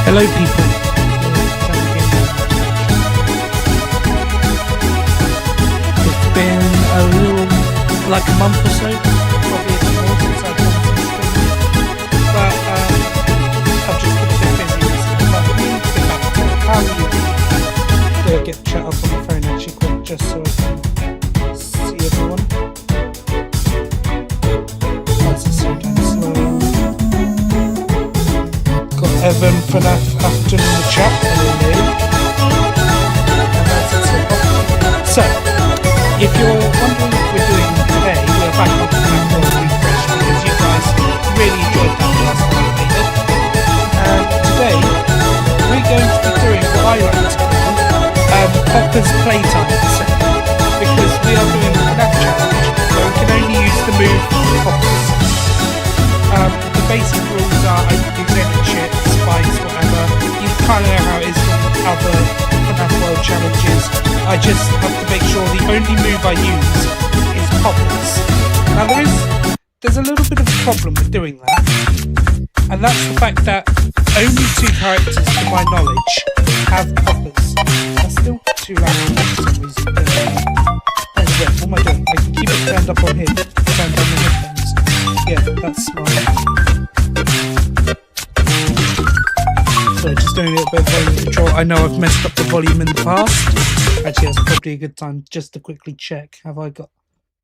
Hello people. It's been a little, like a month or so, probably a bit more since I've done some streaming. But I've just been a bit busy recently. But I'm going to get back to it. How are you? I'm going to get the chat up on my phone actually quick, just so I can see everyone. That's a sometimes slow. Got Evan Fnaf Afton in the chat. So, if you're wondering what we're doing today, we're back on Fnaf World Refreshed because you guys really enjoyed that last time we made it. And today, we're going to be doing what I like to call Popper's Playtime set, because we are doing a Fnaf challenge where we can only use the move Poppers. The basic rules are I can use any shit, spikes, whatever. You kind of know how it is from other Fnaf World challenges. I just have to make sure the only move I use is Poppers. Now there's a little bit of a problem with doing that, and that's the fact that only 2 characters, to my knowledge, have Poppers. That's still too loud for some reason. What am I doing? I can keep it turned up on here, turned on the headphones. Yeah, that's smart. So just doing a little bit of volume control. I know I've messed up the volume in the past. Actually, that's probably a good time just to quickly check. Have I got...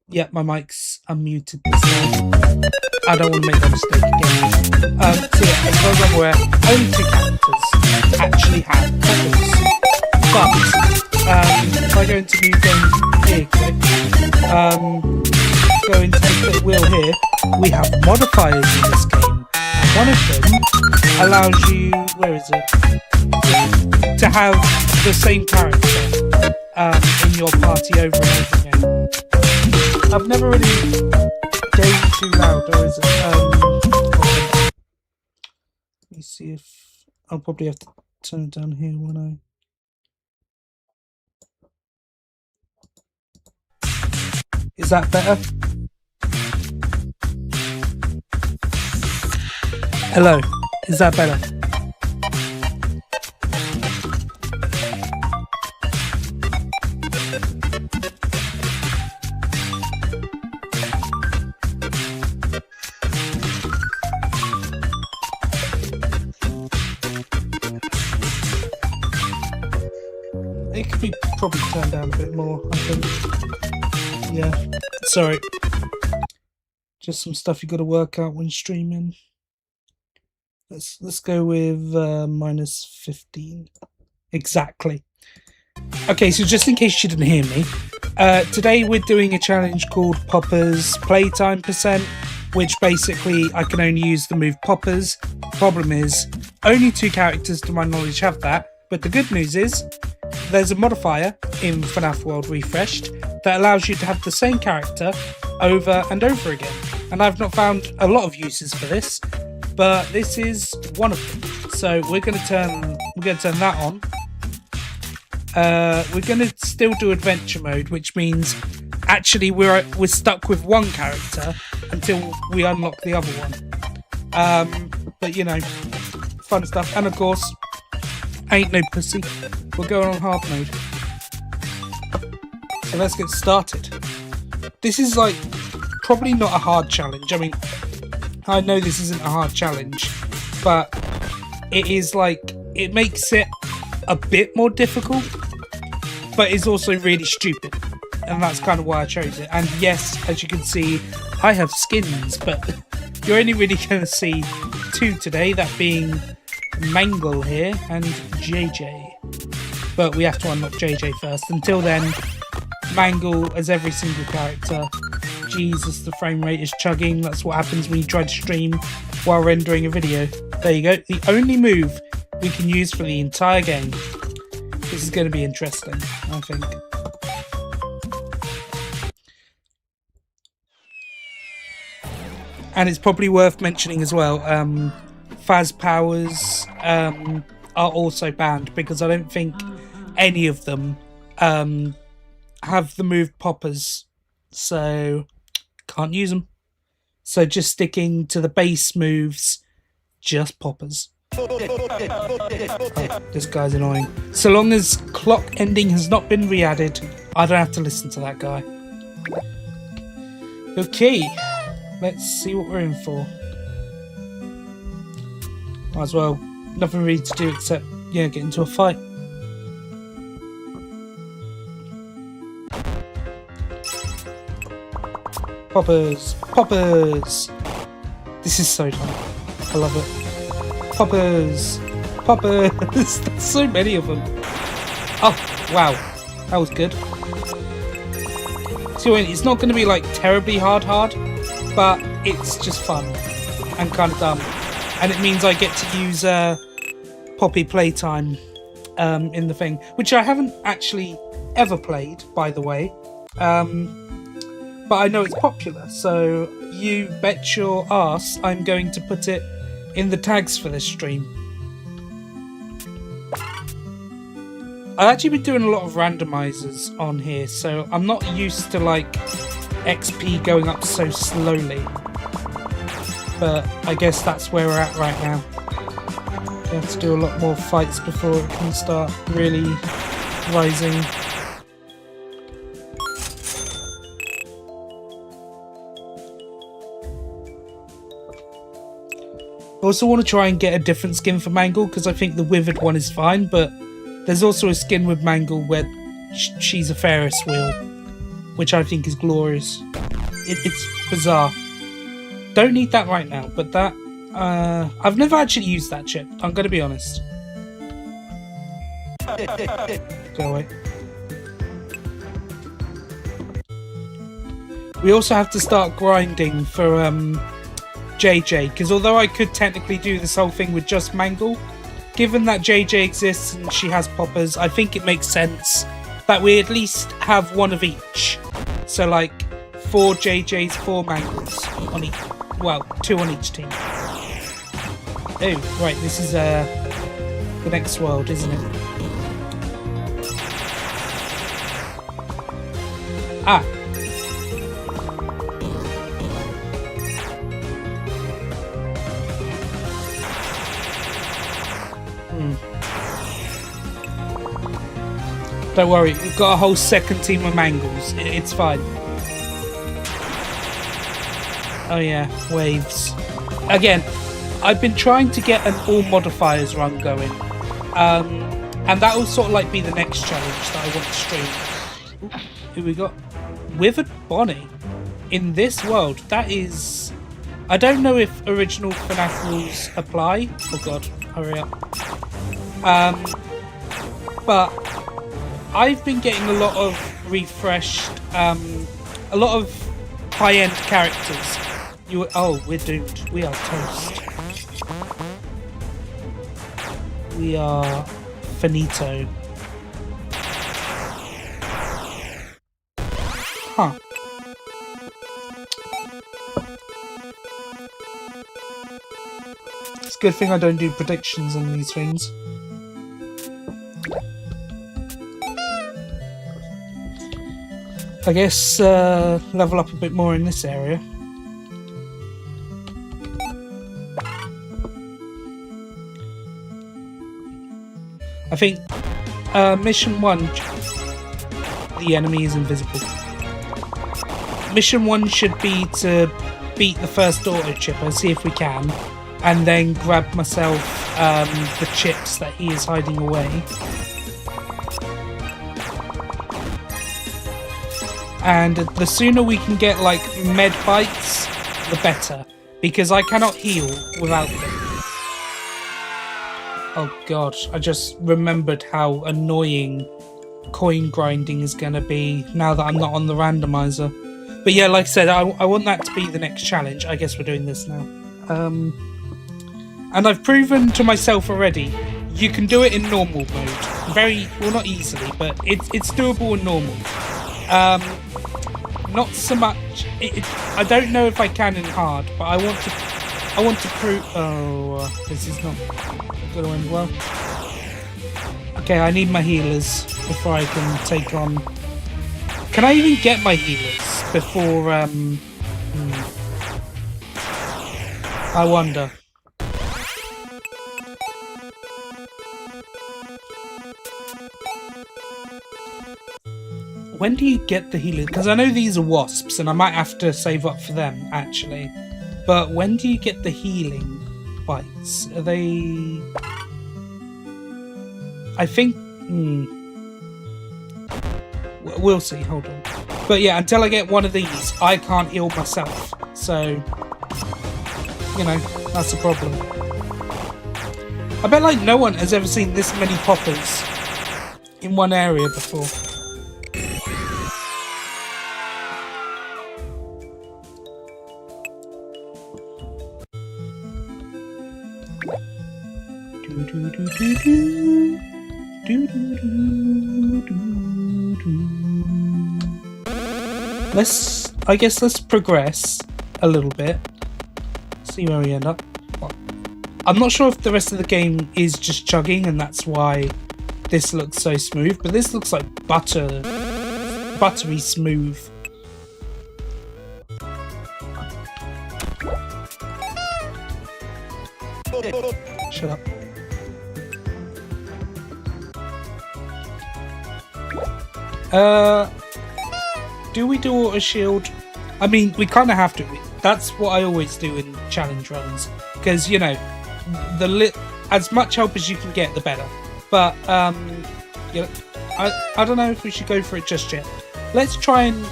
Yeah, my mic's unmuted this time. I don't want to make that mistake again. So yeah, as far as I'm aware, only 2 characters actually have Poppers. But, if I go into new game here quick, go into the little wheel here, we have modifiers in this game. And one of them allows you, where is it? To have the same character in your party over and over again. I've never really gained too loud, or is it? Let me see if I'll probably have to turn it down here when I. Is that better? Hello, is that better? It could be probably turned down a bit more, I think. Yeah, sorry. Just some stuff you got to work out when streaming. Let's go with minus 15. Exactly. Okay, so just in case you didn't hear me, today we're doing a challenge called Popper's Playtime %, which basically I can only use the move Poppers. Problem is, only 2 characters to my knowledge have that, but the good news is, there's a modifier in Fnaf World Refreshed that allows you to have the same character over and over again. And I've not found a lot of uses for this, but this is one of them. So we're going to turn that on. We're going to still do adventure mode, which means actually we're stuck with one character until we unlock the other one. But you know, fun stuff. And of course, ain't no pussy. We're going on hard mode. So let's get started. This is like probably not a hard challenge. I mean, I know this isn't a hard challenge, but it is like, it makes it a bit more difficult, but it's also really stupid. And that's kind of why I chose it. And yes, as you can see, I have skins, but you're only really going to see 2 today, that being Mangle here and JJ. But we have to unlock JJ first. Until then, Mangle as every single character. Jesus, the frame rate is chugging. That's what happens when you try to stream while rendering a video. There you go. The only move we can use for the entire game. This is going to be interesting, I think. And it's probably worth mentioning as well, Faz powers are also banned because I don't think any of them have the move Poppers, so can't use them. So just sticking to the base moves, just Poppers. Oh, this guy's annoying. So long as clock ending has not been re-added, I don't have to listen to that guy. Okay, let's see what we're in for. Might as well, nothing really to do except, yeah, get into a fight. Poppers! Poppers! This is so fun. I love it. Poppers! Poppers! There's so many of them. Oh, wow. That was good. So it's not going to be like terribly hard, but it's just fun and kind of dumb. And it means I get to use Poppy Playtime in the thing, which I haven't actually ever played, by the way. But I know it's popular, so you bet your ass I'm going to put it in the tags for this stream. I've actually been doing a lot of randomizers on here, so I'm not used to like XP going up so slowly. But I guess that's where we're at right now. We have to do a lot more fights before it can start really rising. I also want to try and get a different skin for Mangle, because I think the withered one is fine, but there's also a skin with Mangle where she's a Ferris wheel, which I think is glorious. It's bizarre. Don't need that right now, but that... I've never actually used that chip, I'm going to be honest. Go away. We also have to start grinding for JJ, because although I could technically do this whole thing with just Mangle, given that JJ exists and she has poppers, I think it makes sense that we at least have one of each. So like 4 JJs, 4 Mangles on each, well, 2 on each team. Oh, right, this is the next world, isn't it? Ah. Don't worry, we've got a whole second team of Mangles. It's fine. Oh yeah, waves. Again, I've been trying to get an all modifiers run going. And that will sort of like be the next challenge that I want to stream. Ooh, who we got? Withered Bonnie. In this world, that is... I don't know if original Fnaf rules apply. Oh god, hurry up. But I've been getting a lot of refreshed, a lot of high-end characters. Oh, we're doomed. We are toast. We are finito. Huh. It's a good thing I don't do predictions on these things. I guess level up a bit more in this area. I think mission 1, the enemy is invisible. Mission 1 should be to beat the first auto chipper, see if we can, and then grab myself the chips that he is hiding away. And the sooner we can get like med bites, the better, because I cannot heal without them. Oh god, I just remembered how annoying coin grinding is going to be now that I'm not on the randomizer. But yeah, like I said, I want that to be the next challenge. I guess we're doing this now. And I've proven to myself already, you can do it in normal mode. Very, well, not easily, but it's doable in normal. Not so much. I don't know if I can in hard, but I want to prove. Oh, this is not going to end well. Okay, I need my healers before I can take on. Can I even get my healers before? I wonder. when do you get the healing? Because I know these are wasps, and I might have to save up for them, actually. But when do you get the healing bites? Are they... I think... We'll see, hold on. But yeah, until I get one of these, I can't heal myself. So, you know, that's a problem. I bet like no one has ever seen this many poppers in one area before. Let's progress a little bit. See where we end up. I'm not sure if the rest of the game is just chugging and that's why this looks so smooth, but this looks like buttery smooth. Shut up. Do we do auto shield? I mean, we kind of have to. That's what I always do in challenge runs, because you know, as much help as you can get, the better. But you know, I don't know if we should go for it just yet. Let's try and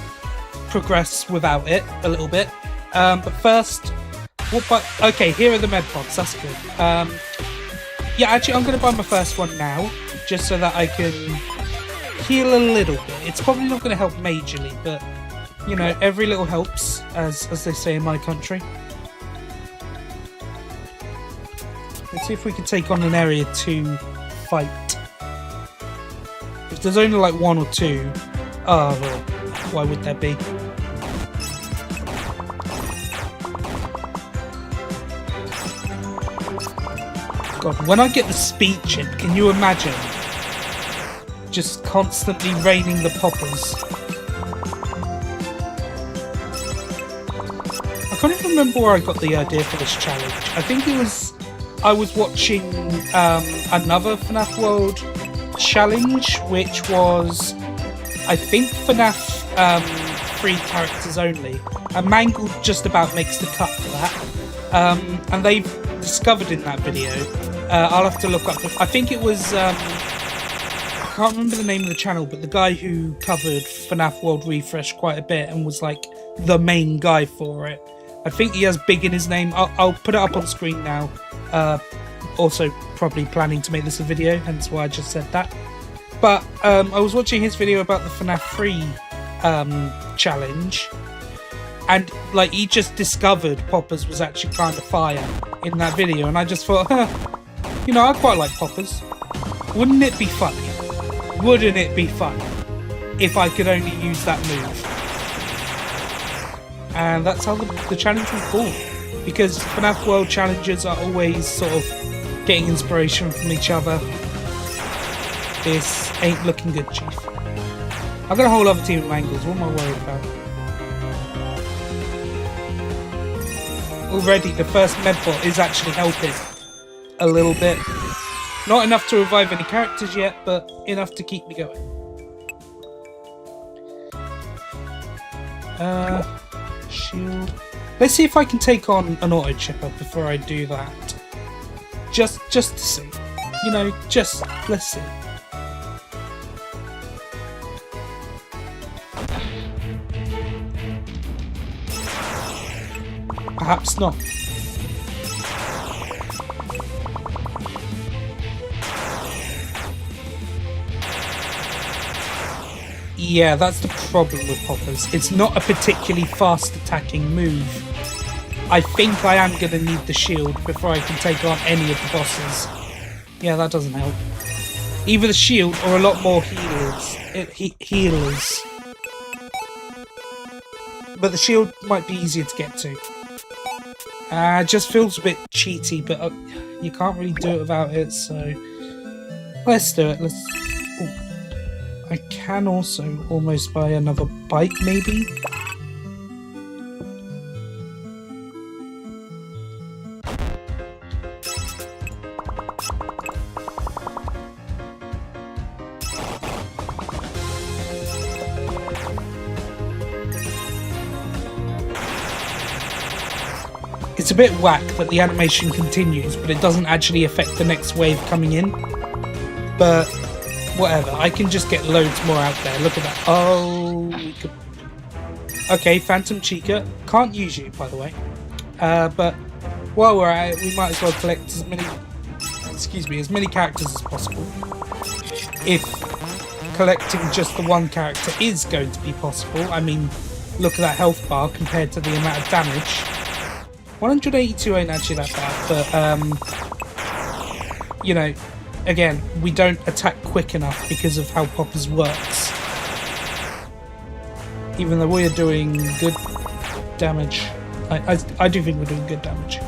progress without it a little bit. But first, okay, here are the med pods. That's good. Yeah, actually, I'm going to buy my first one now, just so that I can heal a little bit. It's probably not going to help majorly, but you know, every little helps, as they say in my country. Let's see if we can take on an area 2 fight. If there's only like 1 or 2, oh well, why would there be? God, when I get the speed chip, can you imagine? Just constantly raining the poppers. I can't even remember where I got the idea for this challenge. I think it was... I was watching another Fnaf World challenge, which was, I think, Fnaf 3 characters only. And Mangle just about makes the cut for that. And they've discovered in that video, I'll have to look up, I think it was... I can't remember the name of the channel, but the guy who covered Fnaf World Refreshed quite a bit and was like the main guy for it. I think he has big in his name. I'll put it up on screen now. Also probably planning to make this a video, hence why I just said that. But I was watching his video about the Fnaf 3 challenge, and like he just discovered poppers was actually kind of fire in that video, and I just thought, you know, I quite like poppers. Wouldn't it be funny? Wouldn't it be fun if I could only use that move? And that's how the challenge was born. Because Fnaf World challenges are always sort of getting inspiration from each other. This ain't looking good, Chief. I've got a whole other team of Mangles. What am I worried about? Already, the first medbot is actually helping a little bit. Not enough to revive any characters yet, but enough to keep me going. Shield. Let's see if I can take on an auto chipper before I do that. Just to see. You know, let's see. Perhaps not. Yeah, that's the problem with poppers. It's not a particularly fast attacking move. I think I am going to need the shield before I can take on any of the bosses. Yeah, that doesn't help. Either the shield or a lot more healers. But the shield might be easier to get to. It just feels a bit cheaty, but you can't really do it without it, so... Let's do it. Ooh. I can also almost buy another bike, maybe? It's a bit whack that the animation continues, but it doesn't actually affect the next wave coming in. But whatever, I can just get loads more out there. Look at that. Oh, we could... Okay, Phantom Chica. Can't use you, by the way. But while we're at it, we might as well collect as many... Excuse me, as many characters as possible. If collecting just the one character is going to be possible. I mean, look at that health bar compared to the amount of damage. 182 ain't actually that bad, but, you know, again, we don't attack quick enough because of how Poppers works. Even though we are doing good damage. I do think we're doing good damage.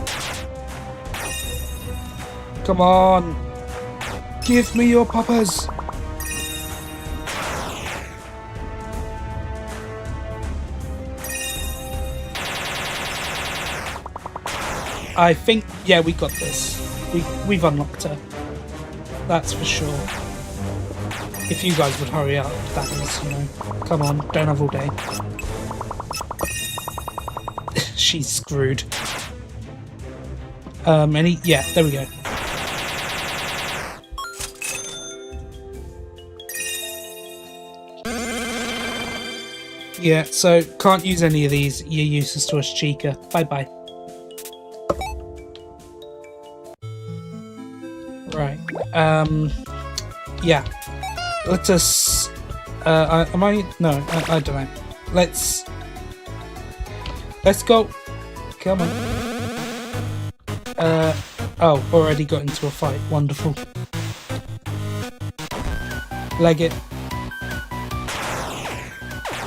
Come on! Give me your Poppers! I think, yeah, we got this. We've unlocked her. That's for sure. If you guys would hurry up, that is, you know. Come on, don't have all day. She's screwed. Yeah, there we go. Yeah, so can't use any of these. You're useless to us, Chica. Bye-bye. Right. Yeah. Let us... am I... No, I don't know. Let's go. Come on. Oh, already got into a fight. Wonderful. Leg it.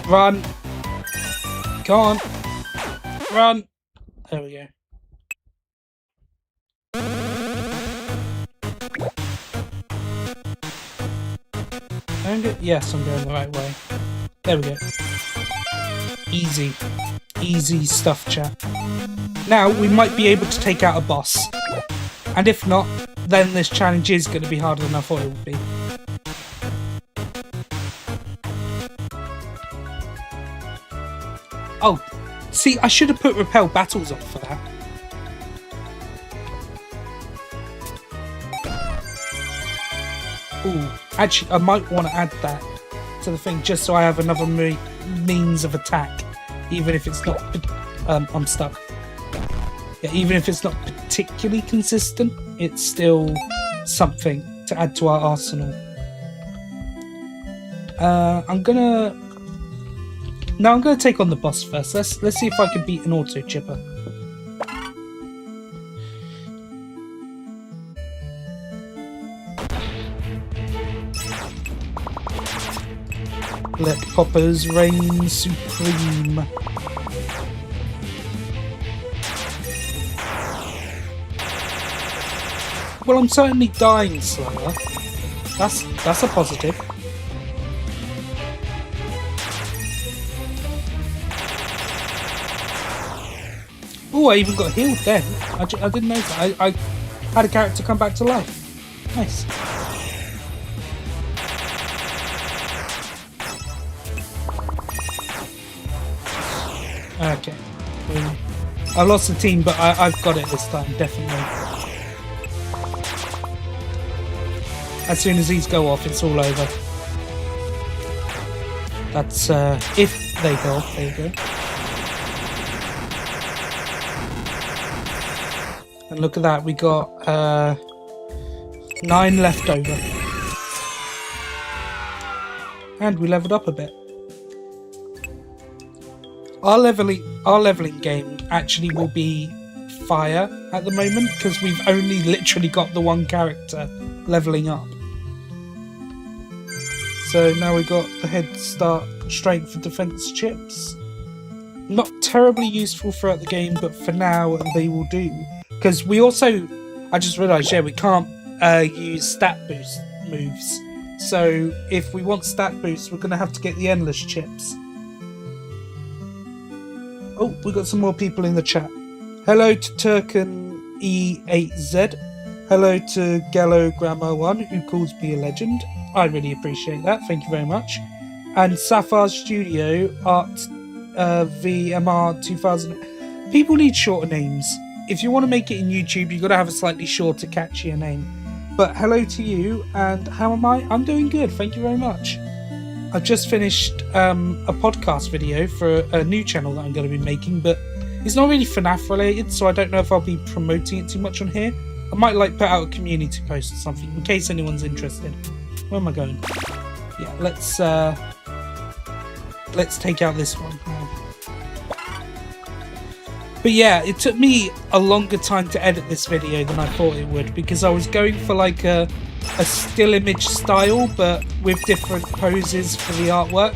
Run. Come on. Run. There we go. Yes, I'm going the right way. There we go. Easy. Easy stuff, chat. Now, we might be able to take out a boss. And if not, then this challenge is going to be harder than I thought it would be. Oh, see, I should have put Repel Battles on for that. Ooh, actually, I might want to add that to the thing just so I have another means of attack, even if it's not. I'm stuck. Yeah, even if it's not particularly consistent, it's still something to add to our arsenal. I'm gonna take on the boss first. Let's see if I can beat an auto chipper. Let Poppers reign supreme. Well, I'm certainly dying slower. That's a positive. Oh, I even got healed then. I didn't notice. I had a character come back to life. Nice. Okay. I lost the team, but I've got it this time, definitely. As soon as these go off, it's all over. That's, if they go off, there you go. And look at that, we got, 9 left over. And we leveled up a bit. Our leveling game actually will be fire at the moment because we've only literally got the one character leveling up. So now we've got the head start, strength for defense chips. Not terribly useful throughout the game, but for now they will do. Because we also, I just realised, yeah, we can't use stat boost moves. So if we want stat boosts, we're going to have to get the endless chips. Oh, we got some more people in the chat. Hello to Turkin E8Z. Hello to Gallo Grammar 1, who calls me a legend. I really appreciate that. Thank you very much. And Sapphire Studio Art VMR 2000. People need shorter names. if you want to make it in YouTube, you've got to have a slightly shorter, catchier name. But hello to you, and how am I? I'm doing good, thank you very much. I've just finished a podcast video for a new channel that I'm going to be making, but it's not really FNAF related, so I don't know if I'll be promoting it too much on here. I might like put out a community post or something in case anyone's interested. Where am I going? Yeah, let's take out this one. But yeah, it took me a longer time to edit this video than I thought it would, because I was going for like a still image style, but with different poses for the artwork.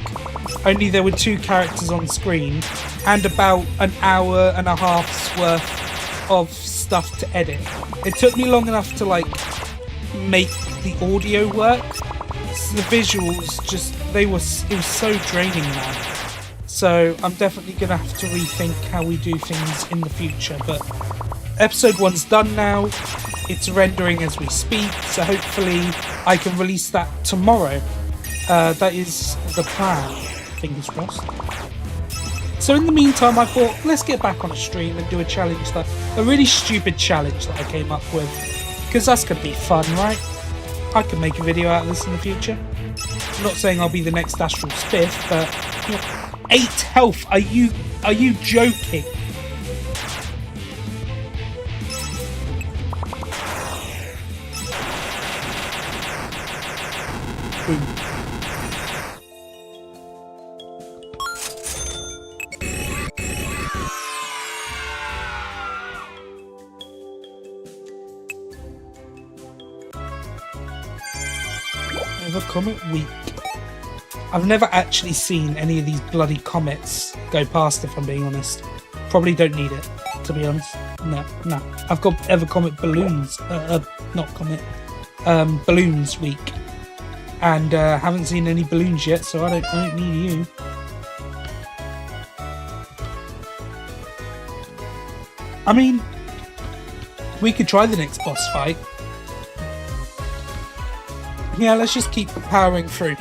Only there were 2 characters on screen and about an hour and a half's worth of stuff to edit. It took me long enough to like make the audio work. So the visuals it was so draining now. So I'm definitely going to have to rethink how we do things in the future. But episode 1's done now. It's rendering as we speak. So hopefully I can release that tomorrow. That is the plan. Fingers crossed. So in the meantime, I thought, let's get back on a stream and do a challenge, a really stupid challenge that I came up with. Because that's going to be fun, right? I can make a video out of this in the future. I'm not saying I'll be the next Astral Spiff, but... You know, 8 health. Are you joking? Boom. Never Comet Week. I've never actually seen any of these bloody comets go past, if I'm being honest. Probably don't need it, to be honest. No. I've got Ever Comet Balloons, Balloons Week. And haven't seen any balloons yet, so I don't need you. I mean, we could try the next boss fight. Yeah, let's just keep powering through.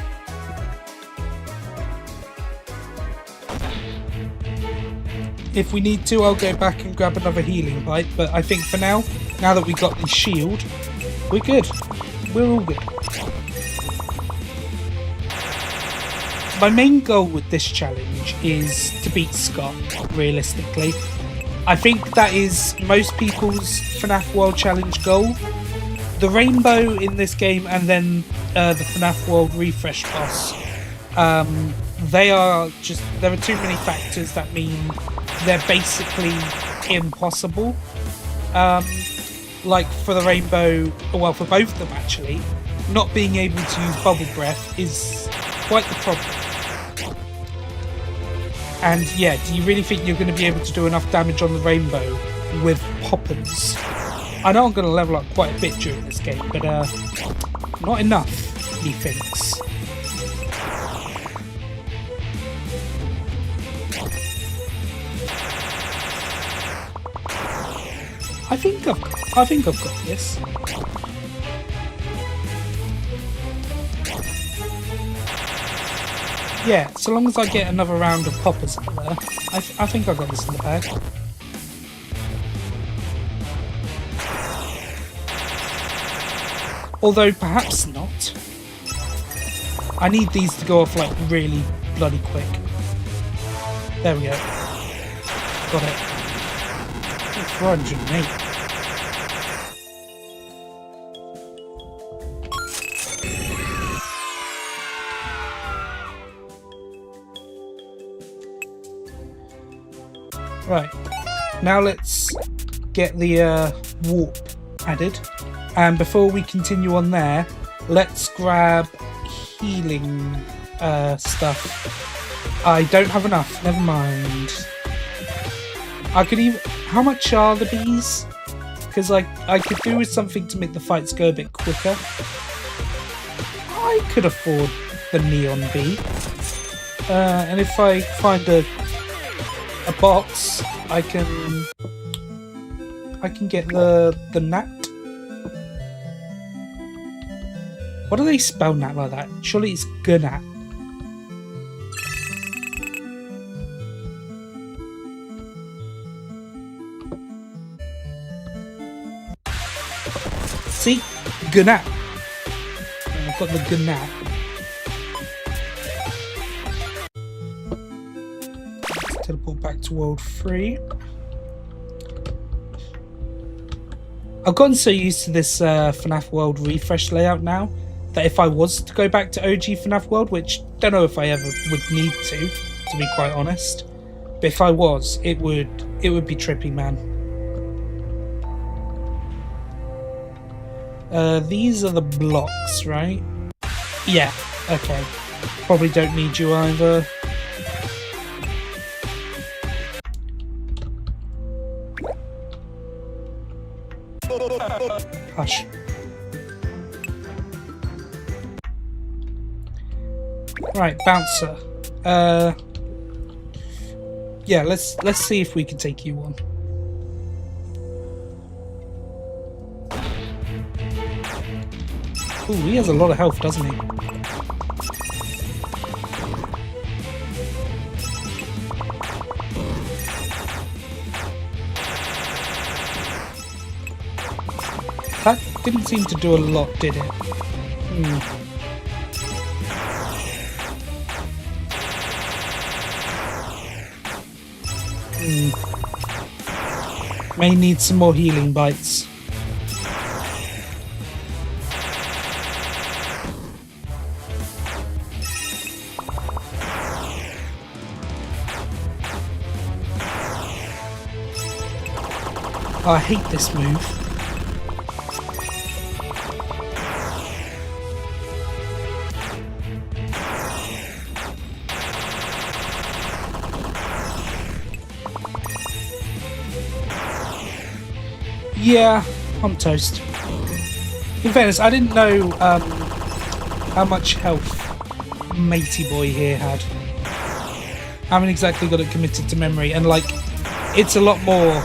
If we need to, I'll go back and grab another healing pipe, but I think for now that we've got the shield, we're good. We're all good. My main goal with this challenge is to beat Scott, realistically. I think that is most people's FNAF World Challenge goal. The rainbow in this game and then the Fnaf World Refreshed boss, there are too many factors that mean they're basically impossible. Like for the rainbow, well, for both of them actually, not being able to use bubble breath is quite the problem. And yeah, do you really think you're going to be able to do enough damage on the rainbow with poppers? I know I'm going to level up quite a bit during this game, but not enough, he thinks. I think I've got this. Yeah, so long as I get another round of poppers in there, I think I've got this in the bag. Although perhaps not. I need these to go off like really bloody quick. There we go. Got it. 408. Right, now let's get the warp added, and before we continue on there, let's grab healing stuff. I don't have enough, never mind. I could even... How much are the bees? Because I could do with something to make the fights go a bit quicker. I could afford the neon bee. And if I find a box, I can get the gnat. Why do they spell gnat like that? Surely it's gnat. See? Gnat. I've got the gnat. Let's teleport back to World 3. I've gotten so used to this Fnaf World Refreshed layout now that if I was to go back to OG Fnaf World, which don't know if I ever would need to be quite honest, but if I was, it would be trippy, man. These are the blocks, right? Yeah, okay. Probably don't need you either. Hush. Right, bouncer. Yeah, let's see if we can take you on. Ooh, he has a lot of health, doesn't he? That didn't seem to do a lot, did it? May need some more healing bites. Oh, I hate this move. Yeah, I'm toast. In fairness, I didn't know how much health Matey Boy here had. I haven't exactly got it committed to memory, and like, it's a lot more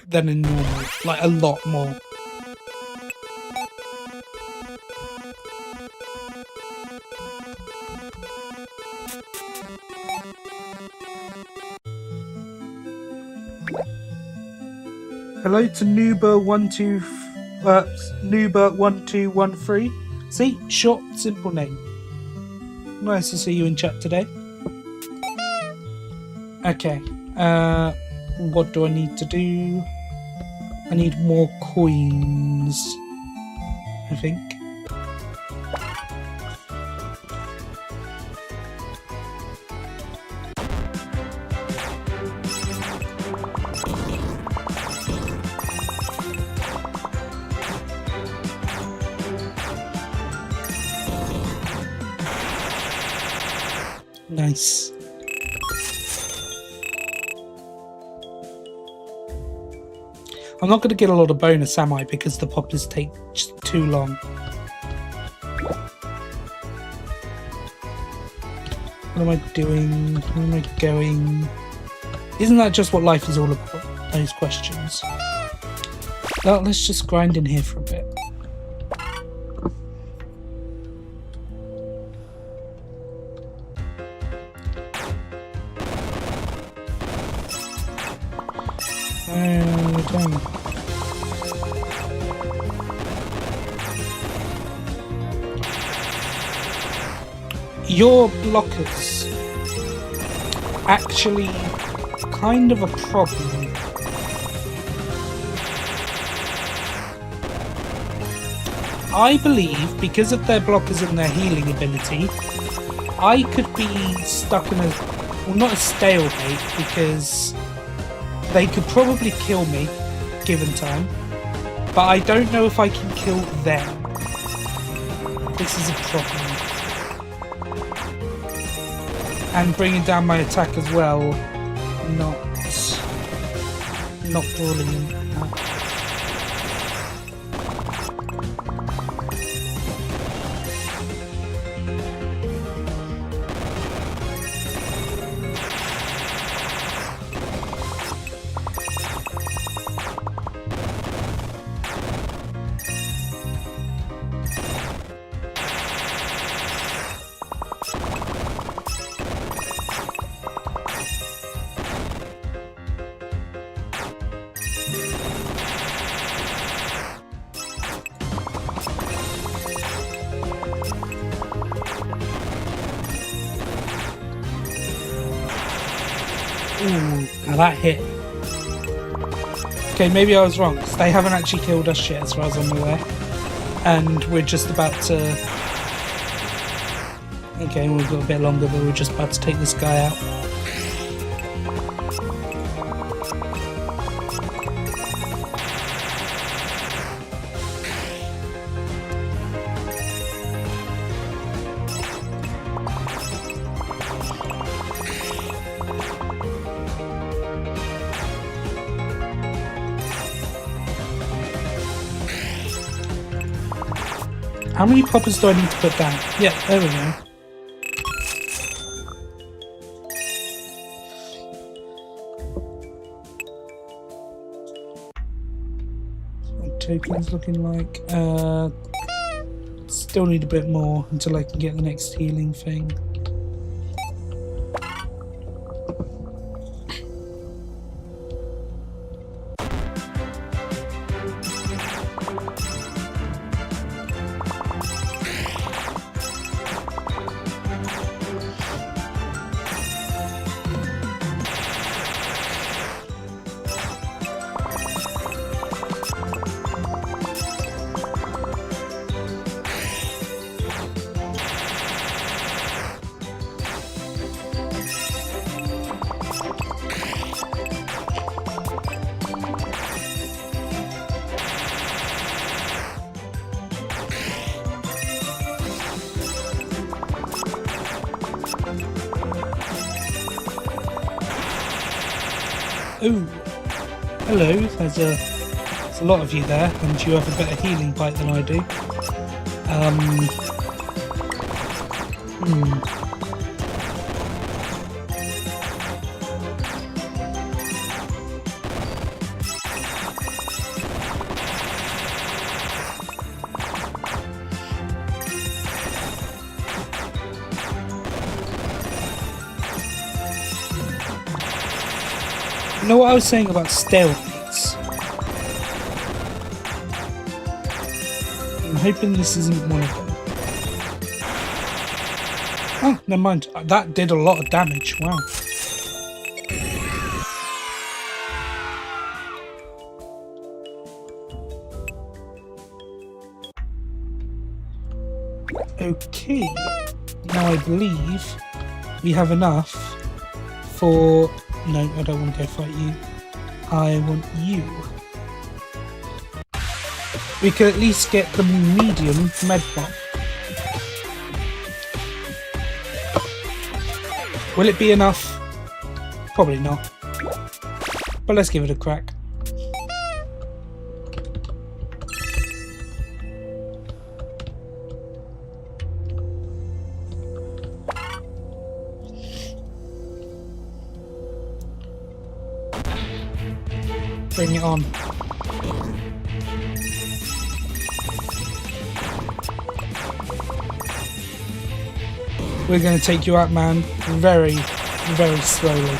than in normal. Like, a lot more. Hello to Nuber1213. See? Short, simple name. Nice to see you in chat today. Okay. What do I need to do? I need more coins, I think. Nice. I'm not going to get a lot of bonus, am I? Because the poppers take just too long. What am I doing? Where am I going? Isn't that just what life is all about? Those questions. Well, let's just grind in here for a bit. Dang. Your blockers actually kind of a problem. I believe because of their blockers and their healing ability, I could be stuck in a, well, not a stalemate, because they could probably kill me given time, but I don't know if I can kill them. This is a problem. And bringing down my attack as well, not brilliant. Ooh, now that hit. Okay, maybe I was wrong. They haven't actually killed us yet, as far as I'm aware. And we're just about to... Okay, we've got a bit longer, but we're just about to take this guy out. How many poppers do I need to put down? Yeah, there we go. What tokens looking like? Still need a bit more until I can get the next healing thing. Oh, hello, there's a lot of you there, and you have a better healing pipe than I do. You know what I was saying about stalemates? I'm hoping this isn't one of them. Oh, never mind. That did a lot of damage. Wow. Okay. Now I believe we have enough for... No, I don't want to go fight you. I want you. We could at least get the medium med bomb. Will it be enough? Probably not. But let's give it a crack. Bring it on. We're going to take you out, man, very, very slowly.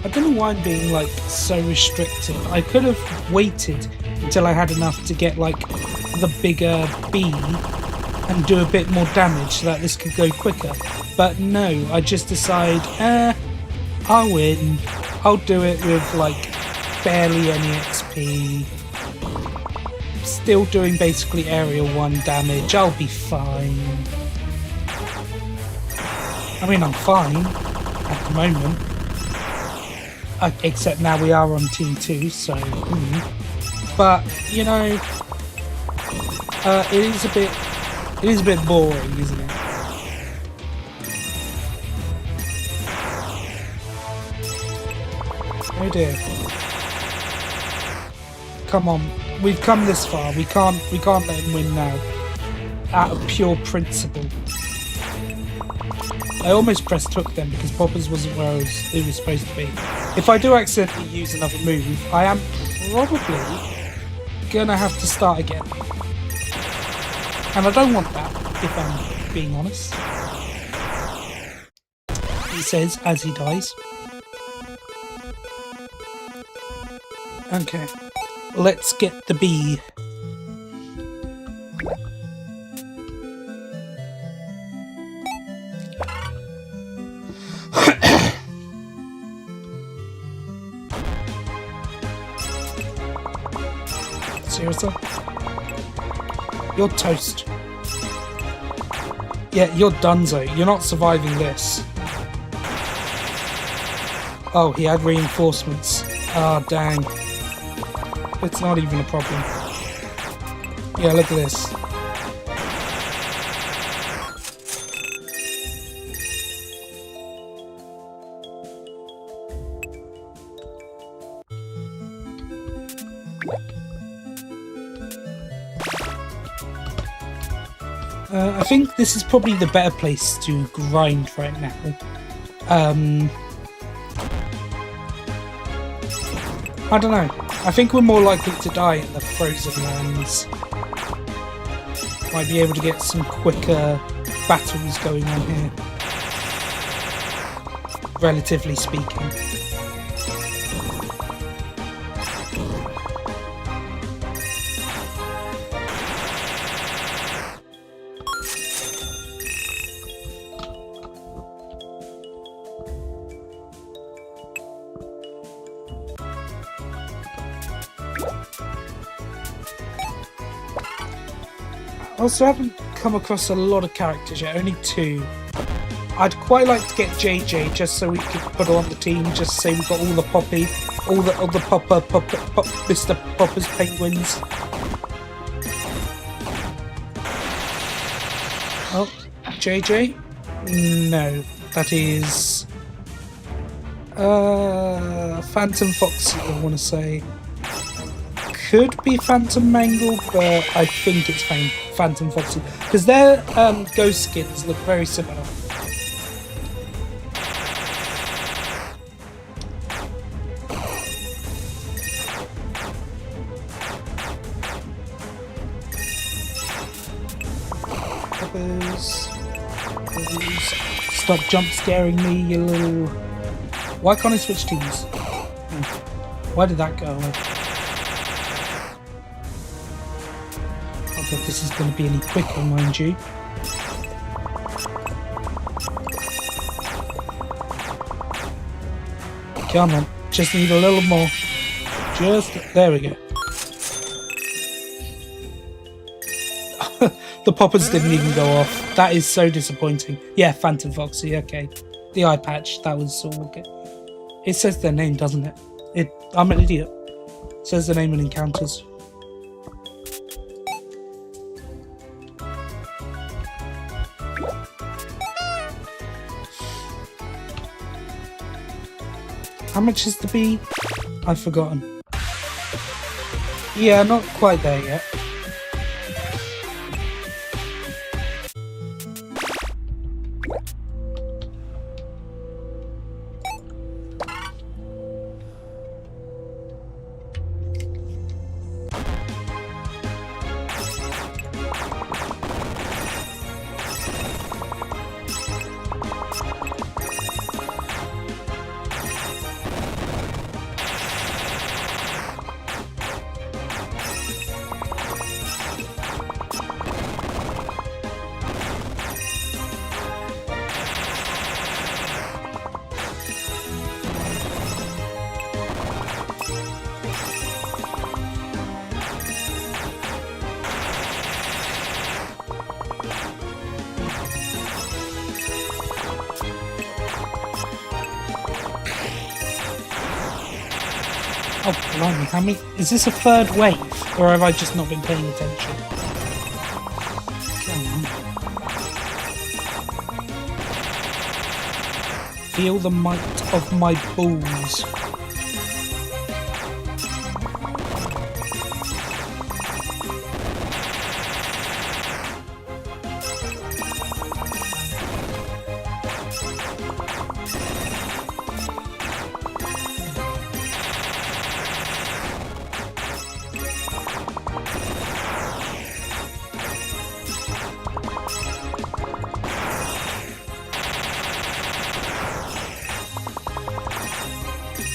I don't know why I'm being like so restrictive. I could have waited until I had enough to get like the bigger bee and do a bit more damage so that this could go quicker. But no, I just decide, I'll win. I'll do it with like barely any XP. Still doing basically area 1 damage. I'll be fine. I mean, I'm fine at the moment. Except now we are on team 2, so... But, you know, it is a bit boring, isn't it? Oh dear. Come on. We've come this far. We can't let him win now. Out of pure principle. I almost pressed hook then because Poppers wasn't where it was supposed to be. If I do accidentally use another move, I am probably gonna have to start again. And I don't want that, if I'm being honest. He says as he dies. Okay. Let's get the bee. Seriously? You're toast. Yeah, you're donezo. You're not surviving this. Oh, he had reinforcements. Ah, dang. It's not even a problem. Yeah, look at this. I think this is probably the better place to grind right now. I don't know. I think we're more likely to die in the frozen lands. Might be able to get some quicker battles going on here. Relatively speaking. I also haven't come across a lot of characters yet, only 2. I'd quite like to get JJ just so we could put her on the team, just so we've got all the Poppy, all the Mr. Popper's penguins. Oh, JJ? No, that is Phantom Foxy, I want to say. Could be Phantom Mangle, but I think it's Phantom Foxy because their ghost skins look very similar. Stop jump scaring me, you little... Why can't I switch teams? Why did that go away? I don't think this is going to be any quicker, mind you. Come on, just need a little more. There we go. The poppers didn't even go off. That is so disappointing. Yeah, Phantom Foxy, okay. The eye patch, that was all okay. It says their name, doesn't it? I'm an idiot. It says their name in encounters. How much is the bee? I've forgotten. Yeah, not quite there yet. Oh, blimey, how many? Is this a third wave? Or have I just not been paying attention? Come on. Feel the might of my balls.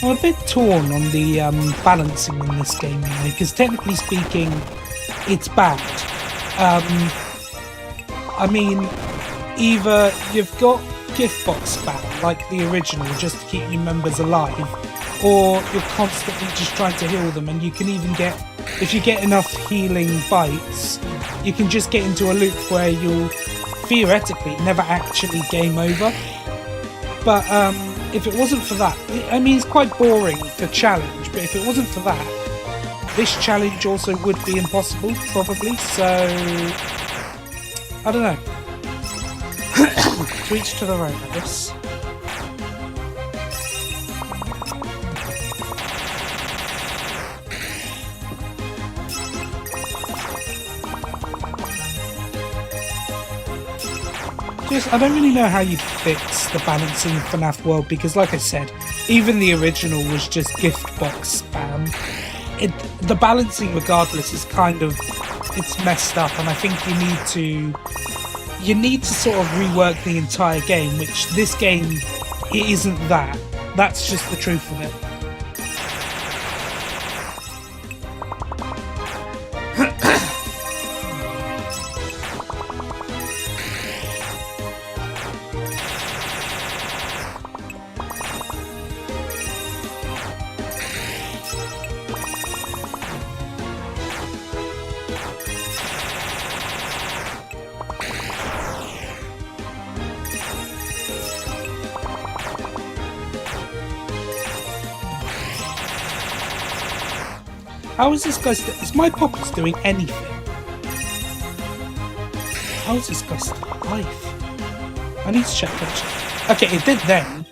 I'm a bit torn on the balancing in this game, because technically speaking, it's bad. I mean, either you've got gift box spam, like the original, just to keep your members alive, or you're constantly just trying to heal them, and you can even get, if you get enough healing bites, you can just get into a loop where you'll theoretically never actually game over. But if it wasn't for that, I mean, it's quite boring for challenge, but if it wasn't for that, this challenge also would be impossible, probably, so I don't know. To each to their own, I guess. I don't really know how you'd fix the balancing in Fnaf World, because like I said, even the original was just gift box spam. The balancing regardless is kind of, it's messed up, and I think you need to sort of rework the entire game, which this game, it isn't that. That's just the truth of it. How is this guy is my poppers doing anything? How is this guy still alive? I need to check that. Okay, it did then.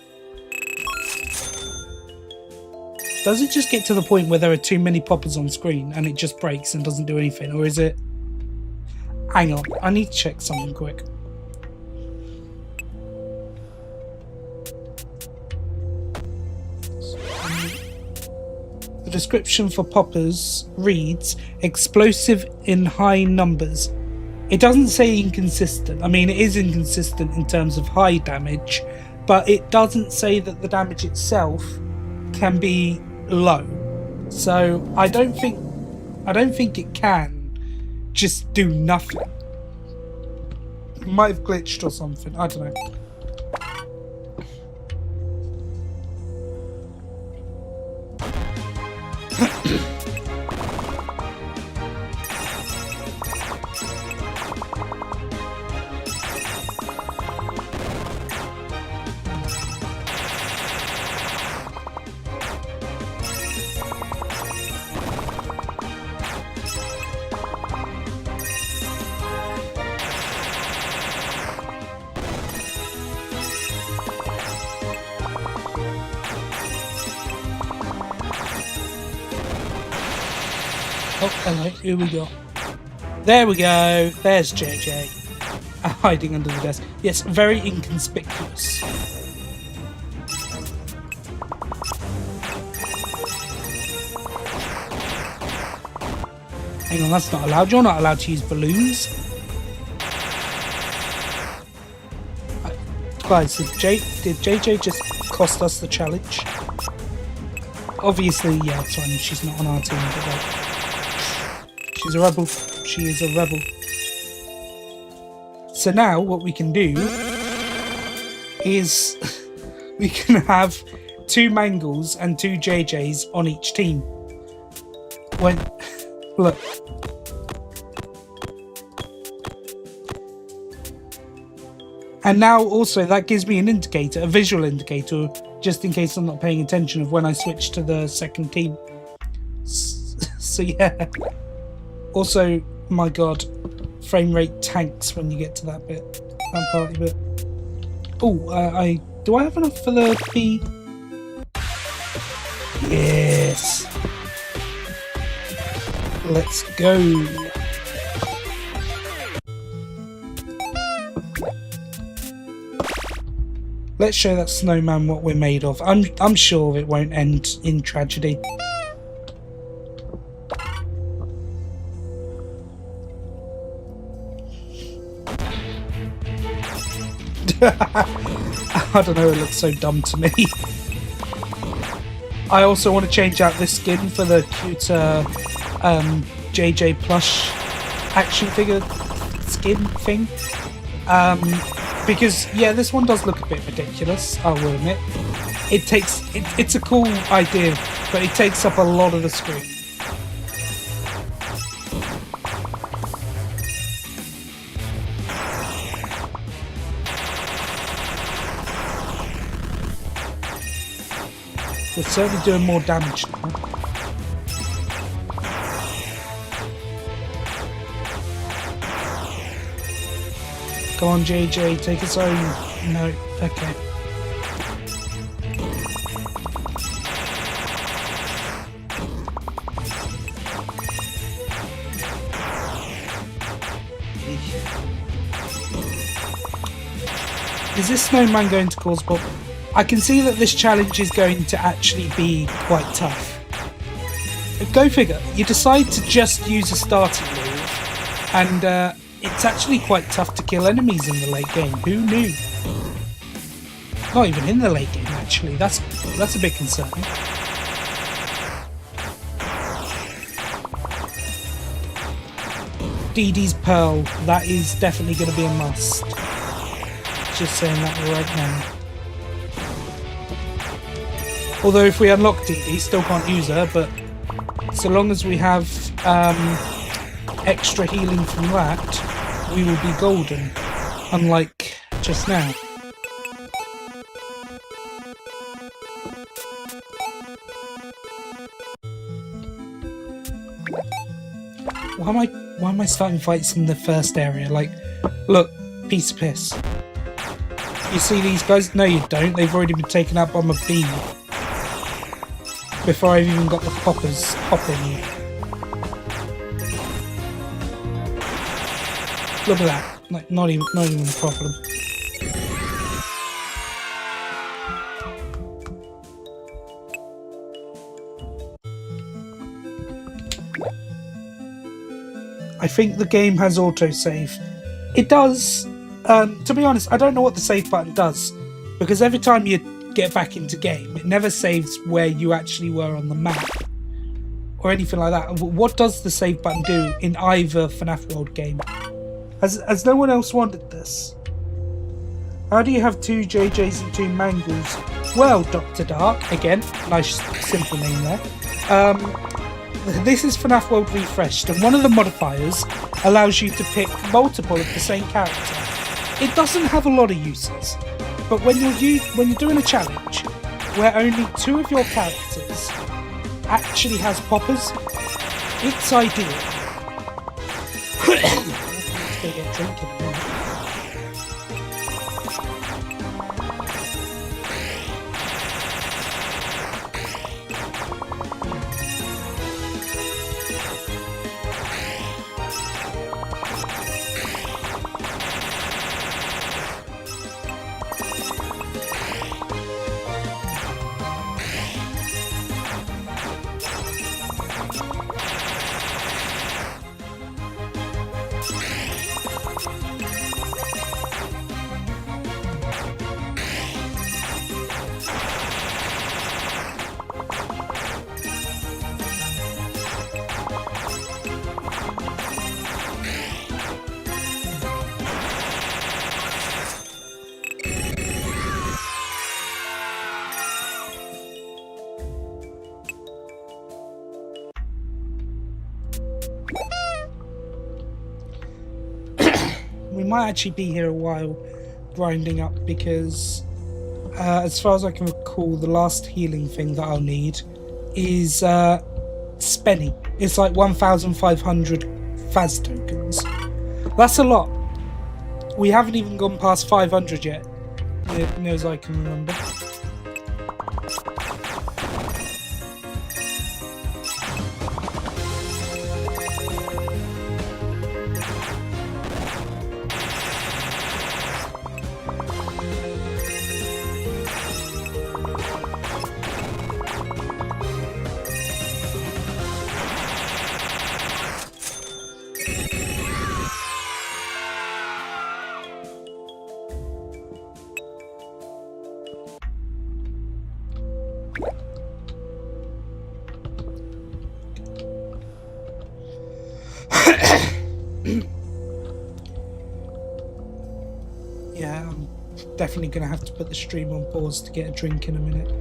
Does it just get to the point where there are too many poppers on screen and it just breaks and doesn't do anything? Or is it... Hang on, I need to check something quick. The description for poppers reads, explosive in high numbers. It doesn't say inconsistent. I mean, it is inconsistent in terms of high damage, but it doesn't say that the damage itself can be low. So I don't think it can just do nothing. It might have glitched or something. I don't know. Oh, hello, here we go. There we go. There's JJ. Hiding under the desk. Yes, very inconspicuous. Hang on, that's not allowed. You're not allowed to use balloons. Guys, did JJ just cost us the challenge? Obviously, yeah, it's fine. She's not on our team, but like, she's a rebel. She is a rebel. So now what we can do is we can have 2 Mangles and 2 JJs on each team. When look. And now also that gives me an indicator, a visual indicator, just in case I'm not paying attention, of when I switch to the second team. So yeah. Also, my god, frame rate tanks when you get to that bit. That part of it. Oh, do I have enough for the P? Yes. Let's go. Let's show that snowman what we're made of. I'm sure it won't end in tragedy. I don't know, it looks so dumb to me. I also want to change out this skin for the cuter JJ plush action figure skin thing. Because yeah, this one does look a bit ridiculous, I will admit. It's a cool idea, but it takes up a lot of the screen. We're certainly doing more damage now. Come on, JJ, take us home. No, okay. Is this snowman going to cause problems? I can see that this challenge is going to actually be quite tough. Go figure, you decide to just use a starting move, and it's actually quite tough to kill enemies in the late game. Who knew? Not even in the late game, actually. That's a bit concerning. DD's Pearl, that is definitely going to be a must. Just saying that right now. Although if we unlock DD, still can't use her, but so long as we have extra healing from that, we will be golden, unlike just now. Why am I starting fights in the first area? Like, look, piece of piss. You see these guys? No, you don't. They've already been taken out by my bee before I've even got the poppers popping. Look at that. Like, not even a problem. I think the game has autosave. It does. To be honest, I don't know what the save button does, because every time you get back into game, it never saves where you actually were on the map or anything like that. What does the save button do in either Fnaf World game? Has no one else wanted this? How do you have 2 JJs and 2 Mangles? Well, Dr. Dark, again, nice simple name there. This is Fnaf World Refreshed, and one of the modifiers allows you to pick multiple of the same character. It doesn't have a lot of uses, but when you're doing a challenge where only 2 of your characters actually has poppers, it's ideal. Let's go get drinking in a minute. We might actually be here a while grinding up, because as far as I can recall, the last healing thing that I'll need is spenny. It's like 1,500 Faz tokens. That's a lot. We haven't even gone past 500 yet, near as I can remember. Yeah, I'm definitely going to have to put the stream on pause to get a drink in a minute.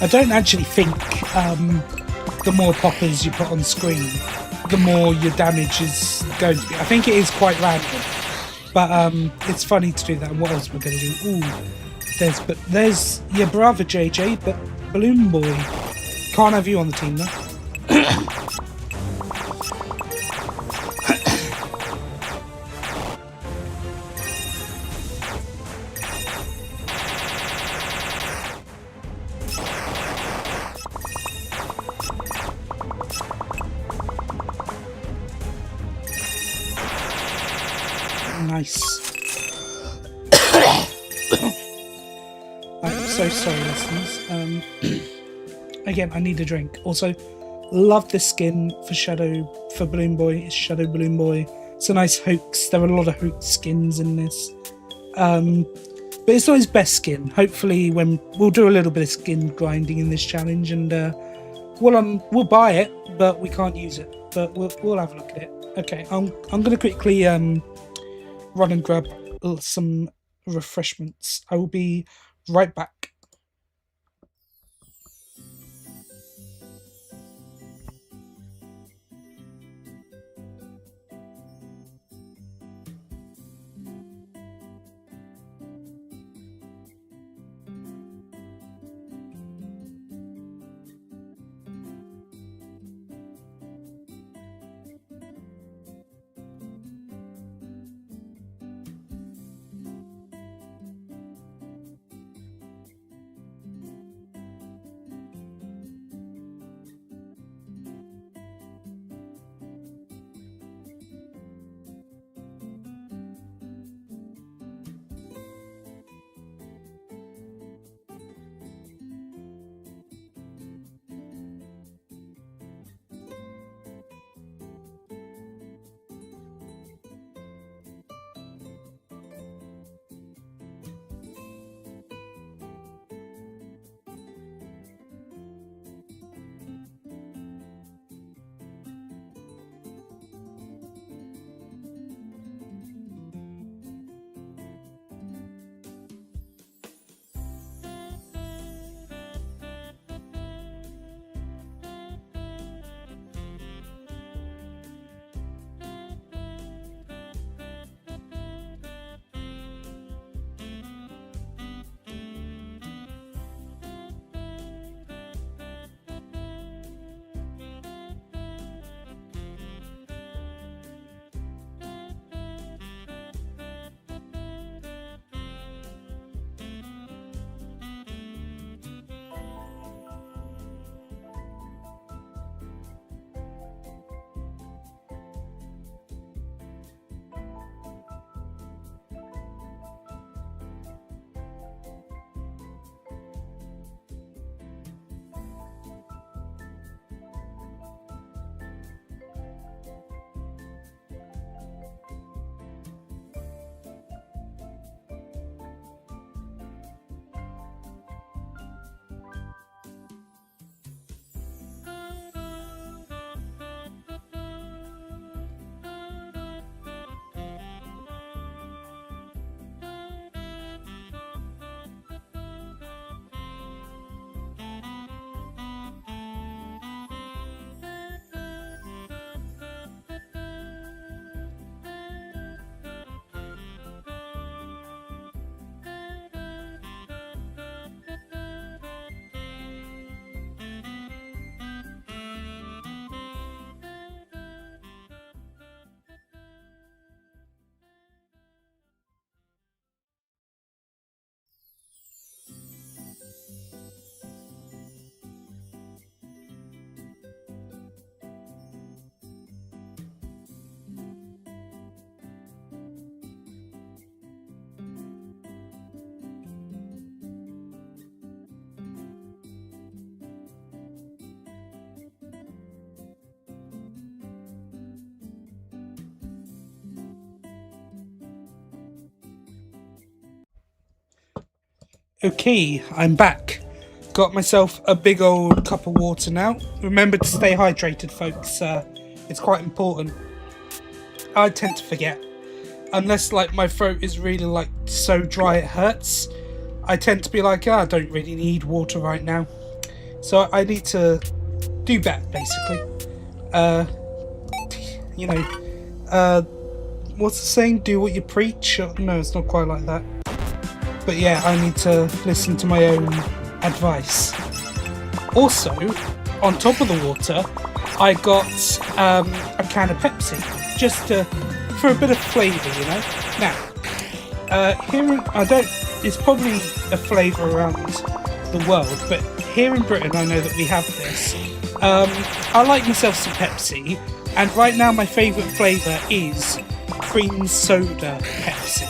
I don't actually think the more poppers you put on screen, the more your damage is going to be. I think it is quite random, but it's funny to do that. And what else we're going to do? Ooh, there's your brother JJ, but Balloon Boy can't have you on the team though. Nice. I'm so sorry, listeners. Again, I need a drink. Also, love this skin for Balloon Boy. It's Shadow Balloon Boy. It's a nice hoax. There are a lot of hoax skins in this. But it's not his best skin. Hopefully, when we'll do a little bit of skin grinding in this challenge, and we'll buy it, but we can't use it. But we'll have a look at it. Okay, I'm gonna quickly run and grab some refreshments. I will be right back. Okay, I'm back. Got myself a big old cup of water now. Remember to stay hydrated, folks. It's quite important. I tend to forget. Unless, like, my throat is really, like, so dry it hurts. I tend to be like, I don't really need water right now. So I need to do better, basically. What's the saying? Do what you preach? No, it's not quite like that. But yeah, I need to listen to my own advice. Also, on top of the water, I got a can of Pepsi, just for a bit of flavour, you know. Now, it's probably a flavour around the world, but here in Britain, I know that we have this. I like myself some Pepsi, and right now my favourite flavour is cream soda Pepsi.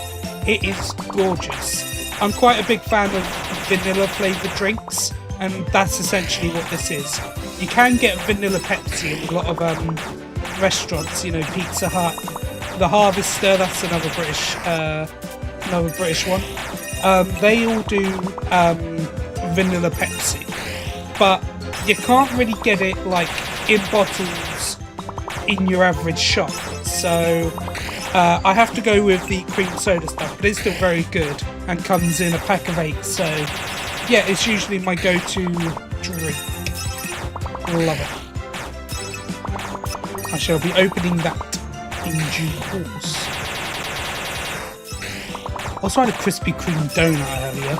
It is gorgeous. I'm quite a big fan of vanilla flavoured drinks, and that's essentially what this is. You can get vanilla Pepsi in a lot of restaurants, you know, Pizza Hut, The Harvester, that's another British one. They all do vanilla Pepsi, but you can't really get it like in bottles in your average shop. So I have to go with the cream soda stuff, but it's still very good and comes in a pack of 8. So yeah, it's usually my go-to drink. Love it. I shall be opening that in due course. Also had a Krispy Kreme donut earlier.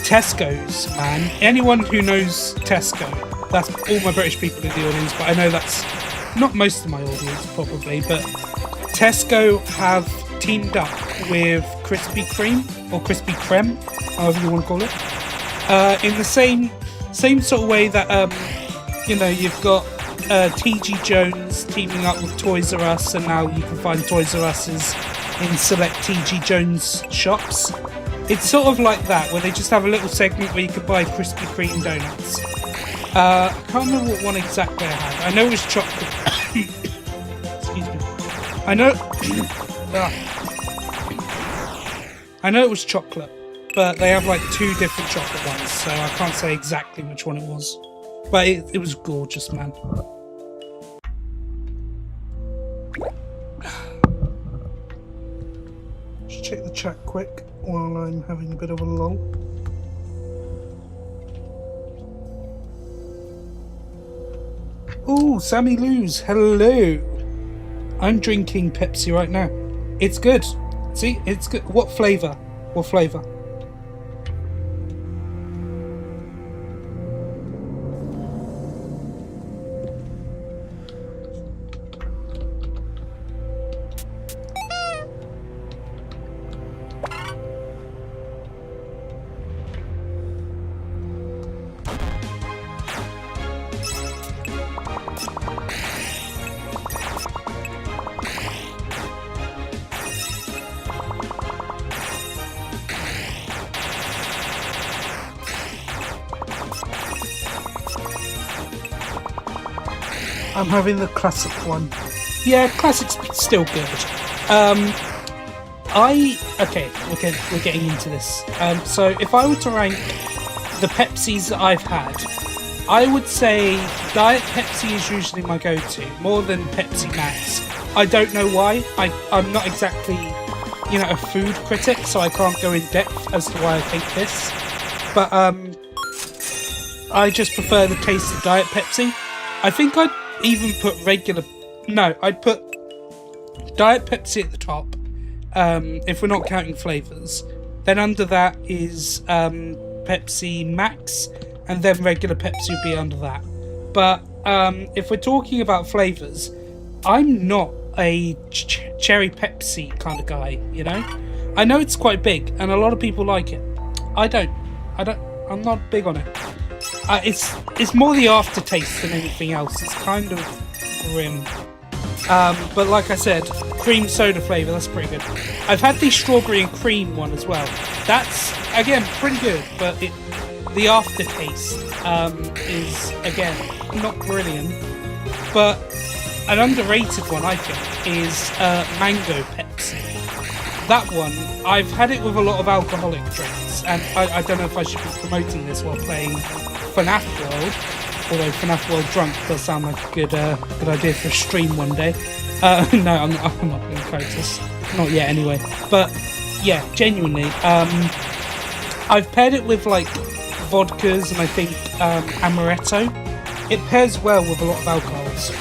Tesco's, man. Anyone who knows Tesco, that's all my British people in the audience, but I know that's not most of my audience probably, but Tesco have teamed up with Krispy Kreme, or Krispy Kreme, however you want to call it, in the same sort of way that, you've got TG Jones teaming up with Toys R Us, and now you can find Toys R Us's in select TG Jones shops. It's sort of like that, where they just have a little segment where you can buy Krispy Kreme donuts. I can't remember what one exactly I had. I know it was chocolate. Excuse me. I know it was chocolate, but they have like 2 different chocolate ones, so I can't say exactly which one it was. But it was gorgeous, man. Just check the chat quick while I'm having a bit of a lull. Ooh, Sammy Lou's, hello. I'm drinking Pepsi right now. It's good. See, it's good. What flavour? What flavour? I'm having the classic one. Yeah, classic's still good. We're getting into this. So if I were to rank the Pepsis that I've had, I would say Diet Pepsi is usually my go-to, more than Pepsi Max. I don't know why. I'm not exactly, a food critic, so I can't go in depth as to why I think this. But I just prefer the taste of Diet Pepsi. I think I'd even put I'd put Diet Pepsi at the top, if we're not counting flavours. Then under that is Pepsi Max, and then regular Pepsi would be under that. But if we're talking about flavours, I'm not a cherry Pepsi kind of guy, you know? I know it's quite big, and a lot of people like it. I'm not big on it. It's more the aftertaste than anything else. It's kind of grim. But like I said, cream soda flavour, that's pretty good. I've had the strawberry and cream one as well. That's, again, pretty good, but the aftertaste is, again, not brilliant. But an underrated one, I think, is Mango Pepsi. that one, I've had it with a lot of alcoholic drinks, and I don't know if I should be promoting this while playing Fnaf World, although Fnaf World Drunk does sound like a good idea for a stream one day. No, I'm not going to quote this. Not yet, anyway. But, yeah, genuinely, I've paired it with, like, vodkas and I think amaretto. It pairs well with a lot of alcohols.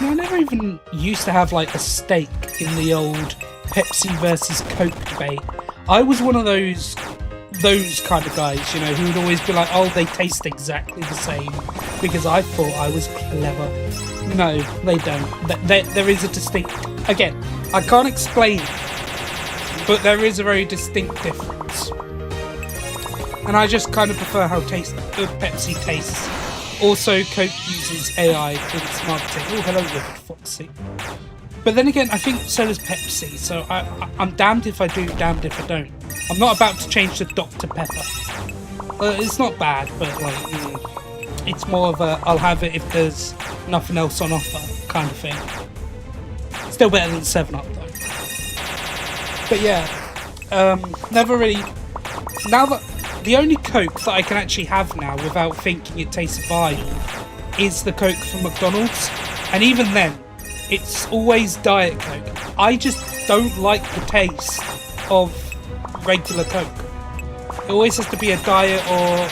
I never even used to have like a stake in the old Pepsi versus Coke debate. I was one of those kind of guys, you know, who would always be like, oh, they taste exactly the same, because I thought I was clever. No, they don't. There is a distinct... Again, I can't explain it, but there is a very distinct difference. And I just kind of prefer how Pepsi tastes. Also, Coke uses AI in its marketing. Oh, hello, Wicked Foxy. But then again, I think so does Pepsi, so I'm damned if I do, damned if I don't. I'm not about to change to Dr. Pepper. It's not bad, but like, it's more of a I'll have it if there's nothing else on offer kind of thing. Still better than 7-Up though. But yeah, never really... Now that... The only Coke that I can actually have now without thinking it tastes vile is the Coke from McDonald's. And even then, it's always Diet Coke. I just don't like the taste of regular Coke. It always has to be a Diet, or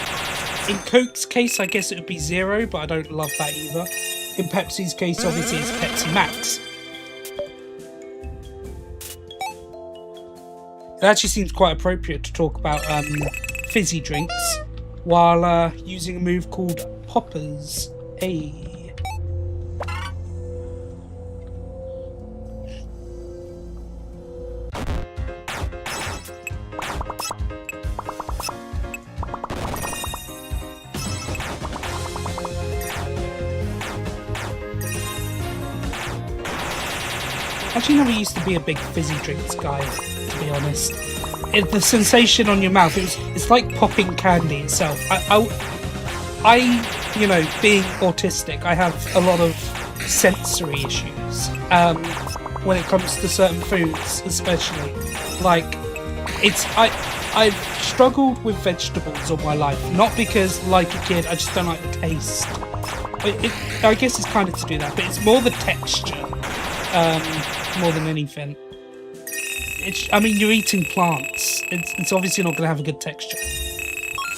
in Coke's case, I guess it would be Zero, but I don't love that either. In Pepsi's case, obviously, it's Pepsi Max. It actually seems quite appropriate to talk about fizzy drinks while using a move called Poppers. Hey. Actually, never used to be a big fizzy drinks guy, to be honest. The sensation on your mouth, it's like popping candy itself. I, you know, being autistic, I have a lot of sensory issues when it comes to certain foods, especially. Like, I've struggled with vegetables all my life, not because, like a kid, I just don't like the taste. I guess it's kind of to do that, but it's more the texture, more than anything. I mean, you're eating plants. It's obviously not going to have a good texture.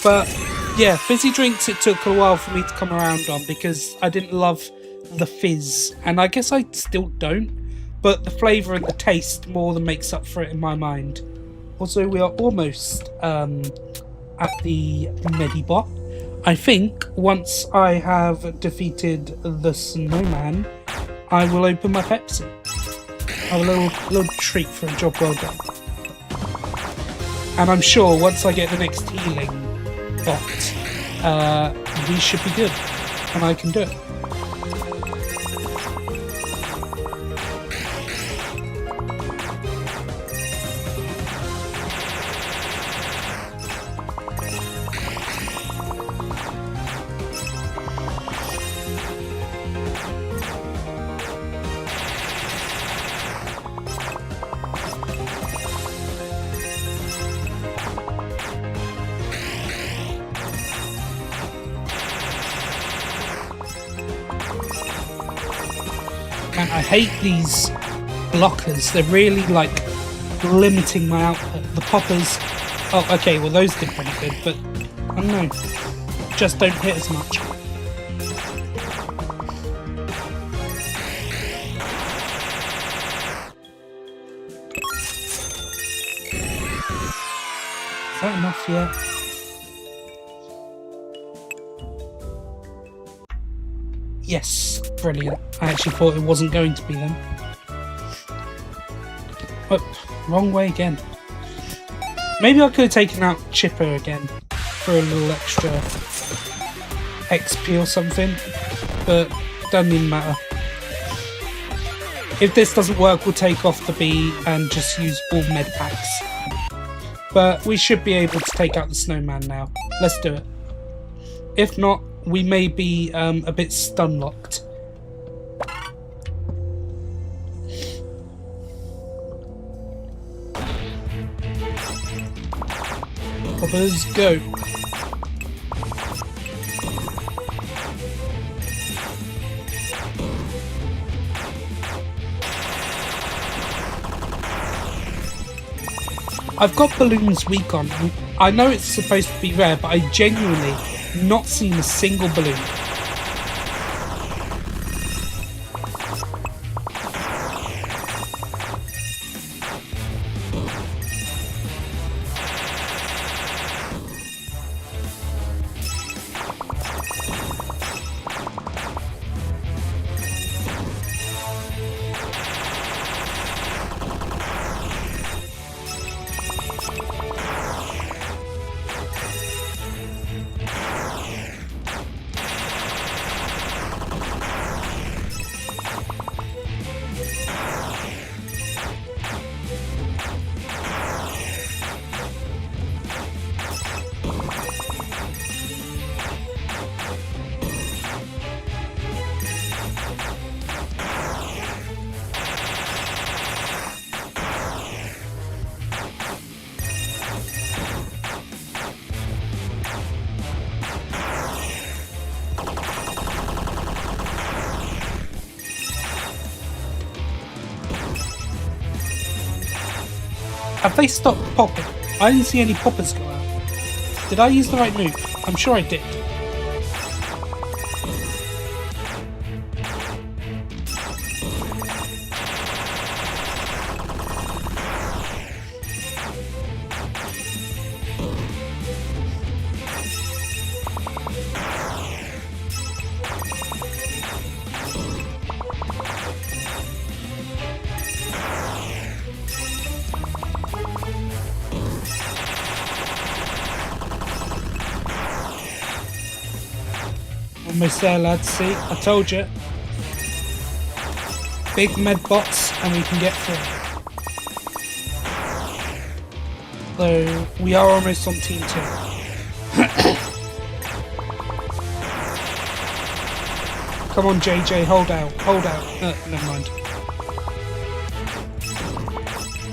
But, yeah, fizzy drinks, it took a while for me to come around on because I didn't love the fizz. And I guess I still don't. But the flavour and the taste more than makes up for it in my mind. Also, we are almost at the Medibot. I think once I have defeated the snowman, I will open my Pepsi. Have a little treat for a job well done. And I'm sure once I get the next healing bot, we should be good. And I can do it. Man, I hate these blockers. They're really, like, limiting my output. The poppers... Oh, okay, well, those did pretty good, but... I don't know. Just don't hit as much. Is that enough yet? Yes, brilliant. I actually thought it wasn't going to be them. Oh, wrong way again. Maybe I could have taken out Chipper again for a little extra XP or something, but doesn't even matter. If this doesn't work, we'll take off the bee and just use all med packs. But we should be able to take out the snowman now. Let's do it. If not, we may be a bit stun locked. Poppers, go. I've got balloons weak on. I know it's supposed to be rare, but I genuinely not seen a single balloon. Have they stopped popping? I didn't see any poppers go out. Did I use the right move? I'm sure I did. Almost there, lads. See, I told you. Big med bots, and we can get through. So we are almost on team 2. Come on, JJ, hold out, hold out. Never mind.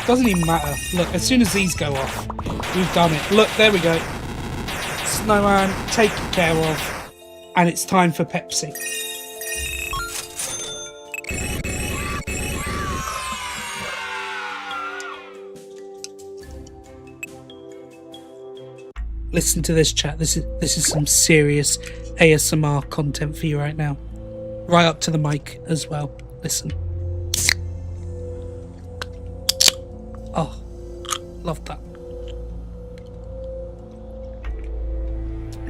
Doesn't even matter. Look, as soon as these go off, we've done it. Look, there we go. Snowman taken care of. And it's time for Pepsi. Listen to this, chat. This is some serious ASMR content for you right now. Right up to the mic as well. Listen. Oh, love that.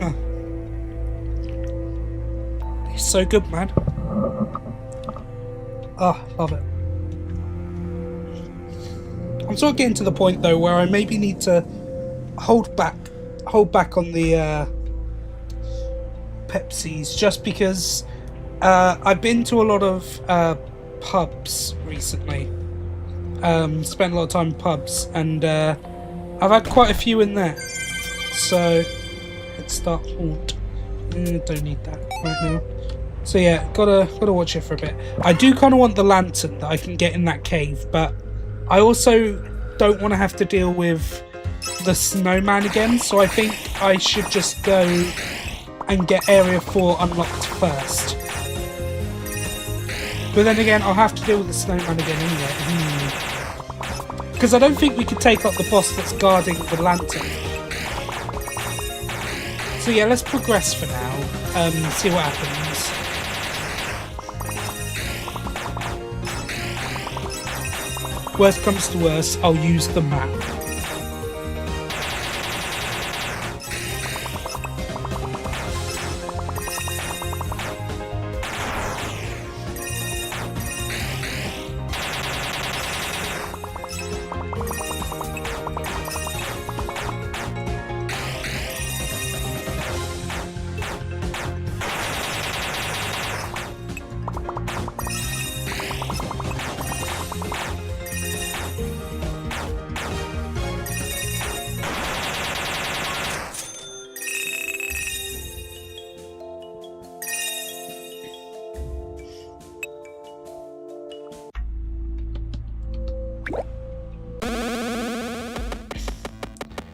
Oh. It's so good, man. Oh, love it. I'm sort of getting to the point though where I maybe need to hold back on the Pepsis, just because I've been to a lot of pubs recently. Spent a lot of time in pubs, and I've had quite a few in there. So let's start haunt. Don't need that right now. So yeah, gotta watch it for a bit. I do kind of want the lantern that I can get in that cave, but I also don't want to have to deal with the snowman again. So I think I should just go and get Area 4 unlocked first. But then again, I'll have to deal with the snowman again anyway. Because I don't think we could take up the boss that's guarding the lantern. So yeah, let's progress for now. See what happens. Worst comes to worst, I'll use the map.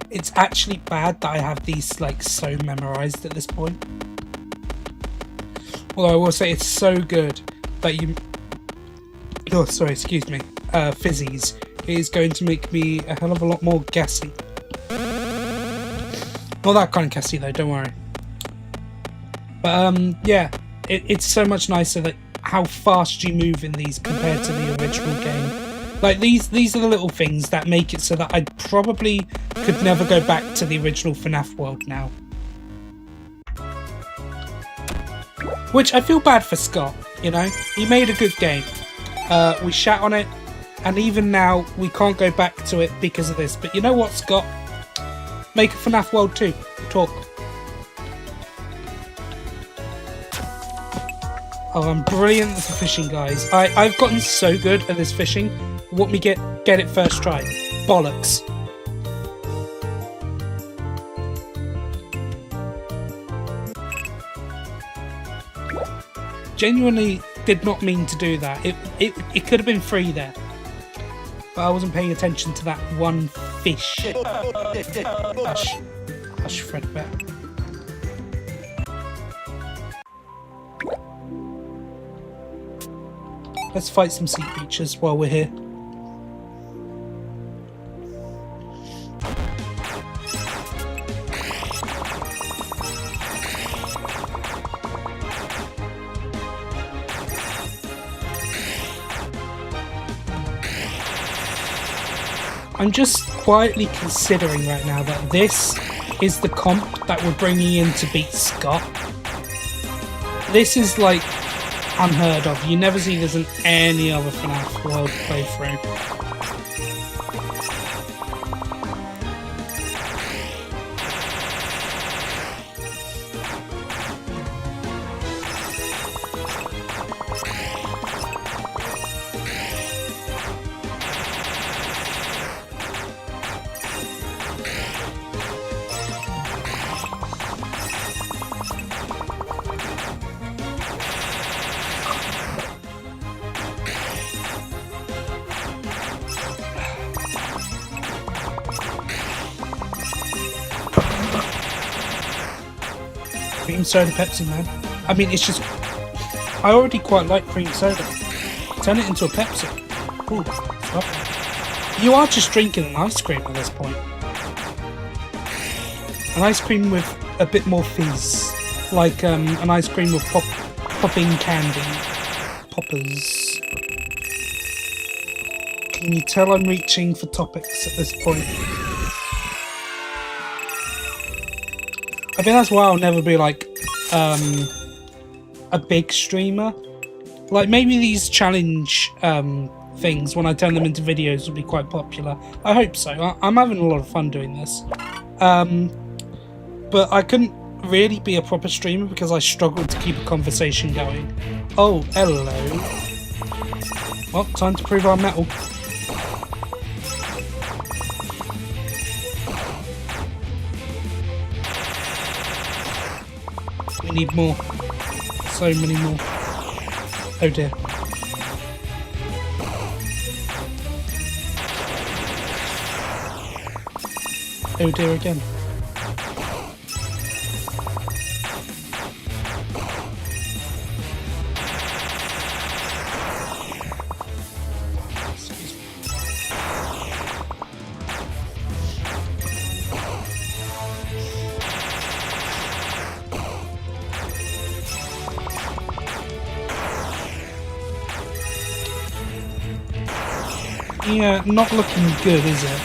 It's actually bad that I have these like so memorized at this point. Although I will say it's so good that you... Oh, sorry, excuse me. Fizzies is going to make me a hell of a lot more gassy. Not that kind of gassy though, don't worry. But yeah, it's so much nicer that how fast you move in these compared to the original game. Like these are the little things that make it so that I probably could never go back to the original Fnaf world now. Which I feel bad for Scott, you know? He made a good game. We shat on it, and even now we can't go back to it because of this. But you know what, Scott? Make a Fnaf World 2. Talk. Oh, I'm brilliant at the fishing, guys. I've gotten so good at this fishing. Want me get it first try? Bollocks. Genuinely did not mean to do that. It could have been free there. But I wasn't paying attention to that one fish. Hush. Hush, Fredbear. Let's fight some sea creatures while we're here. I'm just quietly considering right now that this is the comp that we're bringing in to beat Scott. This is like unheard of. You never see this in any other Fnaf World playthrough. Cream soda Pepsi, man. I mean, it's just... I already quite like cream soda. Turn it into a Pepsi. Ooh, it's lovely. You are just drinking an ice cream at this point. An ice cream with a bit more fizz. Like an ice cream with popping candy. Poppers. Can you tell I'm reaching for topics at this point? I think that's why I'll never be like a big streamer. Like maybe these challenge things, when I turn them into videos, will be quite popular. I hope so. I'm having a lot of fun doing this. But I couldn't really be a proper streamer because I struggled to keep a conversation going. Oh, hello. Well, time to prove our mettle. We need more. So many more. Oh dear. Oh dear again. Excuse me. Yeah, not looking good, is it?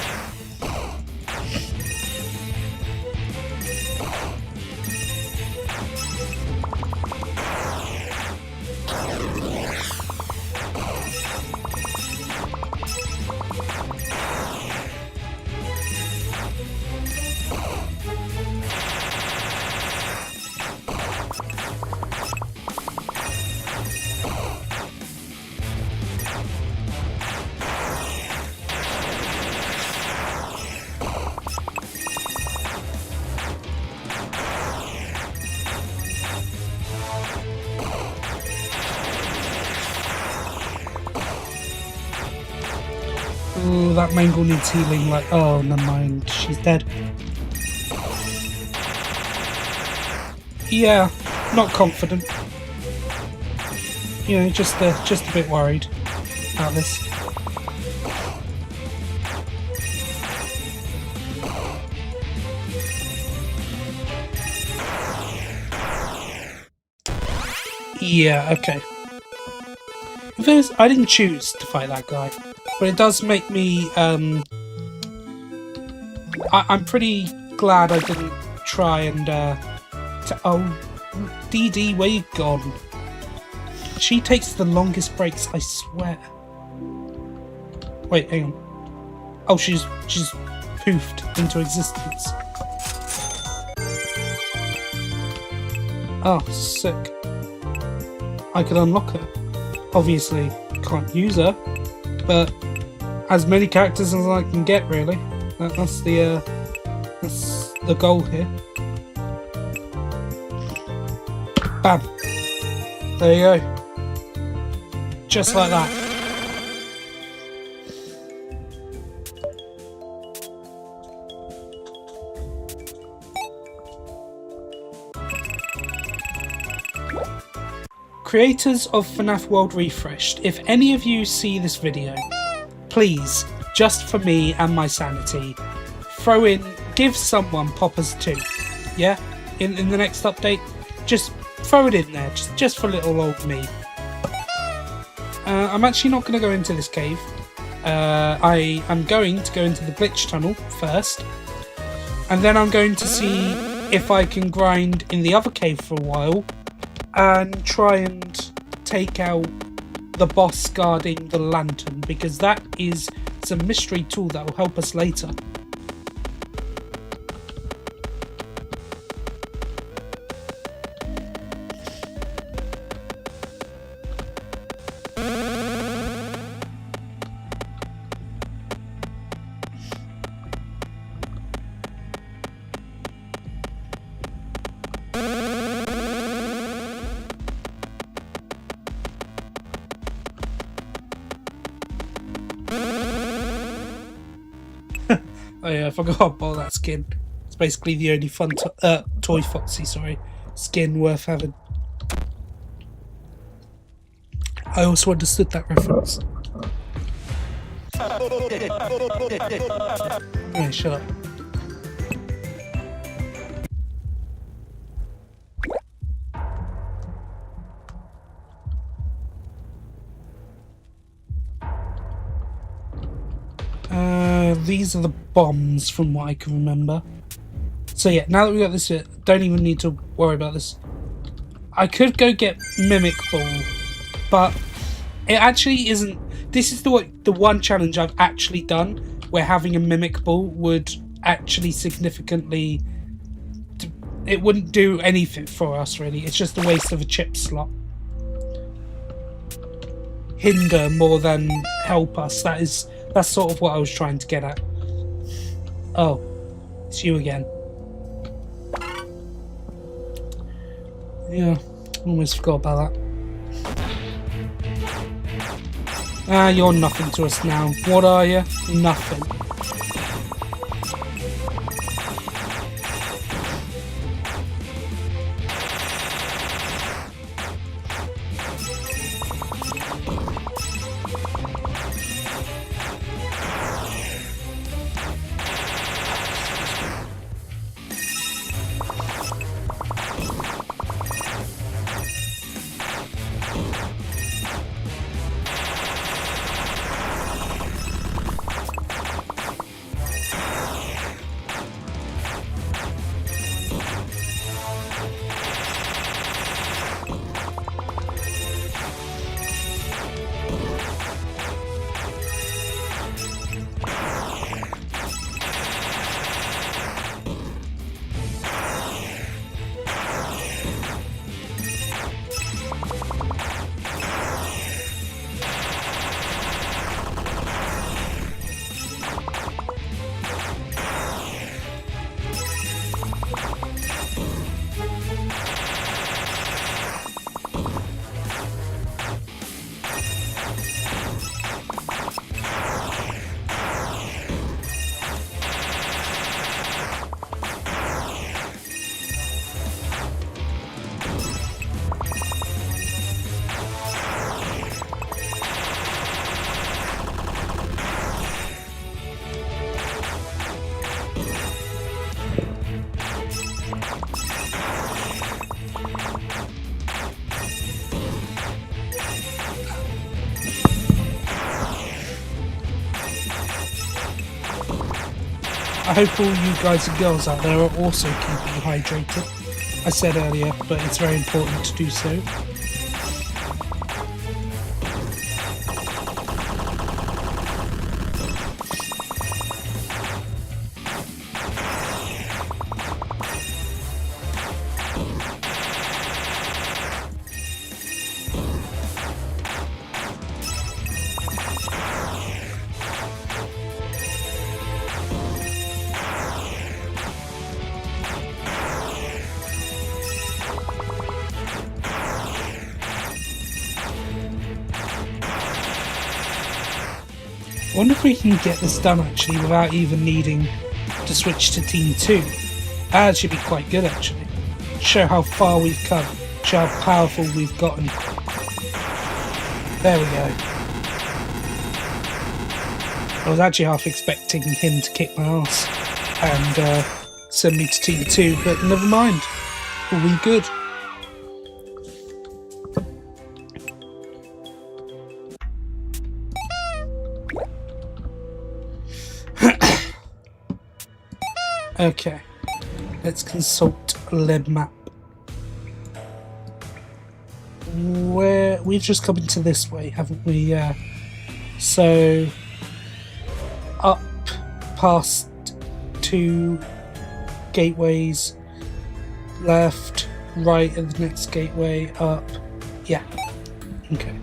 Ooh, that Mangle needs healing. Like, oh, never mind. She's dead. Yeah, not confident. You know, just a bit worried about this. Yeah, okay. In fairness, I didn't choose to fight that guy, but it does make me, I'm pretty glad I didn't try and, oh, DD, where you gone? She takes the longest breaks, I swear. Wait, hang on. Oh, she's poofed into existence. Oh, sick. I could unlock her. Obviously, can't use her, but as many characters as I can get, really. That's the goal here. Bam. There you go. Just like that. Creators of Fnaf World Refreshed, if any of you see this video, please, just for me and my sanity, give someone Poppers 2, yeah? In the next update, just throw it in there, just for little old me. I'm actually not going to go into this cave. I am going to go into the glitch tunnel first, and then I'm going to see if I can grind in the other cave for a while, and try and take out the boss guarding the lantern, because that is some mystery tool that will help us later. Oh yeah, I forgot about that skin. It's basically the only fun Toy Foxy, skin worth having. I also understood that reference. Hey, shut up. These are the bombs from what I can remember. So yeah, now that we got this, don't even need to worry about this. I could go get Mimic Ball, but it actually isn't. This is the one challenge I've actually done where having a Mimic Ball would actually significantly. It wouldn't do anything for us really. It's just a waste of a chip slot. Hinder more than help us. That's sort of what I was trying to get at. Oh, it's you again. Yeah, almost forgot about that. You're nothing to us now. What are you? Nothing. I hope all you guys and girls out there are also keeping hydrated. I said earlier, but it's very important to do so. I wonder if we can get this done actually without even needing to switch to Team 2. That should be quite good actually. Show how far we've come, show how powerful we've gotten. There we go. I was actually half expecting him to kick my ass and send me to Team 2, but never mind. We good. Okay, let's consult lead map. We've just come into this way, haven't we? So up past 2 gateways, left, right at the next gateway, up. Yeah. Okay.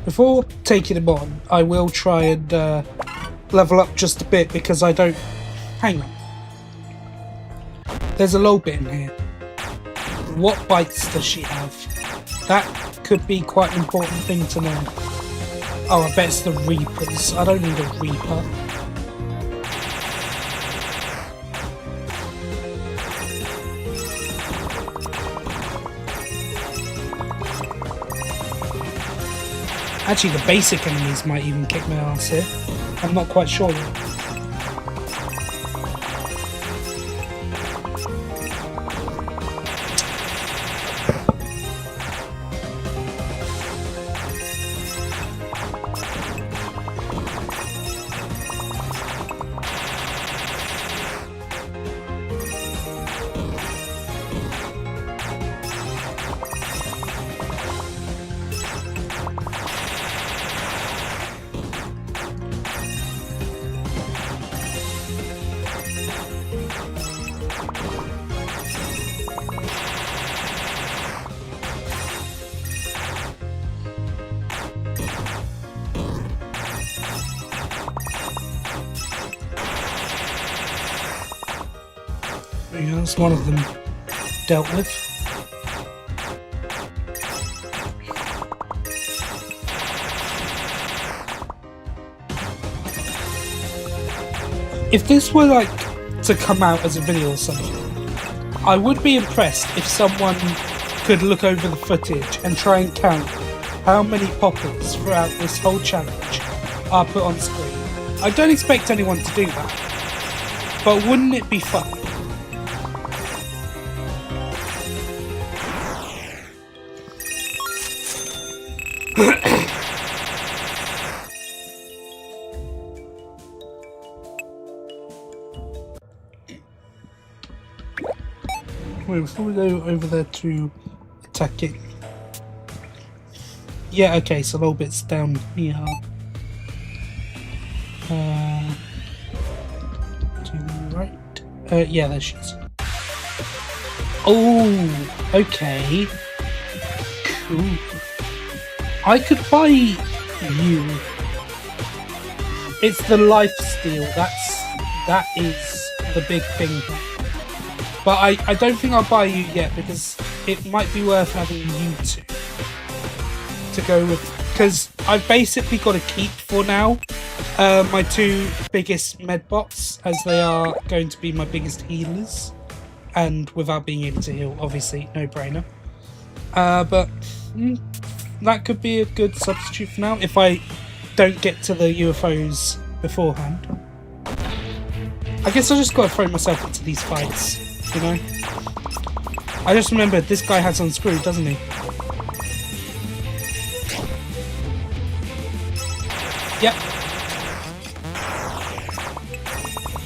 Before taking him on, I will try and level up just a bit because I don't... Hang on. There's a low bit in here. What bites does she have? That could be quite an important thing to know. Oh, I bet it's the Reapers. I don't need a Reaper. Actually, the basic enemies might even kick my ass here. I'm not quite sure yet. That's one of them dealt with. If this were like to come out as a video or something, I would be impressed if someone could look over the footage and try and count how many poppers throughout this whole challenge are put on screen. I don't expect anyone to do that, but wouldn't it be fun? Wait, before we go over there to attack it. Yeah, okay, so a little bit's down here. To the right. Yeah, there she is. Oh, okay. Cool. I could buy you. It's the lifesteal. That is the big thing. But I don't think I'll buy you yet because it might be worth having you two to go with, because I've basically got to keep for now my 2 biggest medbots, as they are going to be my biggest healers, and without being able to heal, obviously no brainer. But that could be a good substitute for now if I don't get to the UFOs beforehand. I guess I just got to throw myself into these fights, you know. I just remembered this guy has unscrewed, doesn't he? Yep.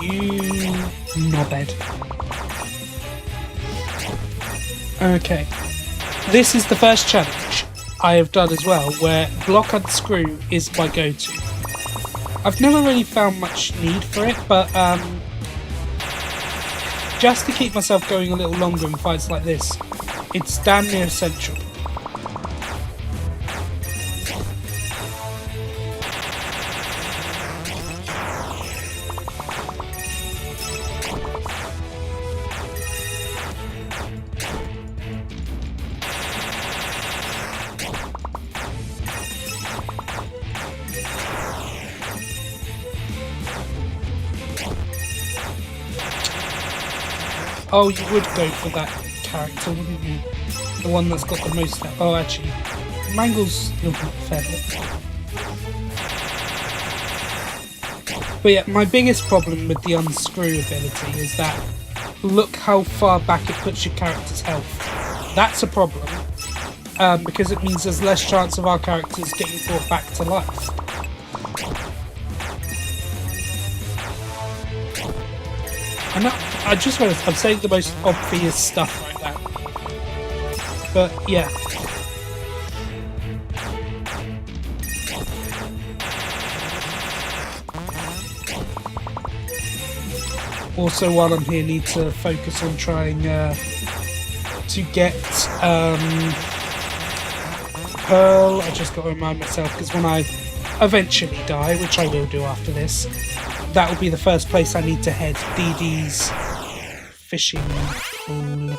You knobhead. Okay. This is the first challenge I have done as well, where block unscrew is my go-to. I've never really found much need for it, but just to keep myself going a little longer in fights like this, it's damn near essential. Oh, you would go for that character, wouldn't you? The one that's got the most... Oh, actually, Mangle's a little bit fair bit. But yeah, my biggest problem with the unscrew ability is that look how far back it puts your character's health. That's a problem, because it means there's less chance of our characters getting brought back to life. I just realised I'm saying the most obvious stuff right now. But yeah. Also, while I'm here, need to focus on trying to get Pearl. I just got to remind myself, because when I eventually die, which I will do after this, that will be the first place I need to head. DD's fishing pool.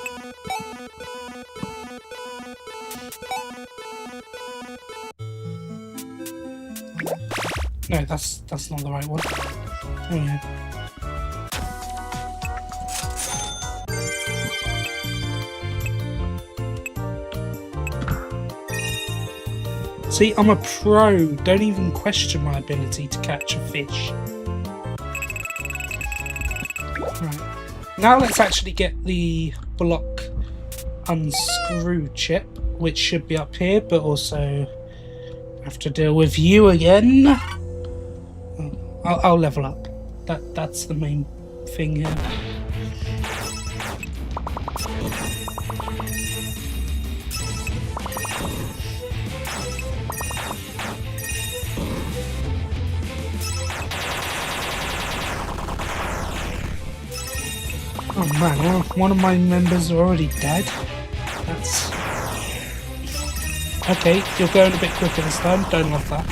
No, that's not the right one. Oh yeah. See, I'm a pro. Don't even question my ability to catch a fish. Right. Now let's actually get the block unscrew chip, which should be up here, but also have to deal with you again. I'll level up. That's the main thing here. Oh man, one of my members are already dead. That's... Okay, you're going a bit quicker this time, don't love that.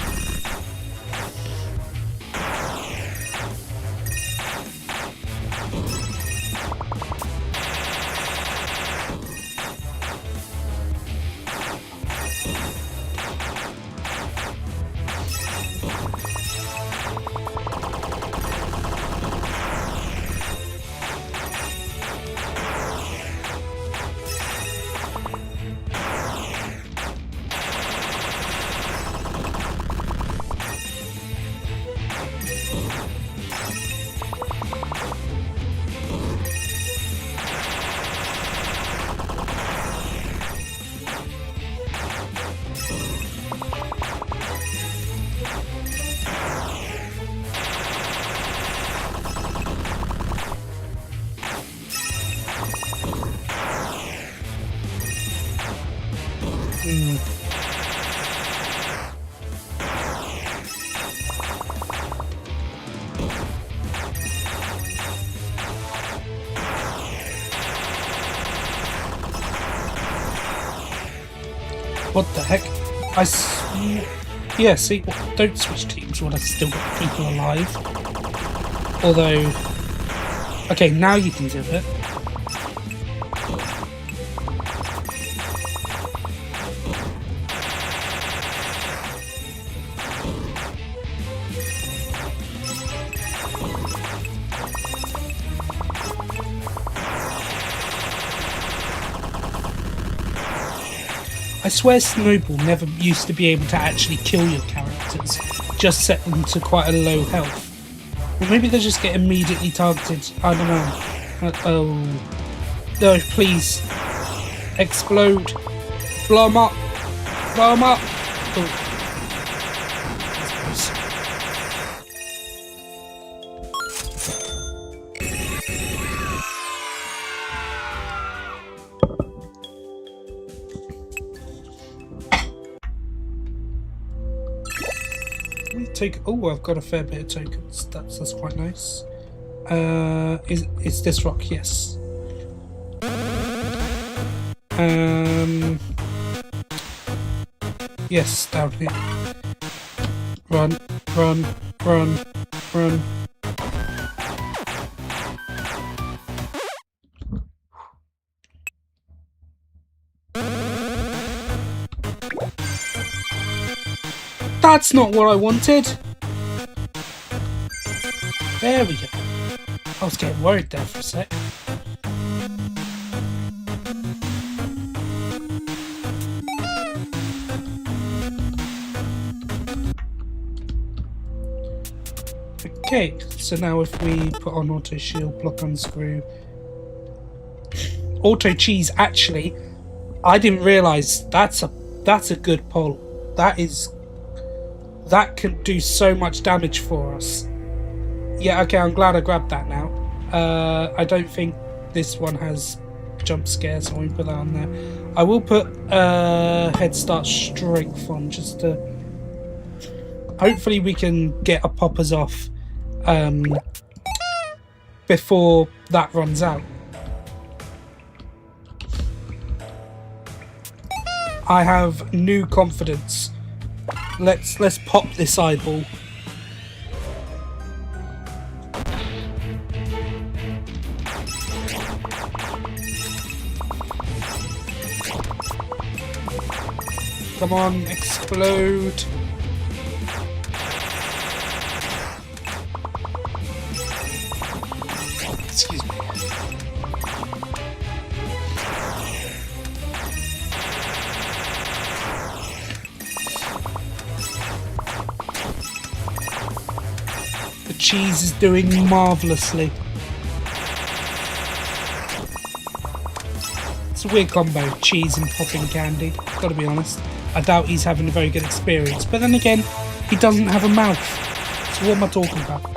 What the heck? Yeah, see, don't switch teams when I've still got people alive. Although... Okay, now you can do it. I swear Snowball never used to be able to actually kill your characters, just set them to quite a low health. Or maybe they just get immediately targeted, I don't know. Oh. No, please. Explode. Blow them up. Blow them up. Oh. we take? Oh, I've got a fair bit of tokens. That's quite nice. Is this rock? Yes. Yes, down here. Run, run, run, run. That's not what I wanted. There we go. I was getting worried there for a sec. Okay, so now if we put on auto shield, block unscrew, auto cheese. Actually, I didn't realise that's a good pull. That can do so much damage for us. Yeah, okay, I'm glad I grabbed that now. I don't think this one has jump scare, so I won't put that on there. I will put head start strength on just to hopefully we can get a poppers off before that runs out. I have new confidence. Let's pop this eyeball. Come on, explode. Excuse me. The cheese is doing marvellously. It's a weird combo, cheese and popping candy, gotta be honest. I doubt he's having a very good experience, but then again, he doesn't have a mouth. So what am I talking about?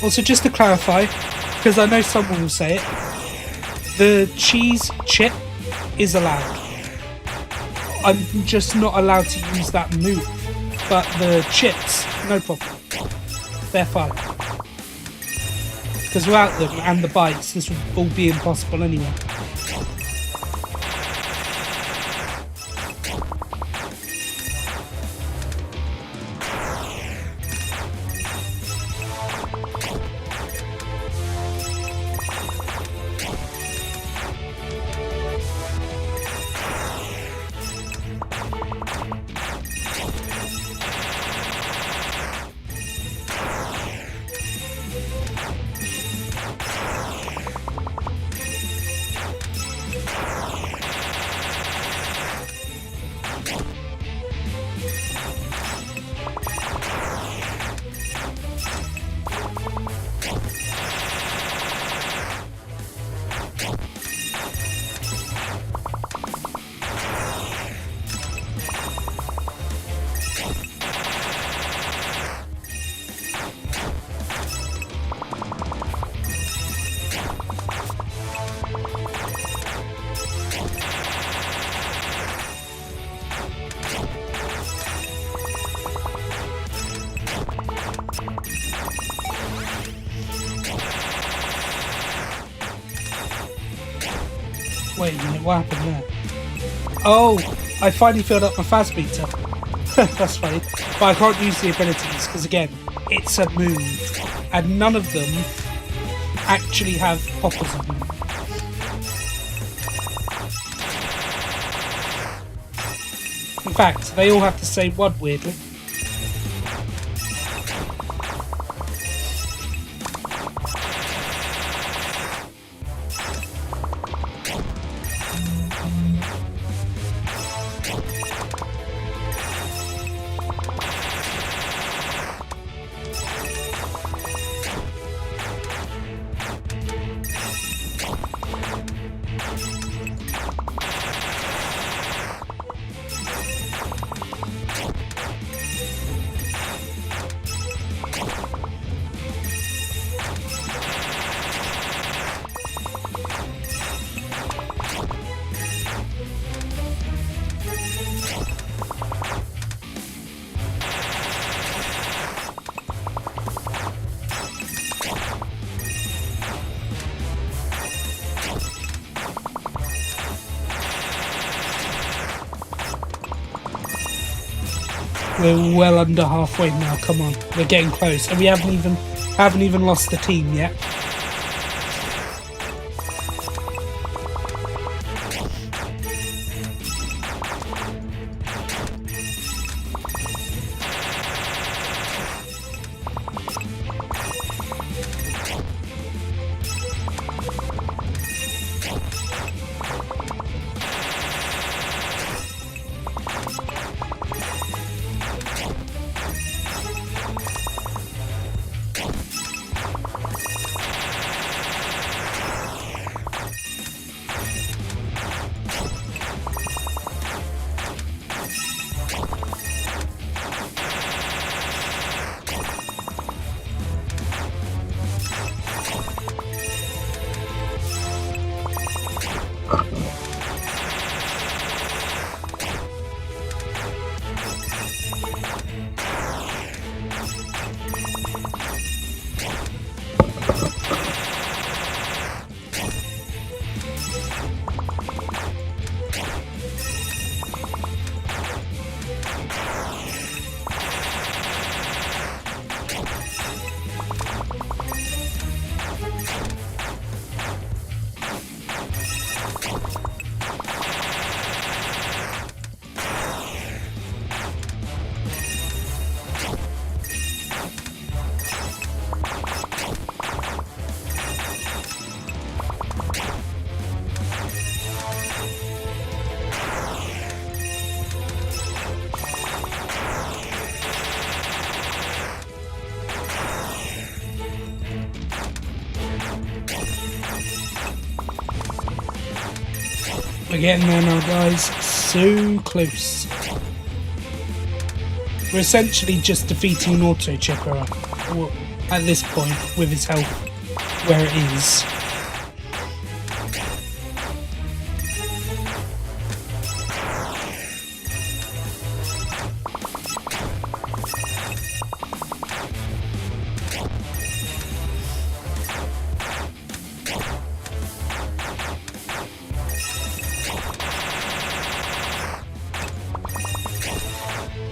Also, just to clarify, because I know someone will say it, the cheese chip is allowed. I'm just not allowed to use that move, but the chips, no problem. They're fine. Because without them and the bites, this would all be impossible anyway. Wait a minute, what happened there? Oh, I finally filled up my fast meter. That's funny. But I can't use the abilities because, again, it's a move. And none of them actually have poppers on them. In fact, they all have the same one, weirdly. We're well under halfway now. Come on, we're getting close, and we haven't even lost the team yet. We're getting there now, guys. So close. We're essentially just defeating an auto checker at this point with his health where it is.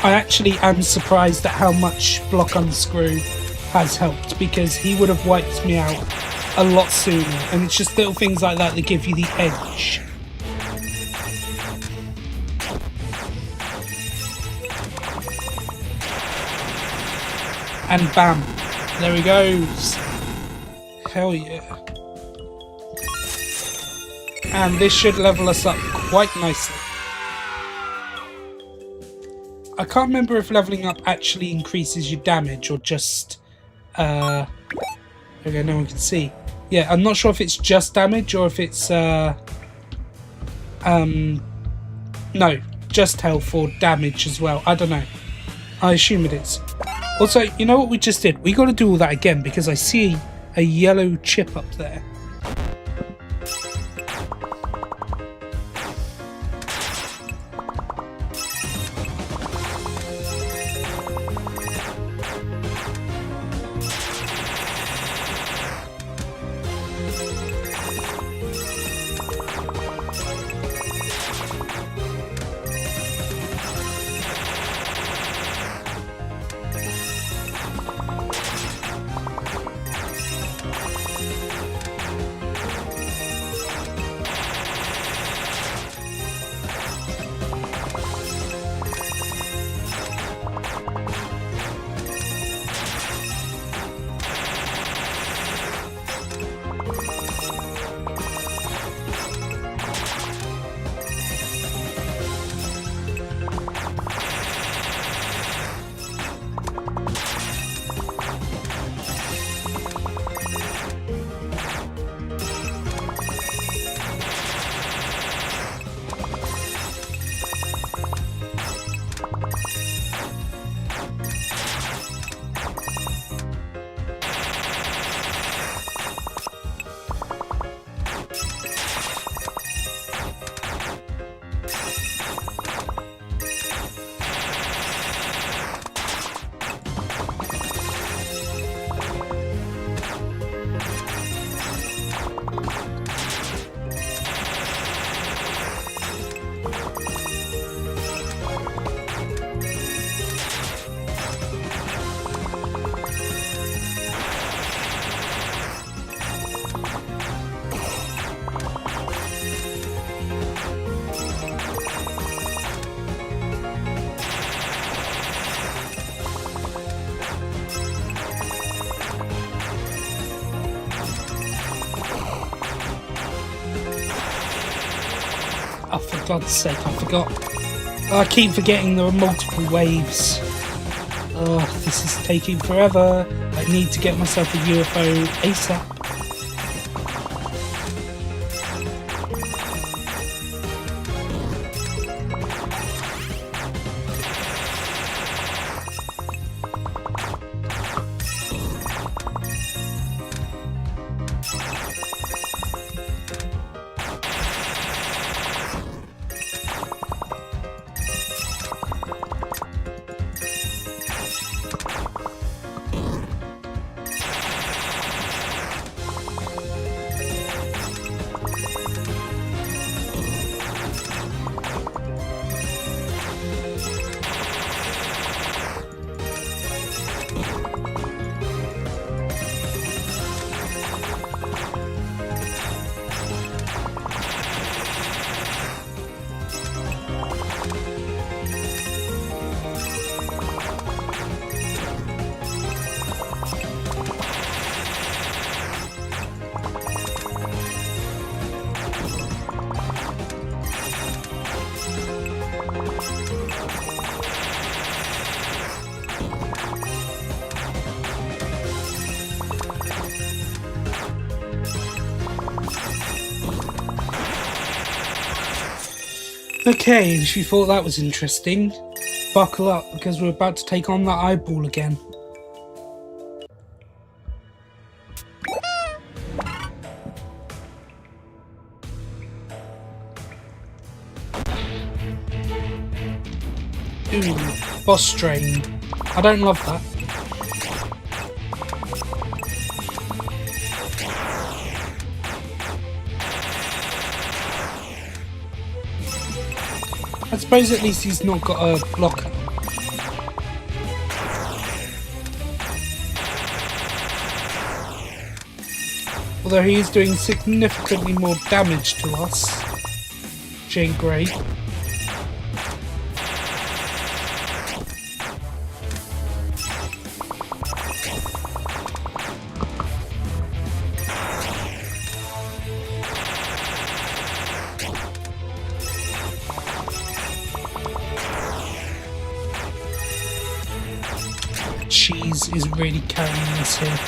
I actually am surprised at how much block unscrew has helped, because he would have wiped me out a lot sooner, and it's just little things like that that give you the edge. And bam, there he goes. Hell yeah. And this should level us up quite nicely. I can't remember if leveling up actually increases your damage or just... okay, no one can see. Yeah, I'm not sure if it's just damage or if it's... no, just health or damage as well. I don't know. I assume it is. Also, you know what we just did? We got to do all that again because I see a yellow chip up there. God's sake, I forgot. I keep forgetting there are multiple waves. Oh, this is taking forever. I need to get myself a UFO ASAP. Okay, if you thought that was interesting, buckle up because we're about to take on that eyeball again. Ooh, boss strain. I don't love that. I suppose at least he's not got a blocker. Although he is doing significantly more damage to us, which ain't great. Cheese is really carrying us here.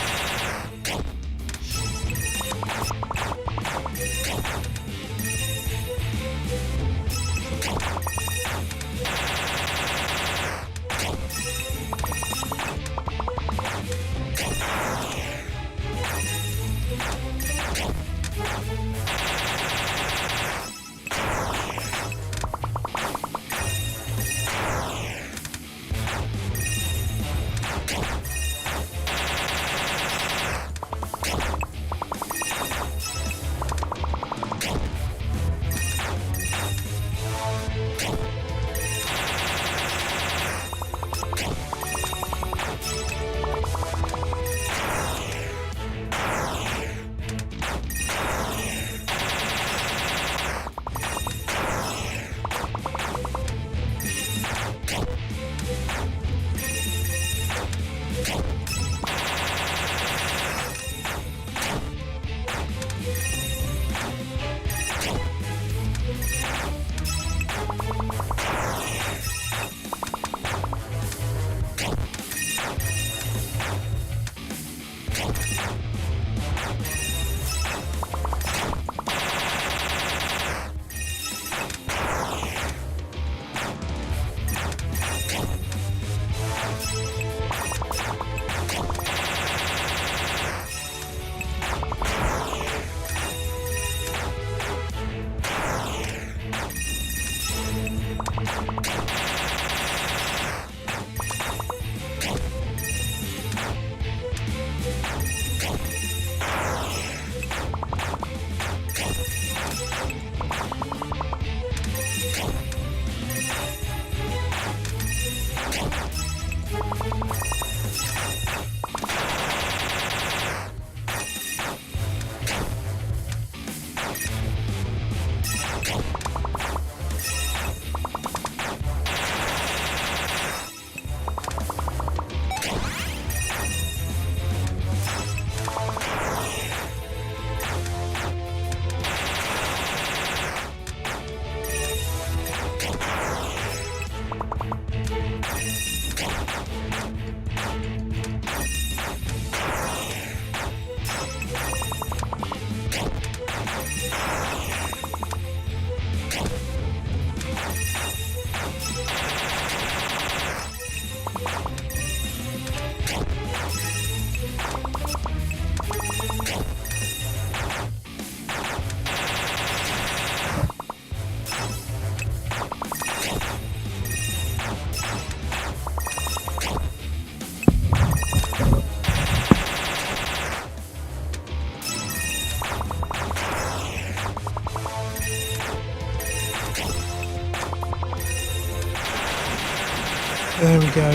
There we go.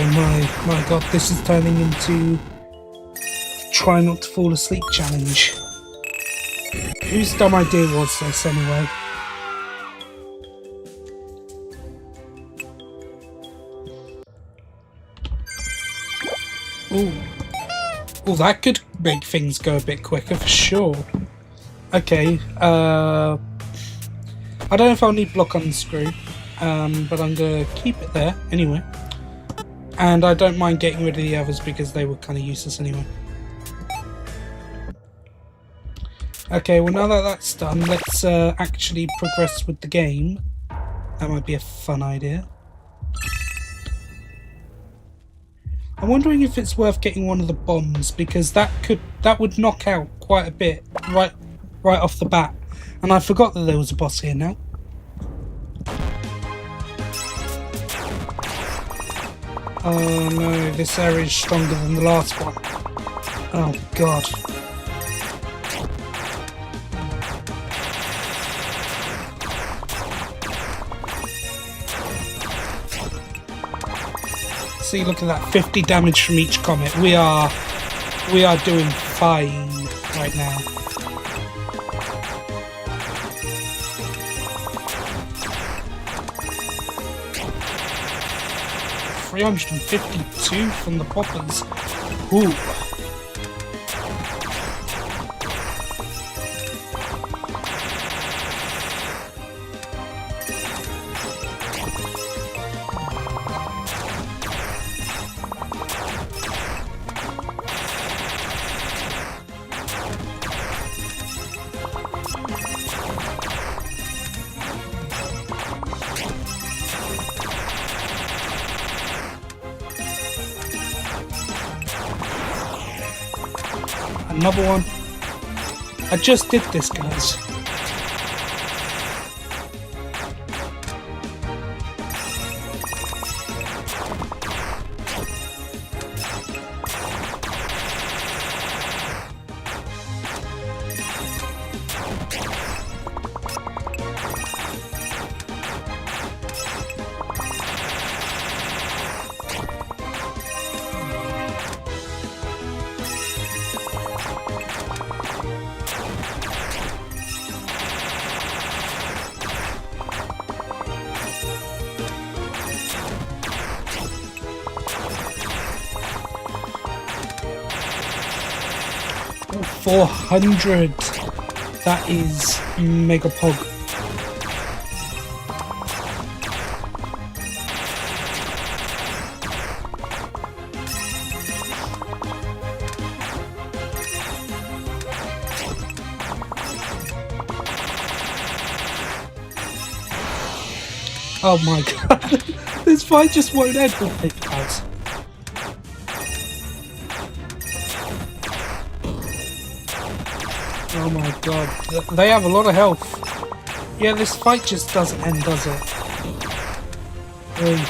My god, this is turning into try not to fall asleep challenge. Whose dumb idea was this anyway? Ooh. Oh, that could make things go a bit quicker for sure. Okay, I don't know if I'll need block unscrew, but I'm gonna keep it there anyway. And I don't mind getting rid of the others because they were kind of useless anyway. Okay, well now that that's done, let's actually progress with the game. That might be a fun idea. I'm wondering if it's worth getting one of the bombs, because that would knock out quite a bit right off the bat. And I forgot that there was a boss here now. Oh no, this area is stronger than the last one. Oh god. See, look at that, 50 damage from each comet. We are doing fine right now. $352 from the poppers. Ooh. Another one. I just did this, guys. Oh, 400. That is mega pog. Oh my god, this fight just won't end with it, guys. Oh my god, they have a lot of health. Yeah, this fight just doesn't end, does it? Really?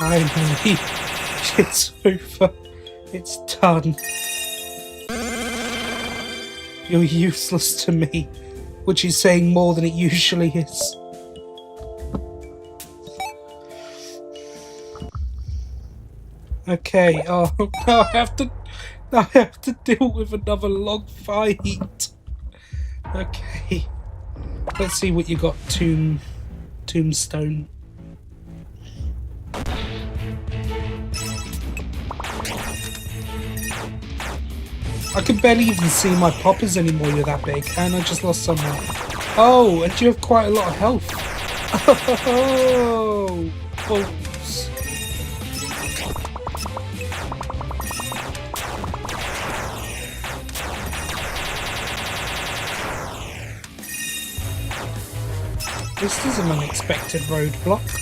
Finally, it's over. It's done. You're useless to me, which is saying more than it usually is. Okay, oh, now I have to deal with another log fight. Okay, let's see what you got. Tombstone. I can barely even see my poppers anymore, you're that big, and I just lost someone. Oh, and you have quite a lot of health. Oh, balls. This is an unexpected roadblock.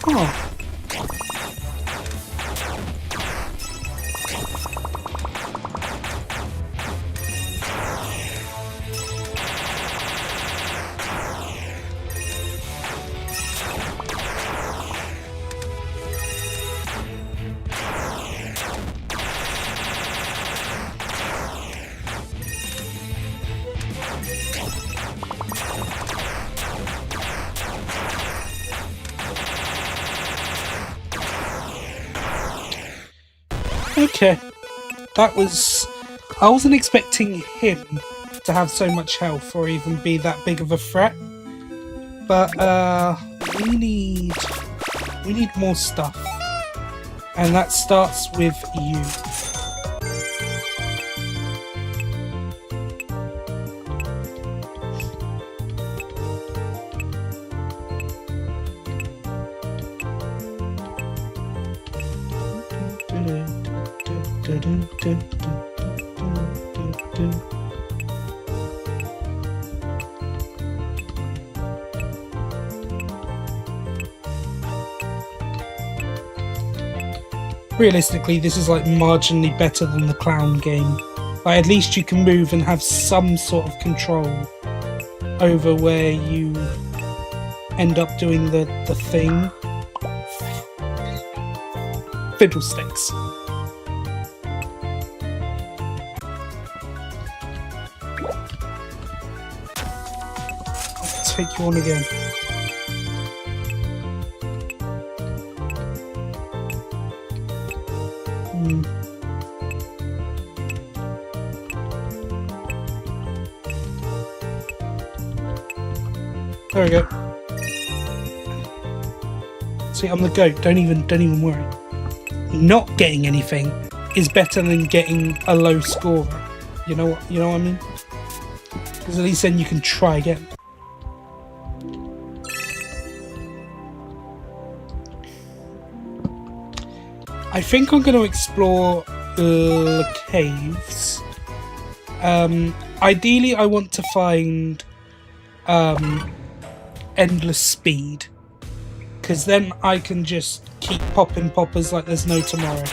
Huh. Okay, that was... I wasn't expecting him to have so much health or even be that big of a threat. But, we need more stuff. And that starts with you. Realistically, this is like marginally better than the clown game. Like, at least you can move and have some sort of control over where you end up doing the thing. Fiddlesticks. I'll take you on again. There we go. See, I'm the goat. Don't even worry. Not getting anything is better than getting a low score. You know what I mean? Because at least then you can try again. I think I'm going to explore the caves. Ideally, I want to find endless speed, because then I can just keep popping poppers like there's no tomorrow.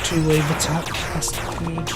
Two-wave attack, that's not good.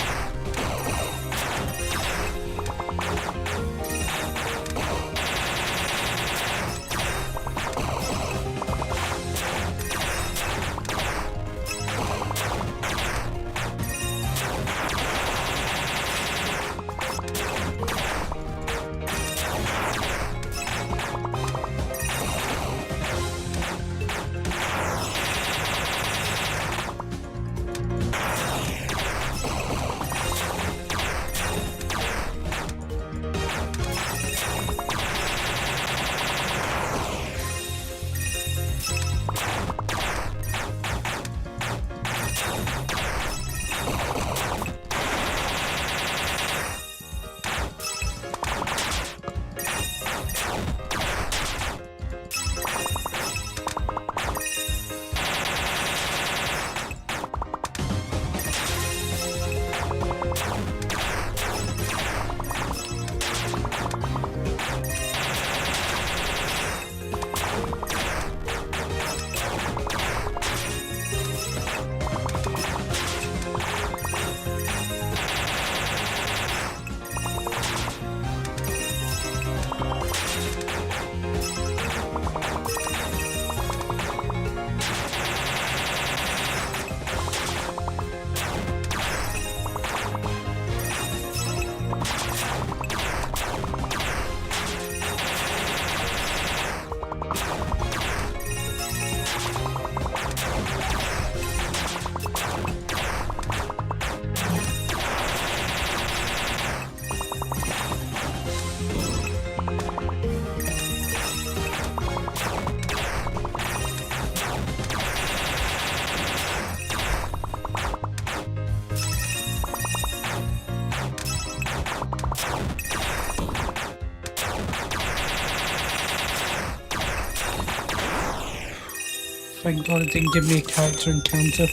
Thank God it didn't give me a character encounter.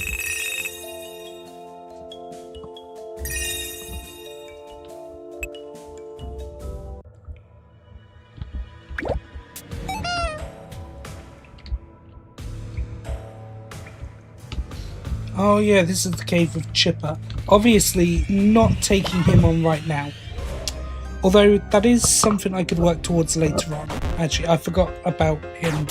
Oh yeah, this is the cave of Chipper. Obviously not taking him on right now. Although that is something I could work towards later on. Actually, I forgot about him.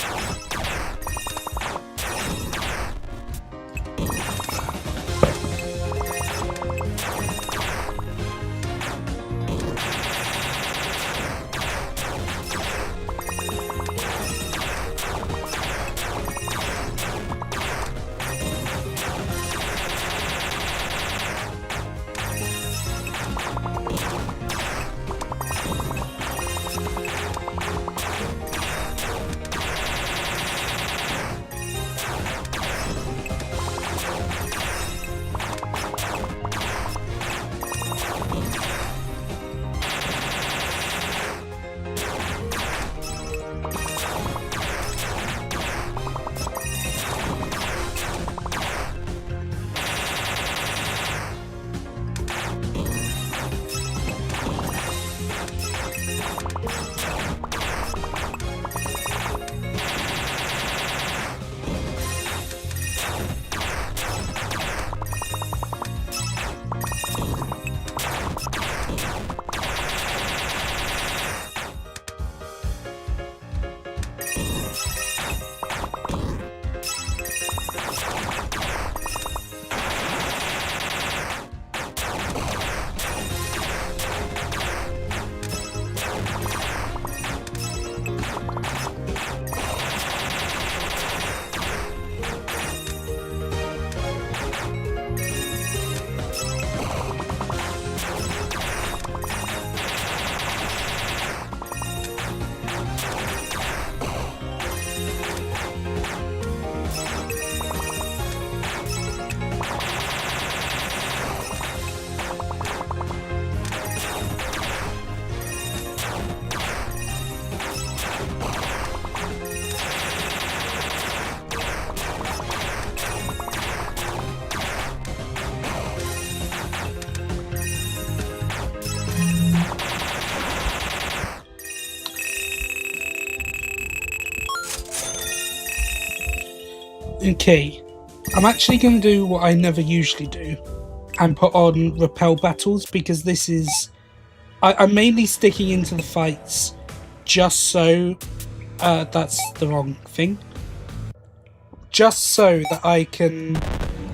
Okay, I'm actually going to do what I never usually do and put on repel battles, because this is... I'm mainly sticking into the fights just so... that's the wrong thing. Just so that I can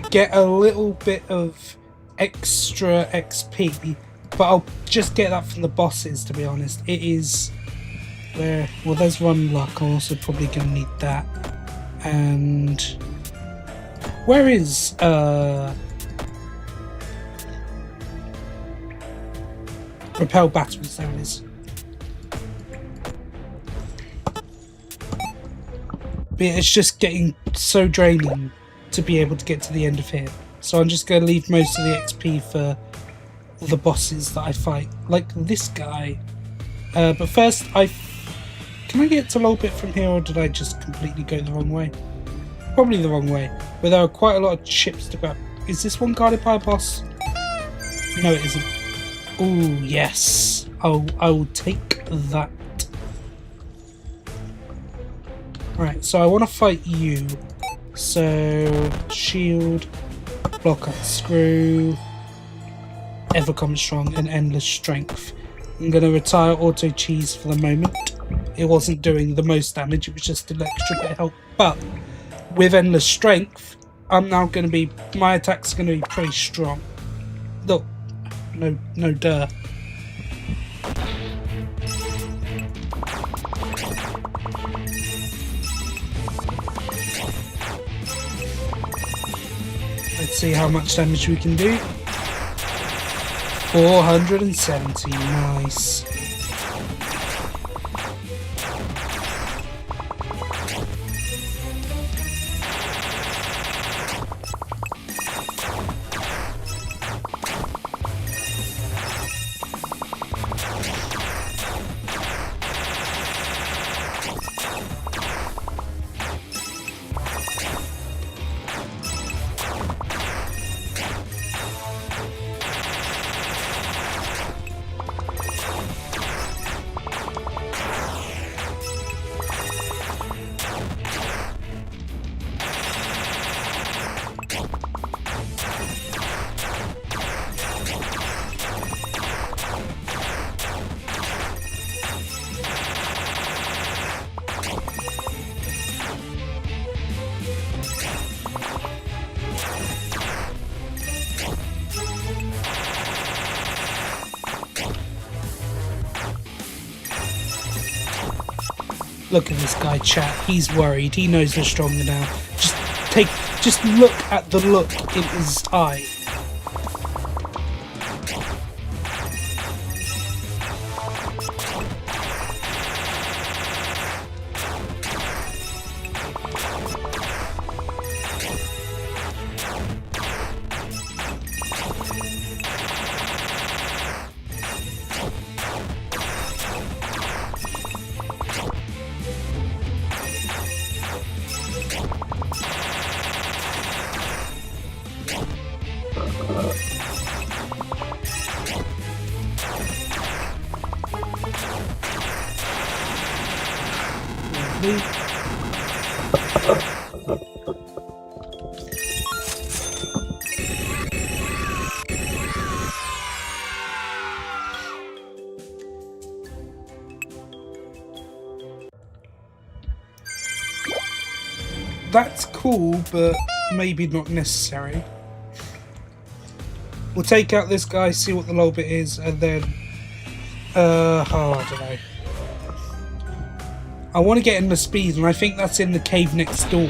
get a little bit of extra XP, but I'll just get that from the bosses, to be honest. It is... where... well, there's one luck. I'm also probably going to need that. And where is repel battles? There it is. But yeah, it's just getting so draining to be able to get to the end of here. So I'm just going to leave most of the XP for the bosses that I fight, like this guy. But first, can I get to Lolbit from here, or did I just completely go the wrong way? Probably the wrong way. But there are quite a lot of chips to grab. Is this one guarded by a boss? No, it isn't. Oh, yes. I will take that. Right, so I want to fight you. So, shield, block up screw, Evercom strong, and endless strength. I'm going to retire auto cheese for the moment. It wasn't doing the most damage, it was just an extra bit of help. But with endless strength, I'm now going to be... my attack's going to be pretty strong. Look, no duh. Let's see how much damage we can do. 470, nice. Look at this guy, chat. He's worried. He knows we're stronger now. Just look at the look in his eye. That's cool, but maybe not necessary. We'll take out this guy, see what the low bit is, and then oh, I don't know. I want to get in the speed, and I think that's in the cave next door.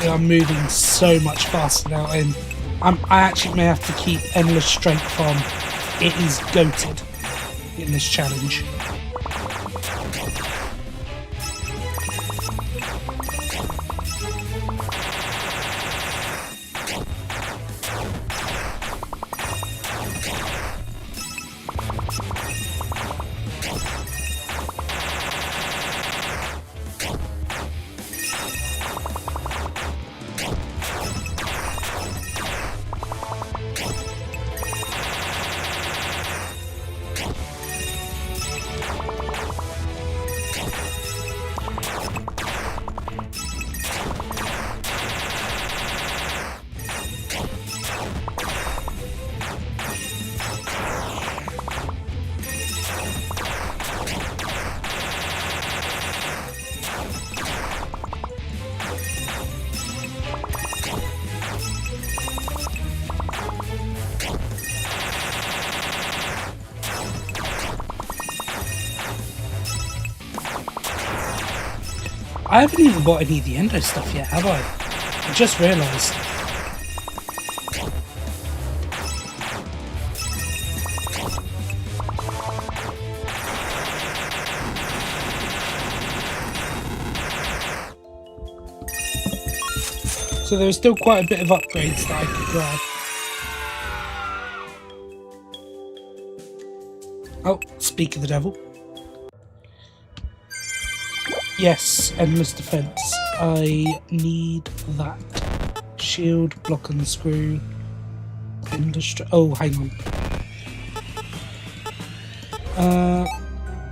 We are moving so much faster now, and I actually may have to keep endless strength on. It is goated in this challenge. I haven't even bought any of the endo stuff yet, have I? I just realised. So there was still quite a bit of upgrades that I could grab. Oh, speak of the devil. Yes, endless defense. I need that. Shield, block and screw. Industry. Oh, hang on.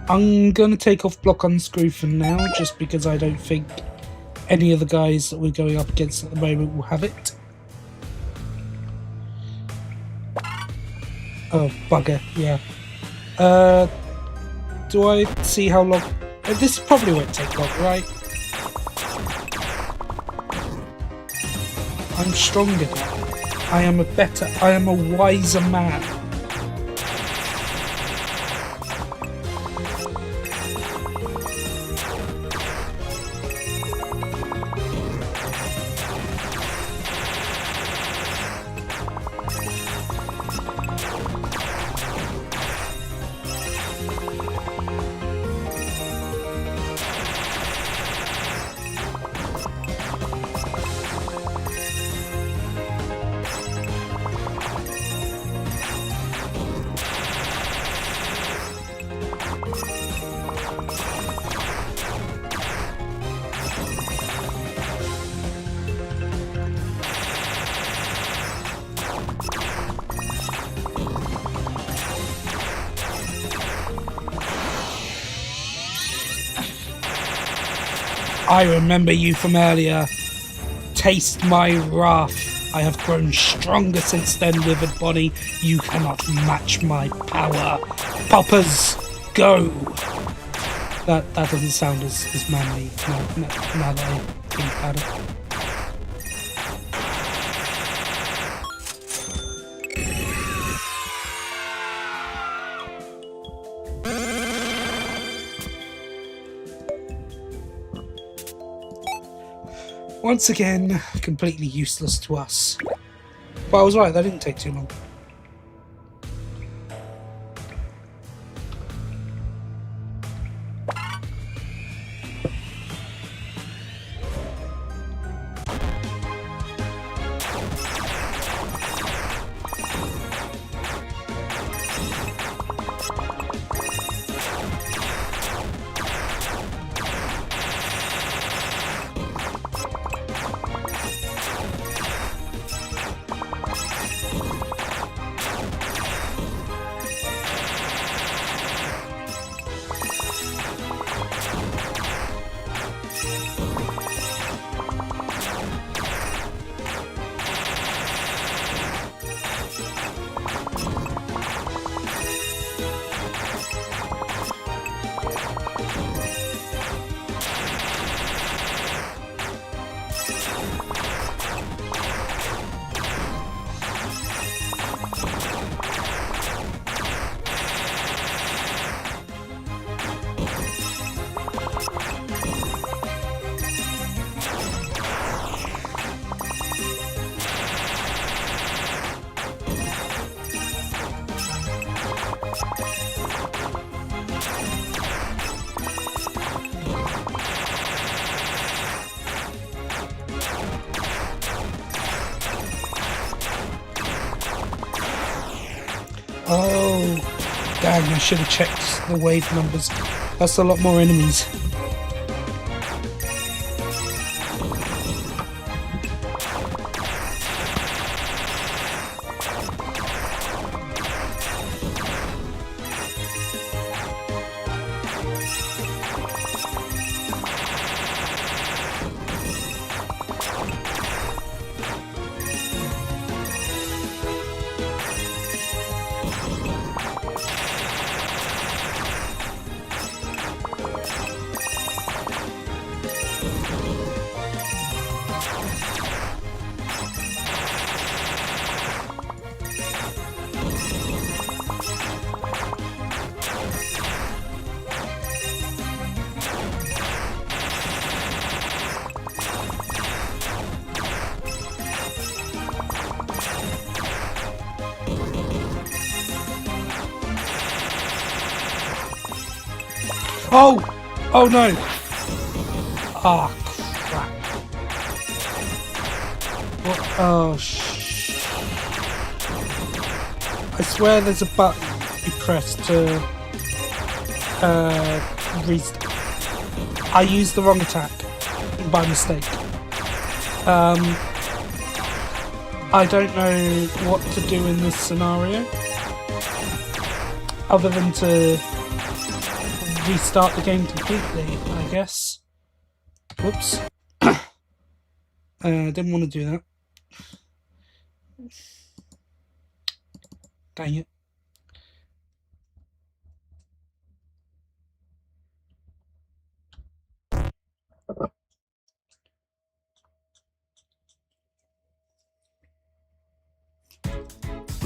I'm gonna take off block unscrew for now, just because I don't think any of the guys that we're going up against at the moment will have it. Oh, bugger, yeah. Do I see how long? This probably won't take long, right? I'm stronger now. I am a wiser man. I remember you from earlier. Taste my wrath. I have grown stronger since then, withered body. You cannot match my power. Poppers, go! That doesn't sound as manly now that I think about it. Once again, completely useless to us. But I was right, that didn't take too long. Oh, dang, I should have checked the wave numbers. That's a lot more enemies. Oh! Oh no! Ah, crap. What? Oh, I swear there's a button you press to restart. I used the wrong attack by mistake. I don't know what to do in this scenario other than to restart the game completely, I guess. Whoops. Didn't want to do that. Dang it.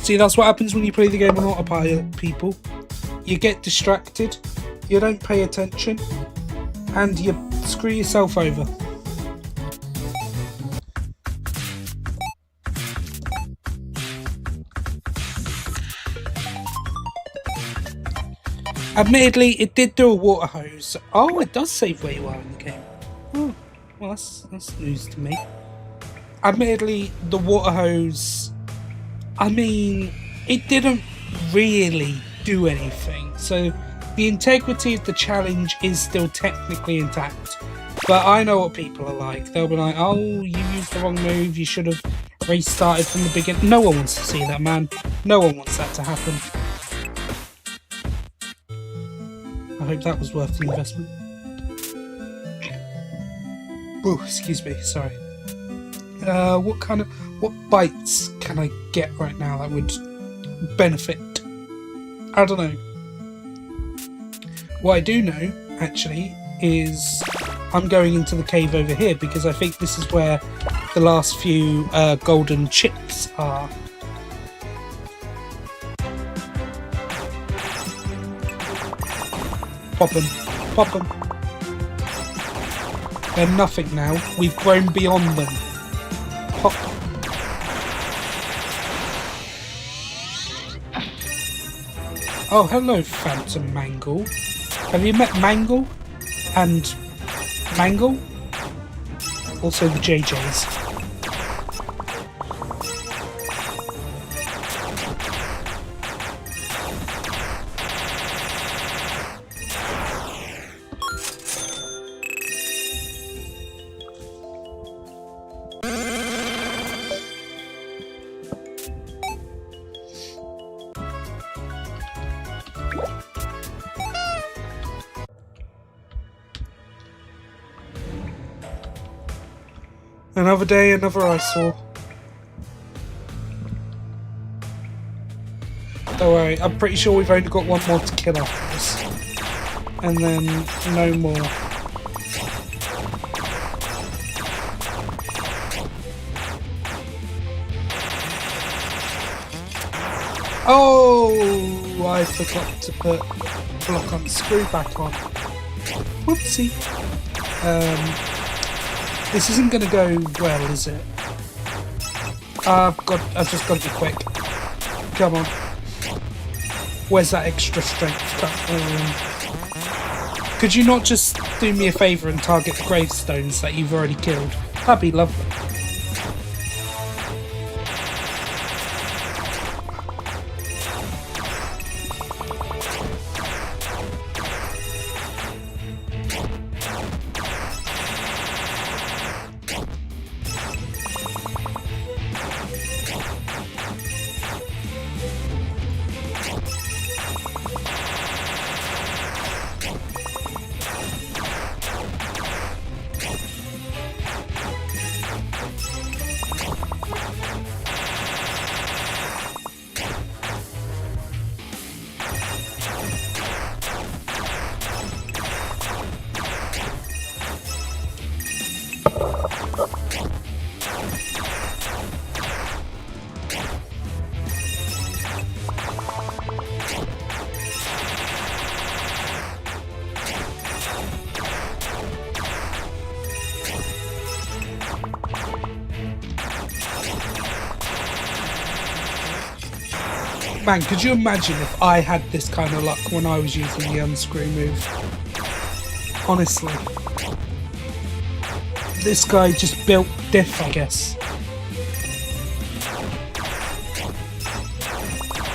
See, that's what happens when you play the game on autopilot, people. You get distracted, you don't pay attention, and you screw yourself over. Admittedly, it did do a water hose. Oh, it does save where you are in the game. Oh, well, that's news to me. Admittedly, the water hose, I mean, it didn't really do anything. So the integrity of the challenge is still technically intact. But I know what people are like. They'll be like, oh, you used the wrong move. You should have restarted from the beginning. No one wants to see that, man. No one wants that to happen. I hope that was worth the investment. Oh, excuse me, sorry. What bites can I get right now that would benefit? I don't know. What I do know, actually, is I'm going into the cave over here because I think this is where the last few golden chips are. Pop them. Pop them. They're nothing now. We've grown beyond them. Pop. Oh, hello, Phantom Mangle. Have you met Mangle? And Mangle? Also the JJs. Another day, another eyesore. Don't worry, I'm pretty sure we've only got one more to kill after this. And then no more. Oh, I forgot to put block on screw back on. Whoopsie. This isn't going to go well, is it? I've just got to be quick. Come on. Where's that extra strength? Could you not just do me a favour and target the gravestones that you've already killed? That'd be lovely. Man, could you imagine if I had this kind of luck when I was using the unscrew move? Honestly. This guy just built diff, I guess.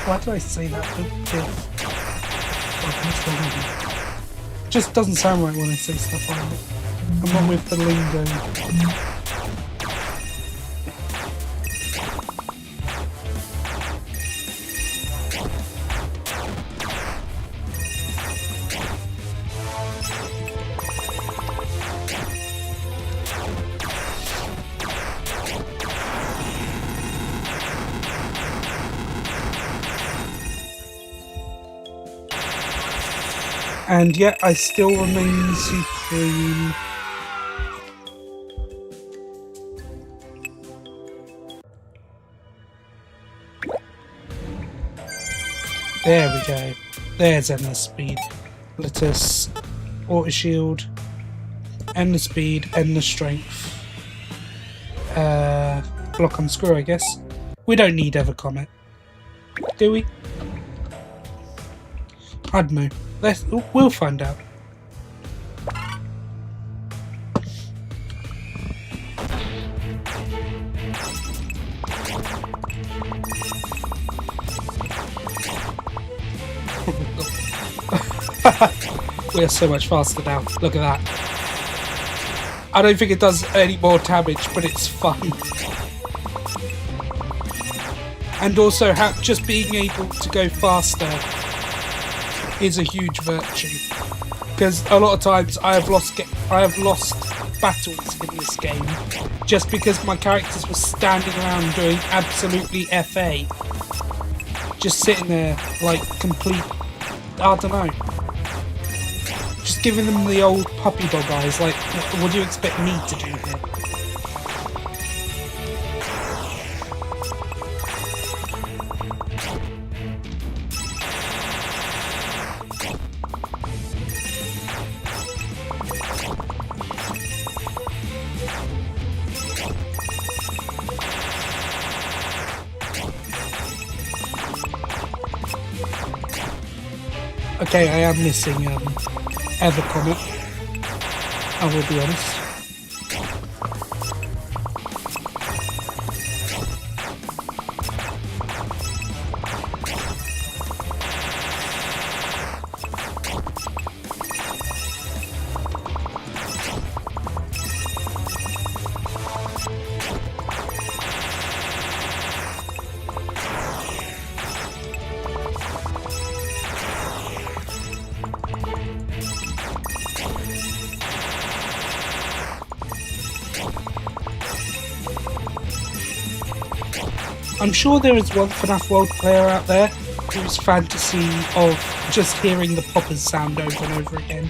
Why do I say that? Diff? It just doesn't sound right when I say stuff like that. I'm not with the lingo. And yet I still remain supreme. There we go. There's endless speed. Let us auto shield. Endless speed, endless strength. Block on screw, I guess. We don't need Ever Comet, do we? I don't know. We'll find out. We are so much faster now. Look at that. I don't think it does any more damage, but it's fun. And also, just being able to go faster is a huge virtue, because a lot of times I have lost battles in this game just because my characters were standing around doing absolutely FA. Just sitting there like complete, I don't know. Just giving them the old puppy dog eyes, like, what do you expect me to do here? Okay, I am missing Evercomet, I will be honest. I'm sure there is one Fnaf World player out there whose fantasy of just hearing the poppers sound over and over again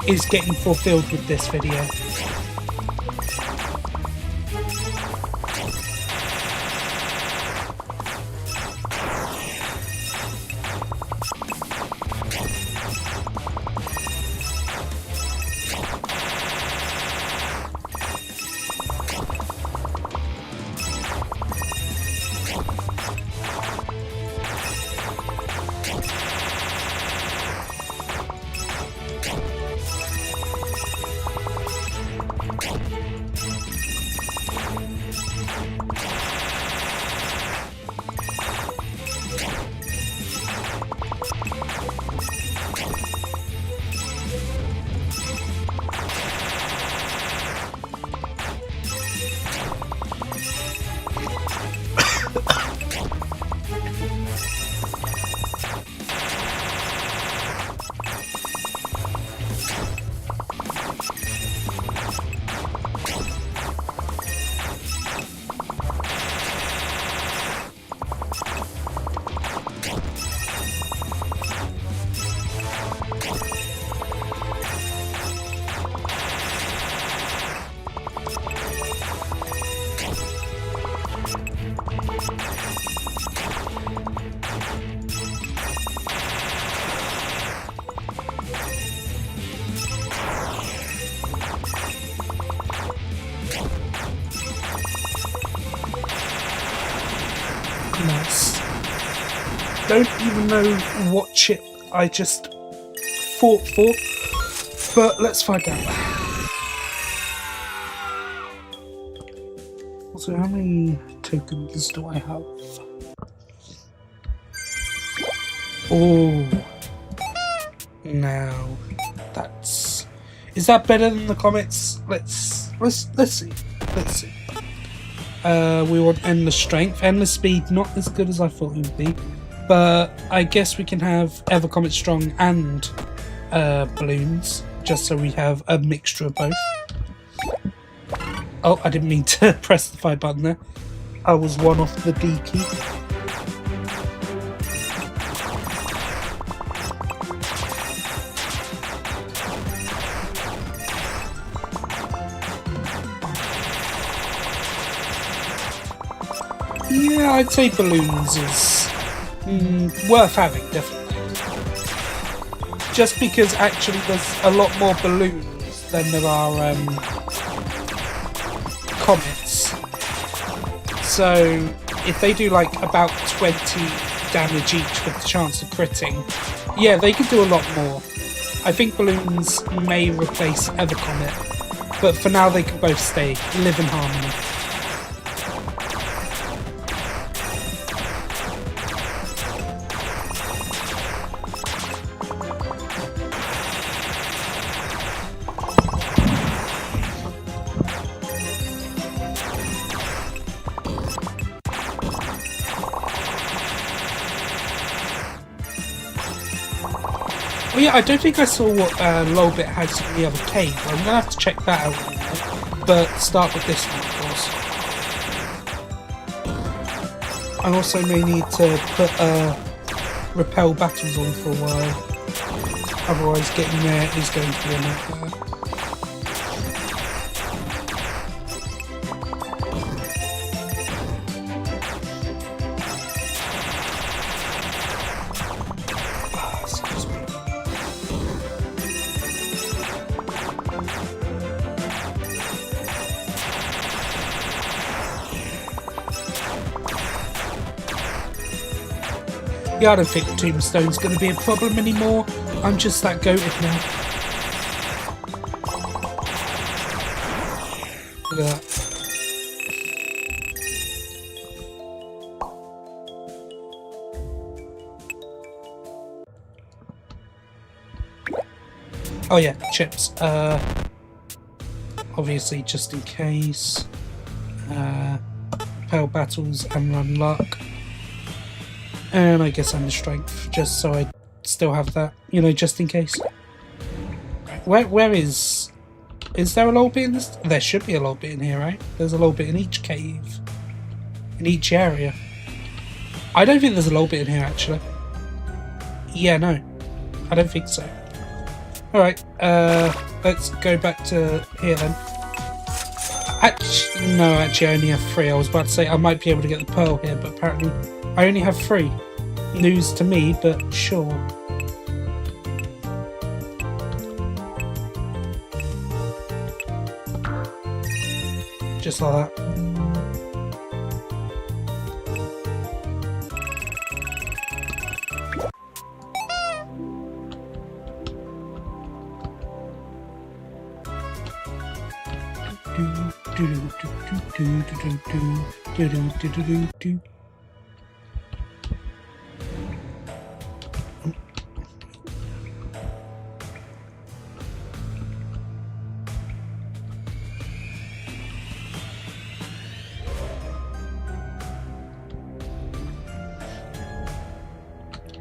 is getting fulfilled with this video. Nice. Don't even know what chip I just fought for, but let's find out. So how many tokens do I have? Oh, now that's... Is that better than the comets? Let's see. We want endless strength, endless speed. Not as good as I thought it would be, but I guess we can have Evercomet strong and balloons, just so we have a mixture of both. Oh, I didn't mean to press the fire button there. I was one off the D key. Yeah, I'd say balloons is worth having, definitely. Just because actually there's a lot more balloons than there are comets. So if they do like about 20 damage each with the chance of critting, yeah, they could do a lot more. I think balloons may replace Evercomet, but for now they can both stay, live in harmony. Oh yeah, I don't think I saw what Lolbit has in the other cave. I'm gonna have to check that out. but start with this one, of course. I also may need to put repel battles on for a while, otherwise getting there is going to be a nightmare. Yeah, I don't think Tombstone's going to be a problem anymore. I'm just that goated now. Look at that. Oh yeah, chips. Obviously, just in case. Repel battles and run luck. And I guess I'm the strength, just so I still have that, you know, just in case. Where is there a little bit in this? There should be a little bit in here, right? There's a little bit in each cave, in each area. I don't think there's a little bit in here, actually. Yeah, no, I don't think so. Alright, let's go back to here then. Actually, no, actually I only have 3. I was about to say I might be able to get the pearl here, but apparently I only have 3. News to me, but sure. Just like that.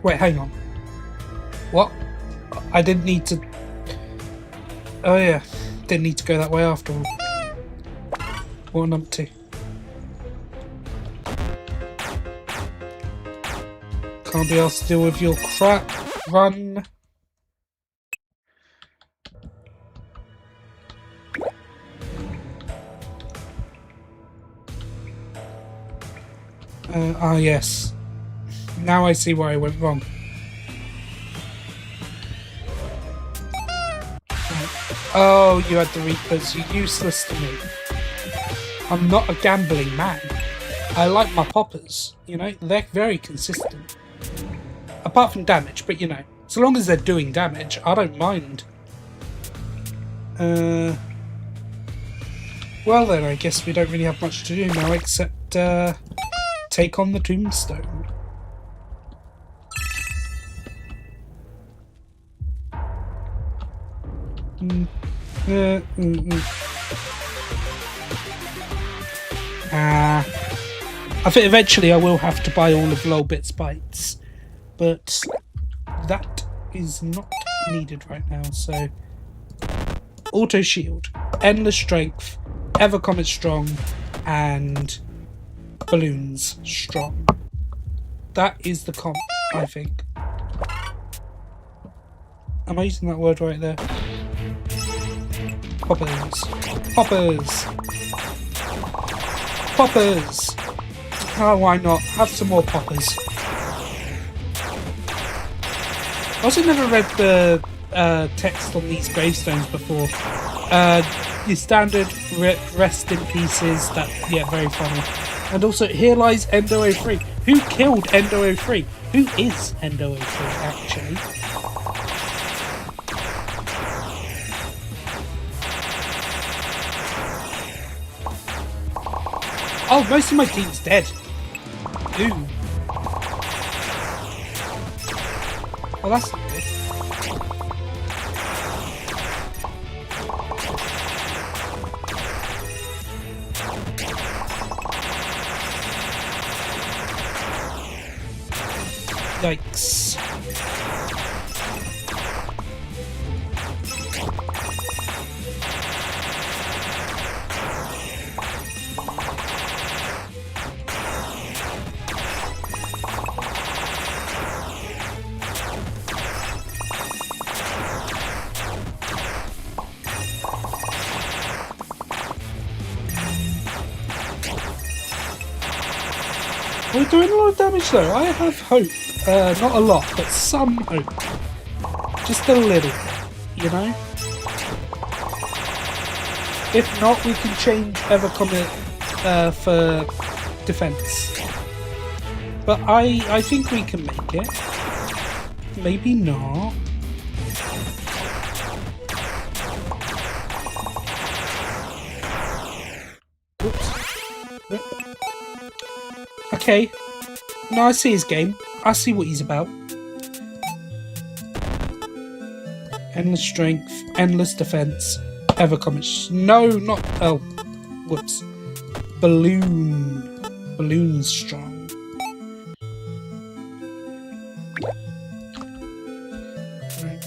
Wait, hang on. What? I didn't need to... Oh yeah, didn't need to go that way after all. What an umpty. Can't be asked to deal with your crap. Run. Ah yes. Now I see where I went wrong. Oh, you had the Reapers. You're useless to me. I'm not a gambling man. I like my poppers. You know, they're very consistent. Apart from damage, but you know, so long as they're doing damage, I don't mind. Well then, I guess we don't really have much to do now except take on the Tombstone. I think eventually I will have to buy all of Lolbit's bites, but that is not needed right now. So auto shield, endless strength, ever comet strong, and balloons strong. That is the comp, I think. Am I using that word right there? Poppers. Poppers. Poppers. Oh, why not? Have some more poppers. I also never read the text on these gravestones before. Your standard rest in pieces. That, yeah, very funny. And also, here lies Endo 03. Who killed Endo 03? Who is Endo 03 actually? Oh, most of my team's dead. Ooh. Well, that's not good. Yikes. We're doing a lot of damage though. I have hope. Not a lot, but some hope. Just a little bit, you know? If not, we can change Evercomet for defense. But I think we can make it. Maybe not. Oops. Okay. No, I see his game. I see what he's about. Endless strength, endless defense, Evercomet. No, not... Oh. Whoops. Balloon. Balloon's strong. Right.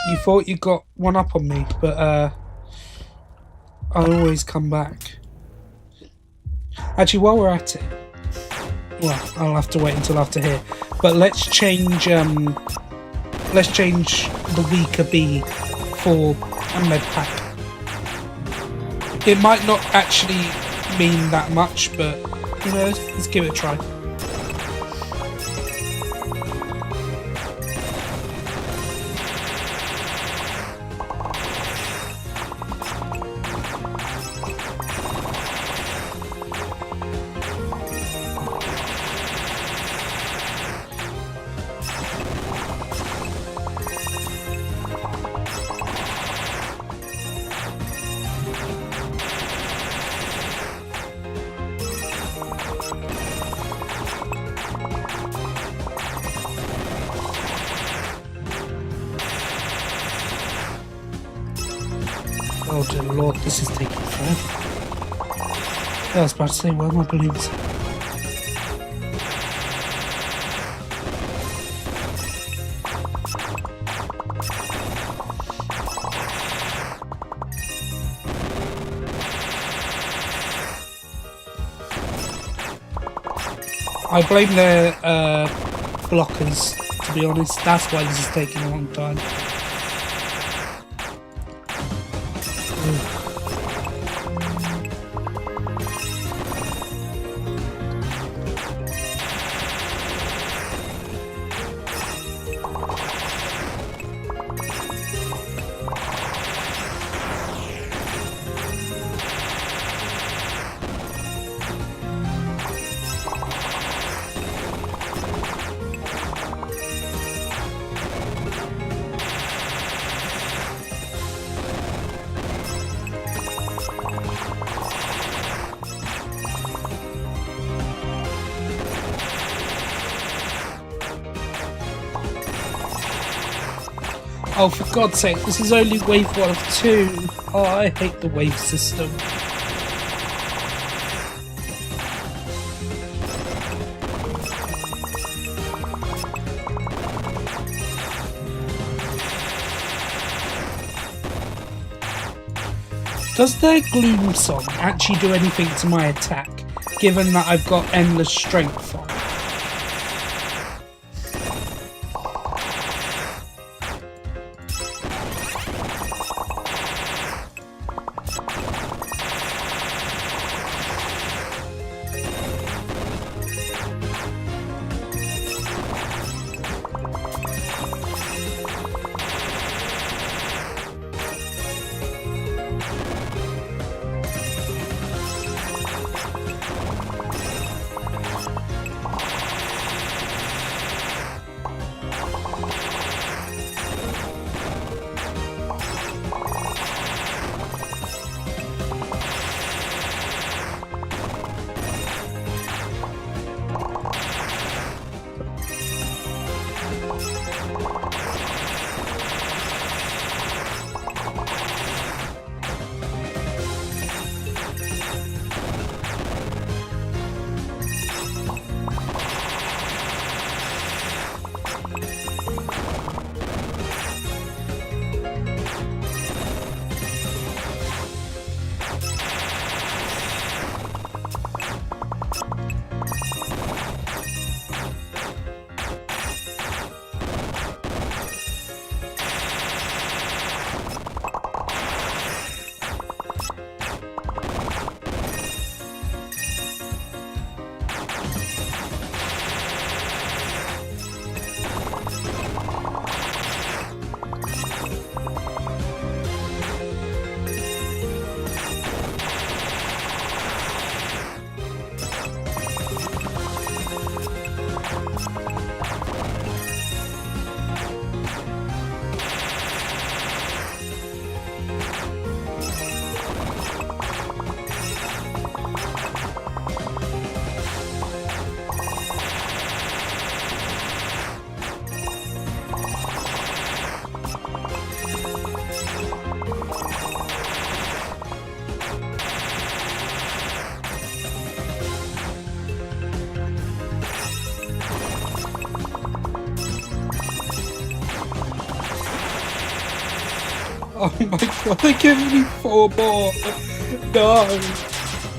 You thought you got one up on me, but I'll always come back. Actually, while we're at it, well, I'll have to wait until after here. But let's change the weaker bee for a med pack. It might not actually mean that much, but you know, let's give it a try. Oh dear lord, this is taking forever. I was about to say, where are my balloons? I blame the blockers, to be honest. That's why this is taking a long time. Oh, for God's sake, this is only wave 1 of 2. Oh, I hate the wave system. Does their Gloom Song actually do anything to my attack, given that I've got endless strength on? Oh my god, they're giving me 4 more! No!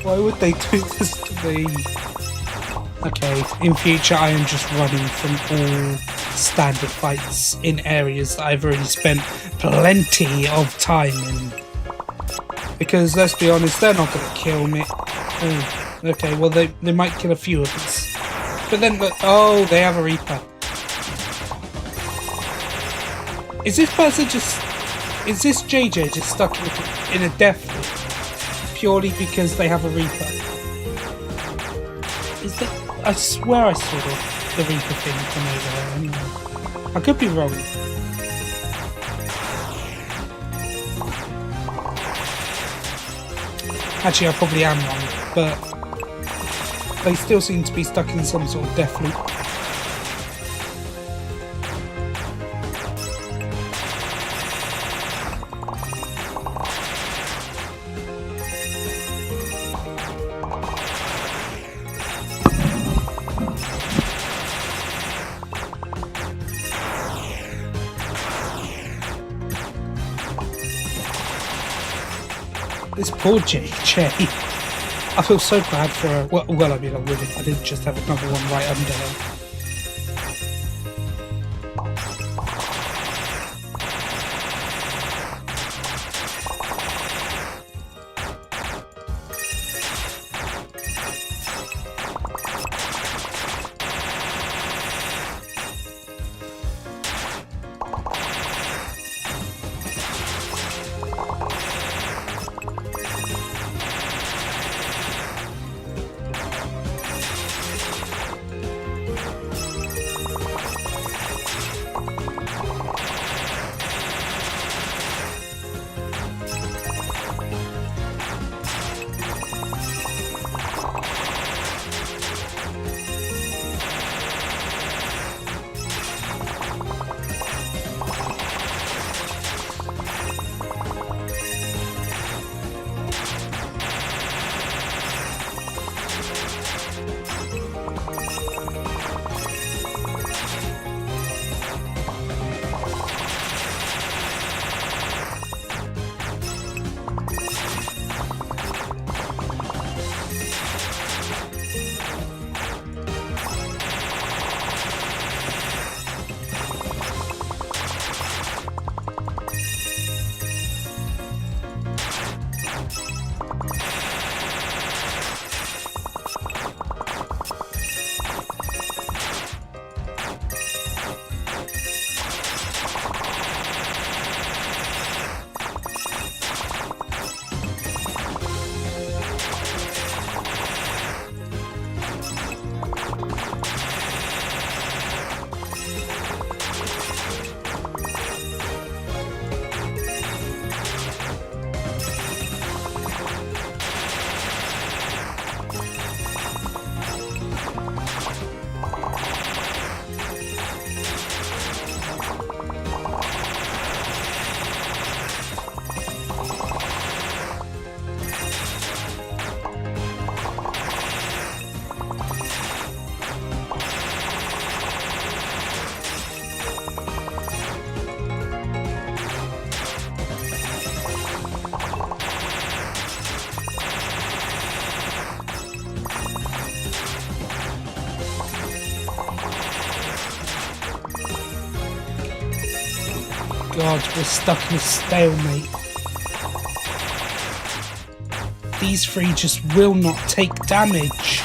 Why would they do this to me? Okay, in future I am just running from all standard fights in areas that I've already spent plenty of time in. Because let's be honest, they're not gonna kill me. Oh, okay, well they might kill a few of us. But then, oh, they have a Reaper. Is this person just... Is this JJ just stuck in a death loop purely because they have a Reaper? Is that... I swear I saw the Reaper thing come over there. I could be wrong. Actually, I probably am wrong, but they still seem to be stuck in some sort of death loop. This poor JJ. I feel so bad for her. Well, I mean, I wouldn't. I didn't just have another one right under her. God, we're stuck in a stalemate. These 3 just will not take damage.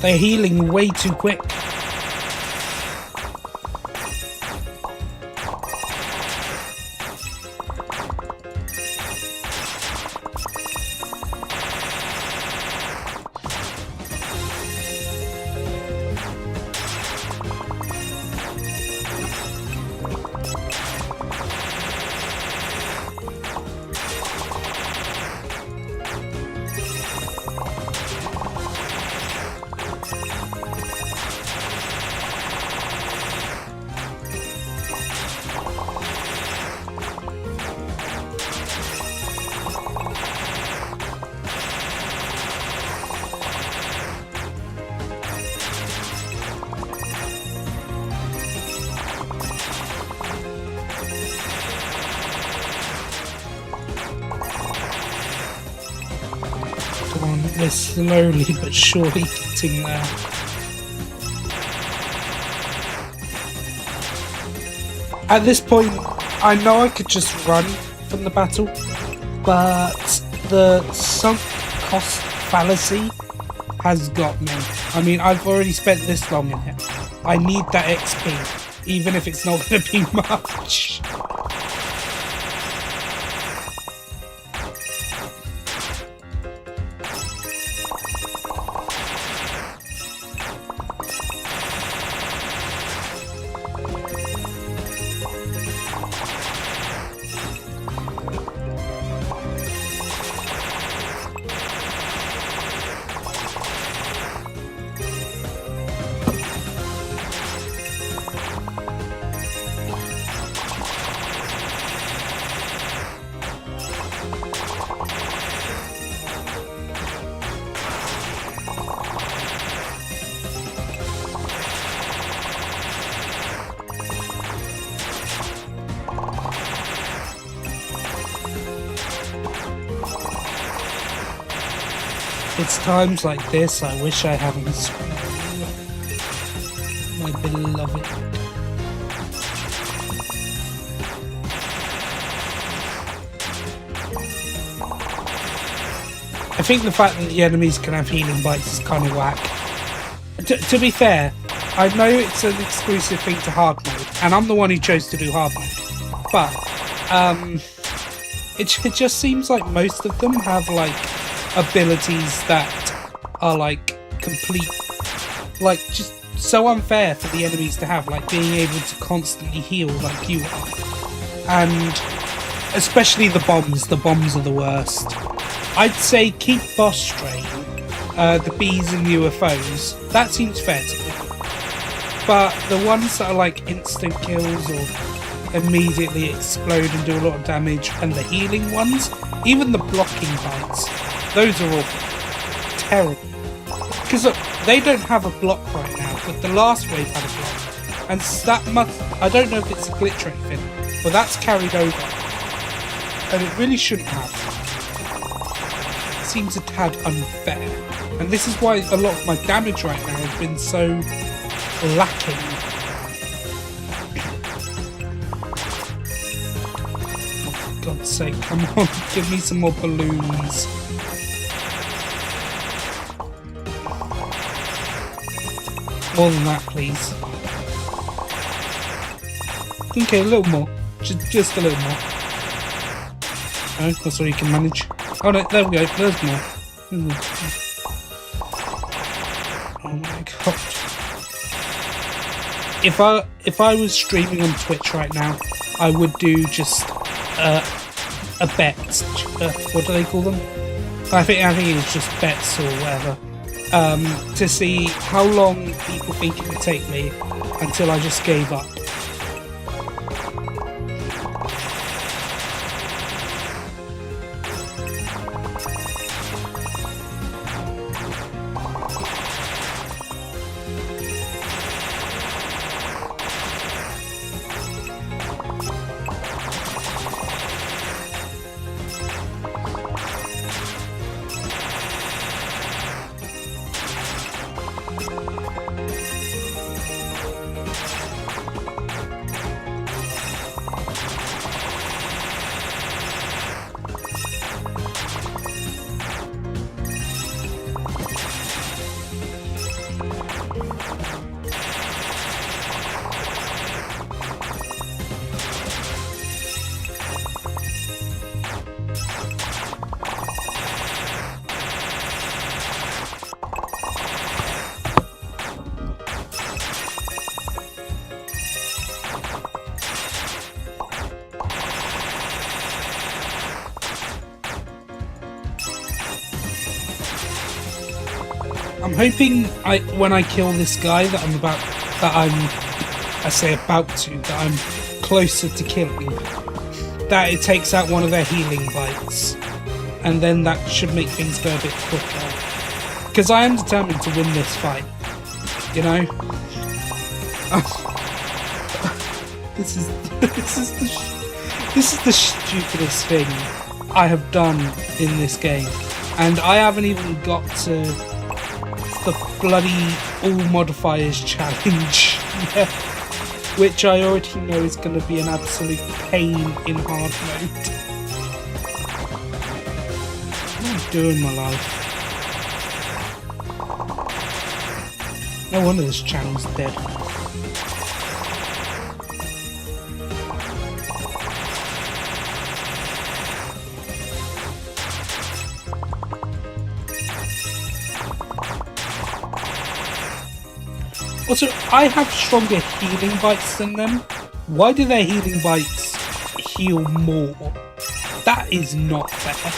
They're healing way too quick. we're slowly but surely getting there. At this point, I know I could just run from the battle, but the sunk cost fallacy has got me. I mean, I've already spent this long in it. I need that XP, even if it's not going to be much. It's times like this I wish I hadn't screwed my beloved. I think the fact that the enemies can have healing bites is kind of whack. To be fair, I know it's an exclusive thing to hard mode, and I'm the one who chose to do hard mode, but it just seems like most of them have like abilities that are like complete, like just so unfair for the enemies to have, like being able to constantly heal like you are, and especially the bombs are the worst. I'd say keep boss strain, the bees and UFOs, that seems fair to me, but the ones that are like instant kills or immediately explode and do a lot of damage, and the healing ones, even the blocking bites, those are all terrible. Because look, they don't have a block right now, but the last wave had a block. And that must, I don't know if it's a glitch or anything, but that's carried over. And it really shouldn't have. It seems a tad unfair. And this is why a lot of my damage right now has been so lacking. Oh, for God's sake, come on, give me some more balloons. More than that, please. Okay, a little more. Just a little more. No, that's all you can manage. Oh no, there we go. There's more. Oh my god. If I was streaming on Twitch right now, I would do just a bet. What do they call them? I think it's just bets or whatever. To see how long people think it would take me until I just gave up. I'm hoping when I kill this guy that I'm closer to killing, that it takes out one of their healing bites, and then that should make things go a bit quicker. Because I am determined to win this fight, you know. This is the stupidest thing I have done in this game. And I haven't even got to the bloody all modifiers challenge yet, which I already know is going to be an absolute pain in hard mode. What am I doing in my life? No wonder this channel's dead. Also, I have stronger healing bites than them. Why do their healing bites heal more? That is not fair.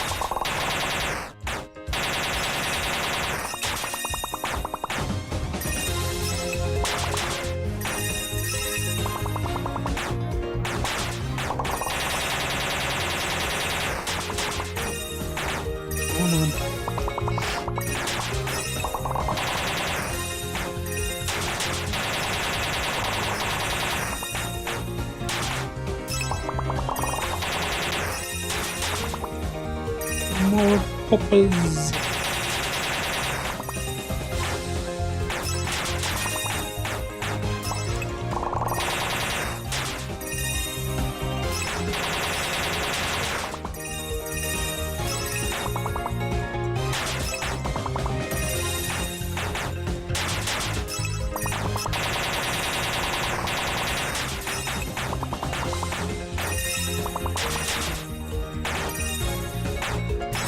More poppers.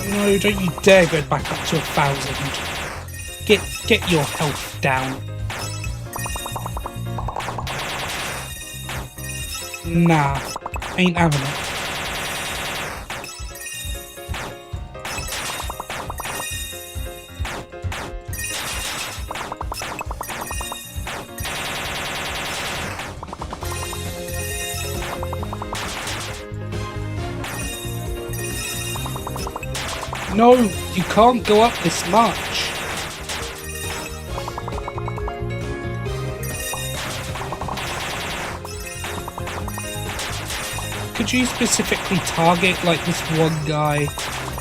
No, don't you dare go back up to 1,000. Get your health down. Nah, ain't having it. No, you can't go up this much. Could you specifically target like this one guy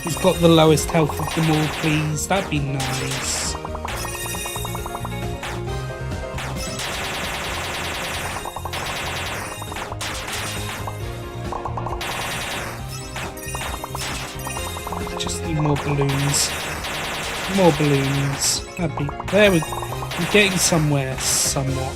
who's got the lowest health of them all, please? That'd be nice. More balloons. More balloons. That'd be... There we go. We're getting somewhere, somewhat.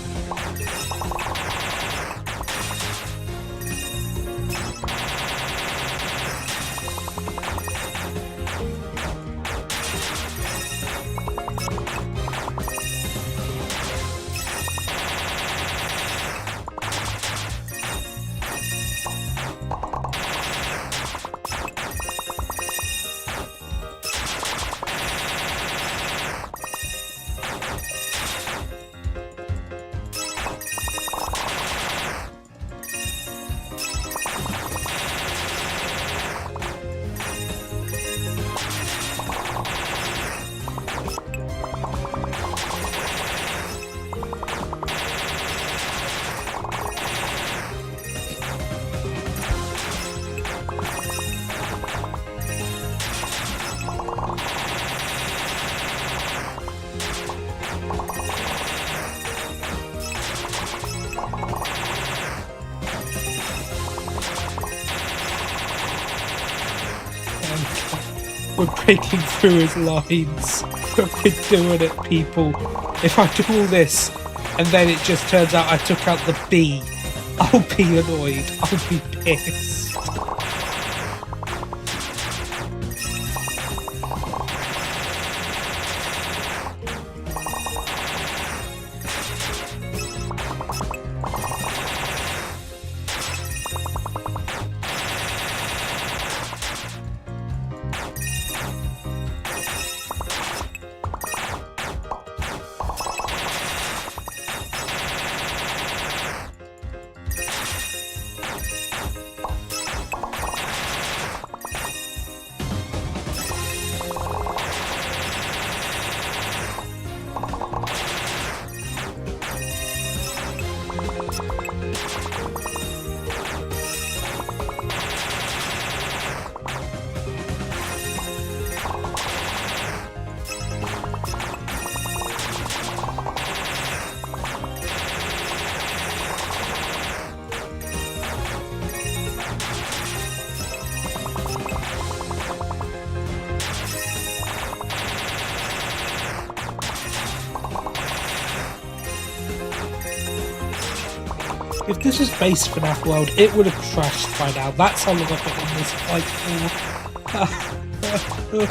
We're breaking through his lines. We're doing it, people. If I do all this, and then it just turns out I took out the B, I'll be annoyed. I'll be pissed. If this was base Fnaf World, it would have crashed by now. That's how long I've been in this fight for.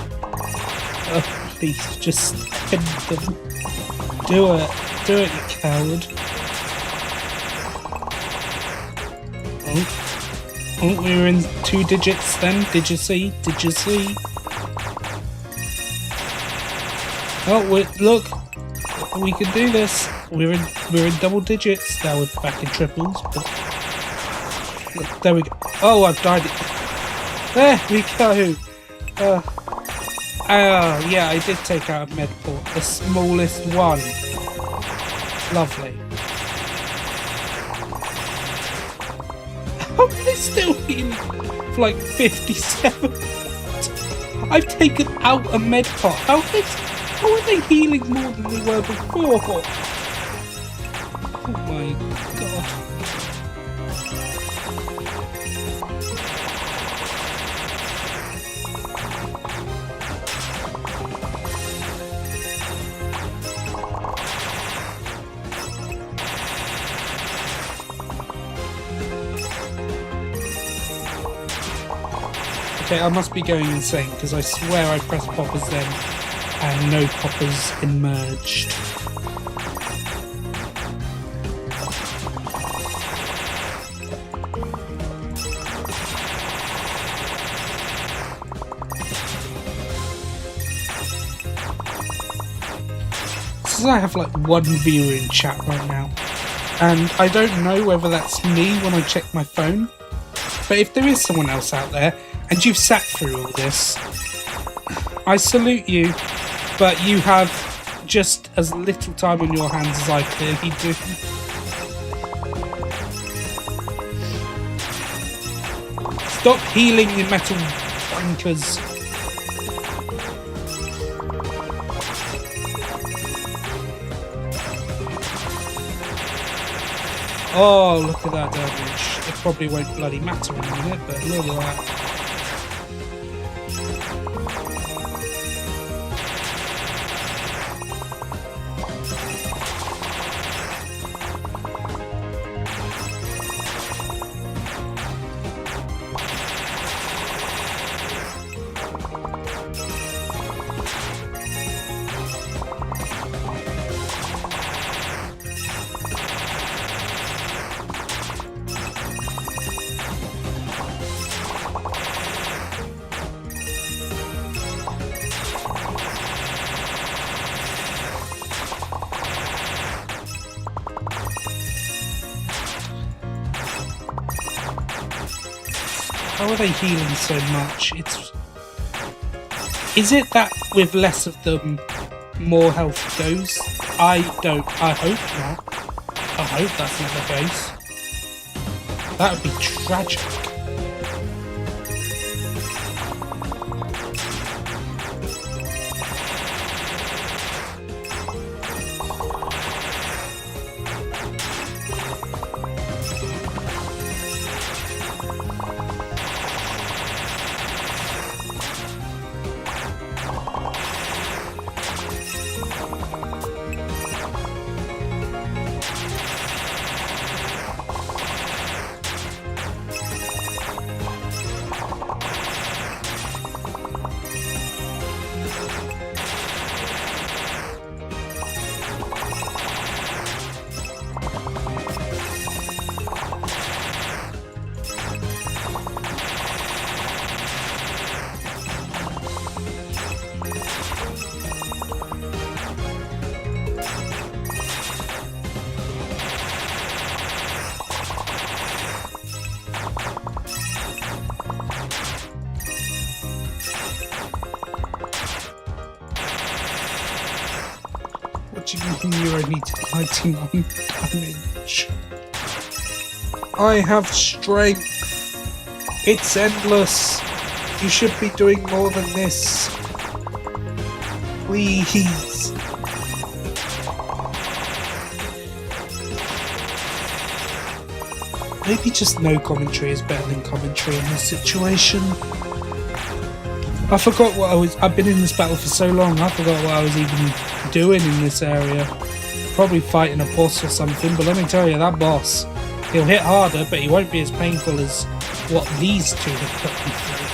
Please, just end them. Do it. Do it, you coward. Oh, we were in 2 digits then. Did you see? Did you see? Oh, wait, look. We can do this. We're in double digits. Now we're back in triples. But look, there we go. Oh, I've died. There we go. Yeah, I did take out a med port. The smallest one. Lovely. How am I still healing for like 57? I've taken out a med pot. How are they healing more than they were before? Oh my god. Okay, I must be going insane because I swear I pressed poppers then and no poppers emerged. So I have like 1 viewer in chat right now, and I don't know whether that's me when I check my phone, but if there is someone else out there and you've sat through all this, I salute you, but you have just as little time on your hands as I clearly do. Stop healing, you metal wankers. Oh, look at that damage. It probably won't bloody matter in a minute, but look at that. How are they healing so much? Is it that with less of them, more health goes? I hope not. I hope that's not the case. That would be tragic. What do you mean you're only 99 damage? I have strength. It's endless. You should be doing more than this. Please. Maybe just no commentary is better than commentary in this situation. I forgot what I've been in this battle for so long, I forgot what I was even doing in this area. Probably fighting a boss or something, but let me tell you, that boss He'll hit harder, but he won't be as painful as what these two have put me through.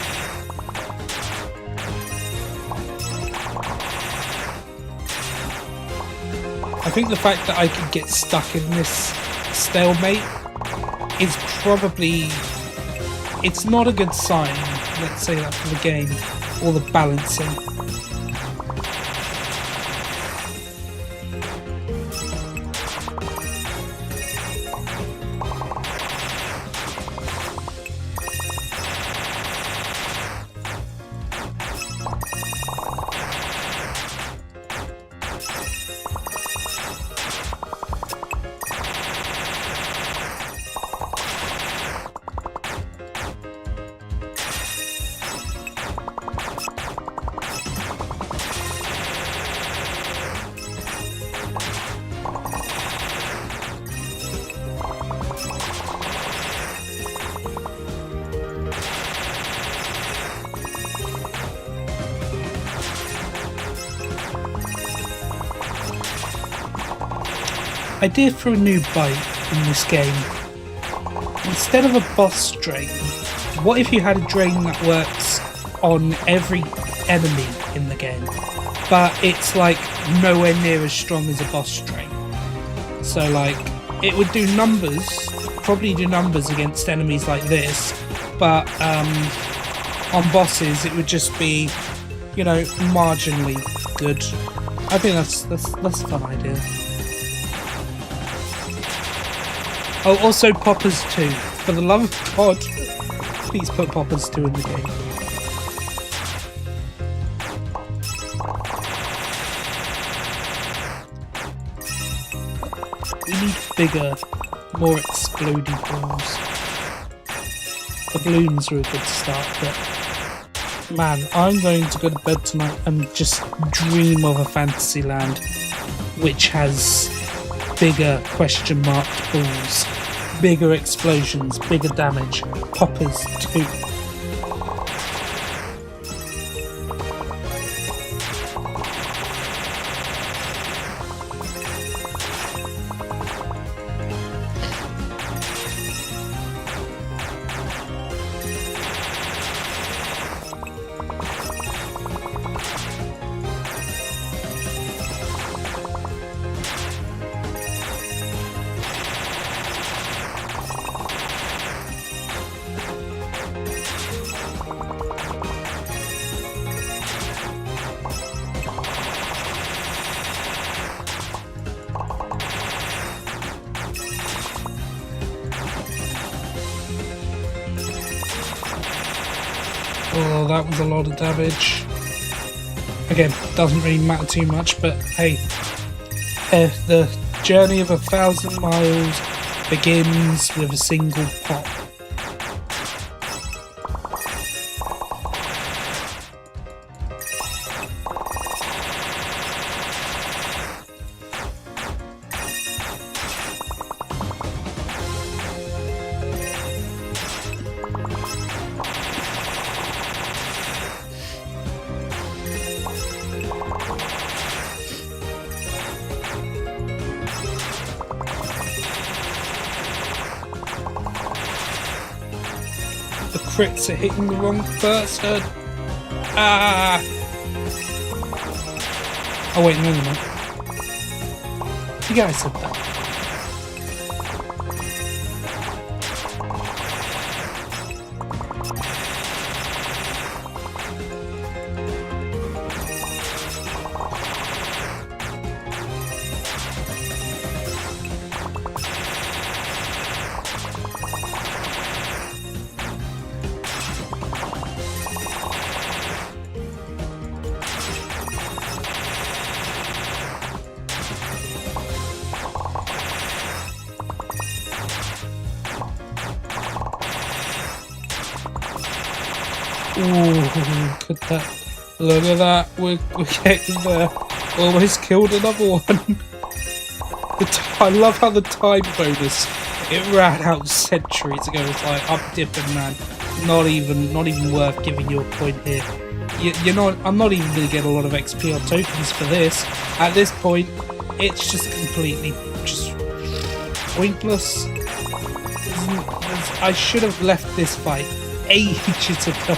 I think the fact that I could get stuck in this stalemate is probably... it's not a good sign, let's say that, for the game, or the balancing. Idea for a new bite in this game. Instead of a boss drain, what if you had a drain that works on every enemy in the game, but it's like nowhere near as strong as a boss drain? So like, it would do numbers, probably do numbers against enemies like this, but on bosses it would just be, you know, marginally good. I think that's a fun idea. Oh, also Poppers 2. For the love of God, please put Poppers 2 in the game. We need bigger, more exploding balls. The balloons are a good start, but man, I'm going to go to bed tonight and just dream of a fantasy land which has bigger question mark balls, bigger explosions, bigger damage, Poppers 2. Oh, that was a lot of damage. Again, doesn't really matter too much, but hey, the journey of 1,000 miles begins with a single pop. The crits are hitting the wrong person. Ah! Oh wait, no. You guys said that. Ooh, look at that, we're getting there. Almost killed another one. I love how the time bonus, it ran out centuries ago. It's like, I'm dipping, man. Not even worth giving you a point here. I'm not even going to get a lot of XP or tokens for this. At this point, it's just completely just pointless. I should have left this fight ages ago.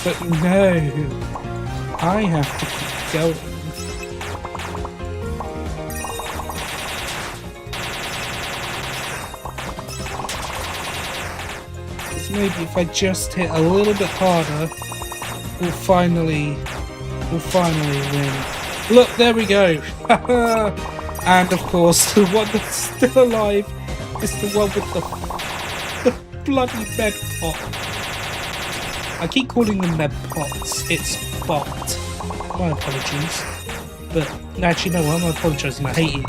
But no, I have to keep going. So maybe if I just hit a little bit harder, we'll finally win. Look, there we go. And of course, the one that's still alive is the one with the bloody med pot. I keep calling them med pots. It's bot. My apologies. But actually, no, I'm apologising. I hate you.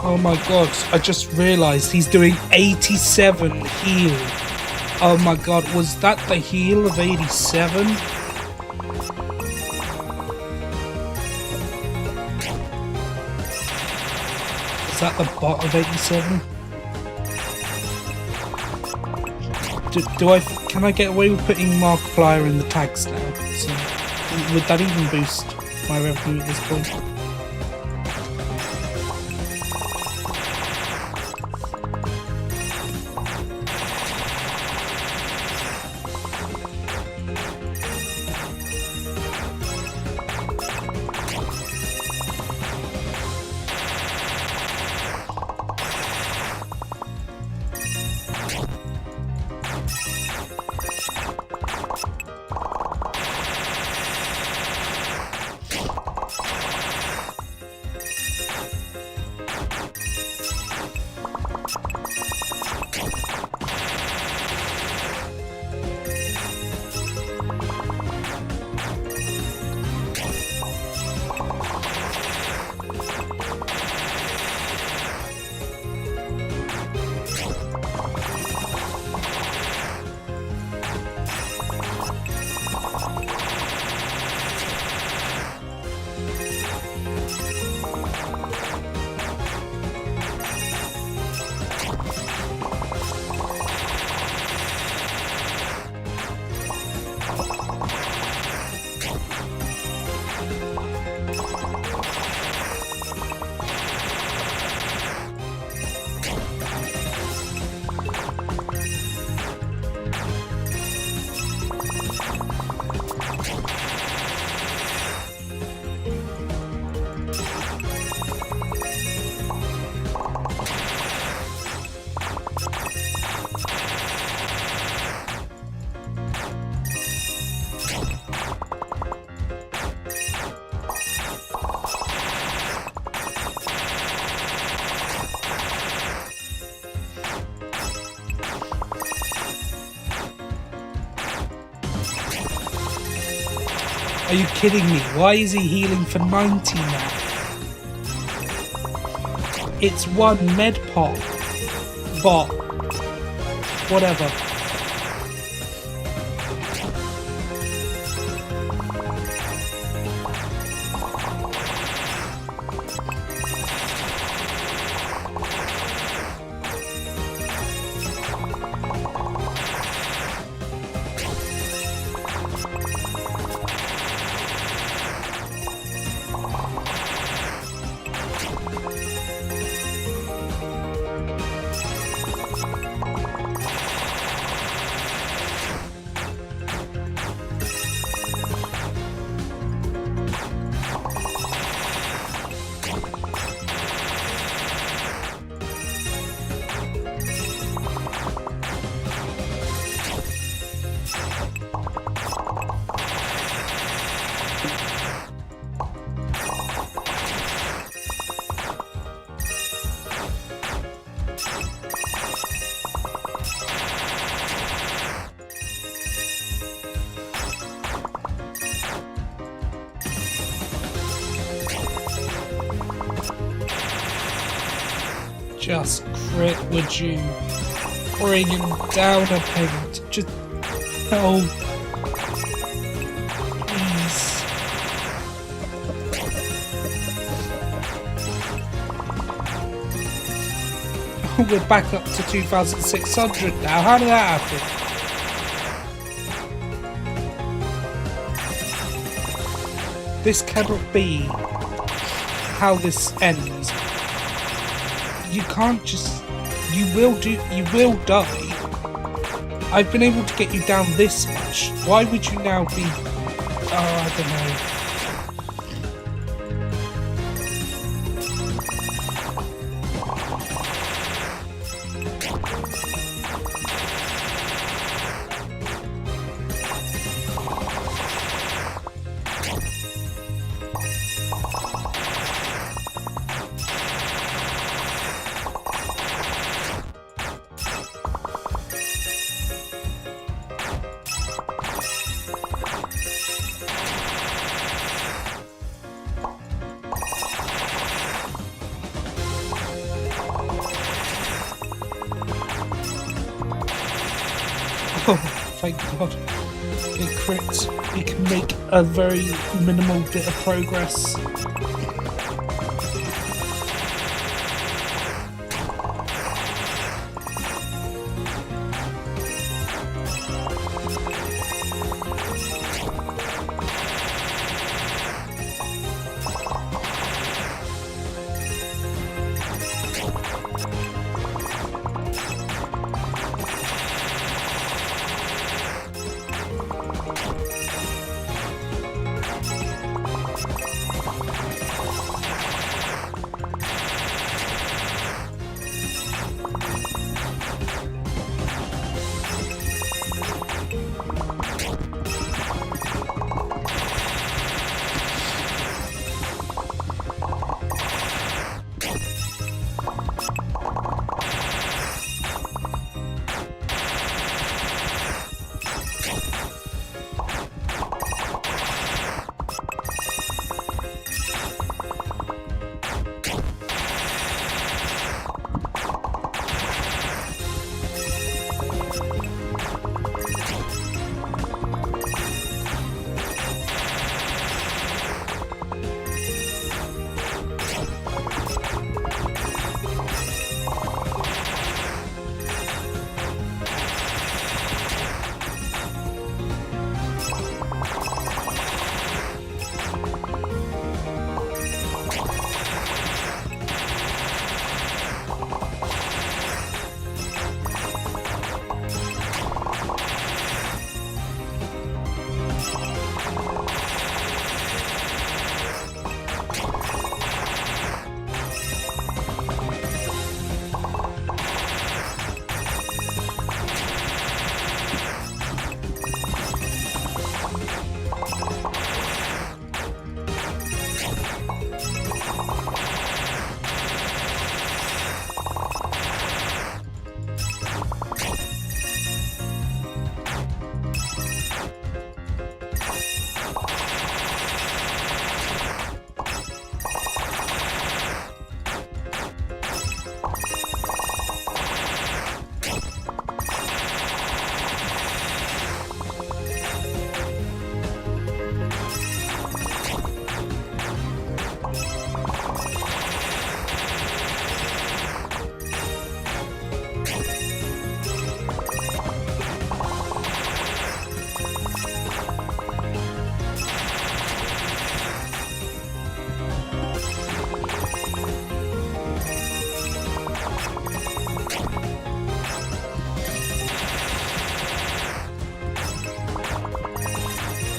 Oh my god, I just realised he's doing 87 heal. Oh my god, was that the heal of 87? Is that the bot of 87? Can I get away with putting Markiplier in the tags now? So, would that even boost my revenue at this point? Are you kidding me? Why is he healing for 90 now? It's one med pot. Bot. Whatever. Just crit, would you? Bring him down a peg. Just... Oh. Please. Oh, we're back up to 2,600 now. How did that happen? This cannot be how this ends. You can't just... You will die. I've been able to get you down this much. Why would you now be... Oh, I don't know. Oh, thank God. It crits. We can make a very minimal bit of progress.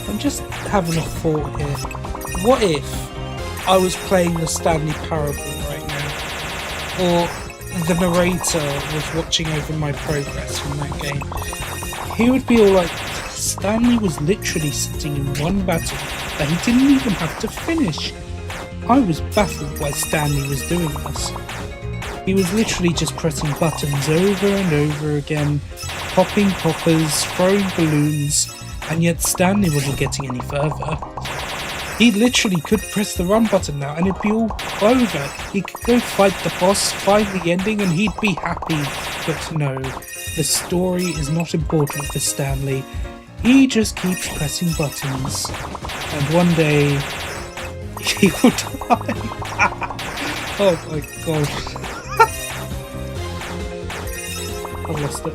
I'm just having a thought here. What if I was playing the Stanley Parable right now, or the narrator was watching over my progress in that game? He would be all like, Stanley was literally sitting in one battle that he didn't even have to finish. I was baffled why Stanley was doing this. He was literally just pressing buttons over and over again, popping poppers, throwing balloons, and yet Stanley wasn't getting any further. He literally could press the run button now and it'd be all over. He could go fight the boss, find the ending, and he'd be happy. But no, the story is not important for Stanley. He just keeps pressing buttons. And one day, he will die. Oh my god. I lost it.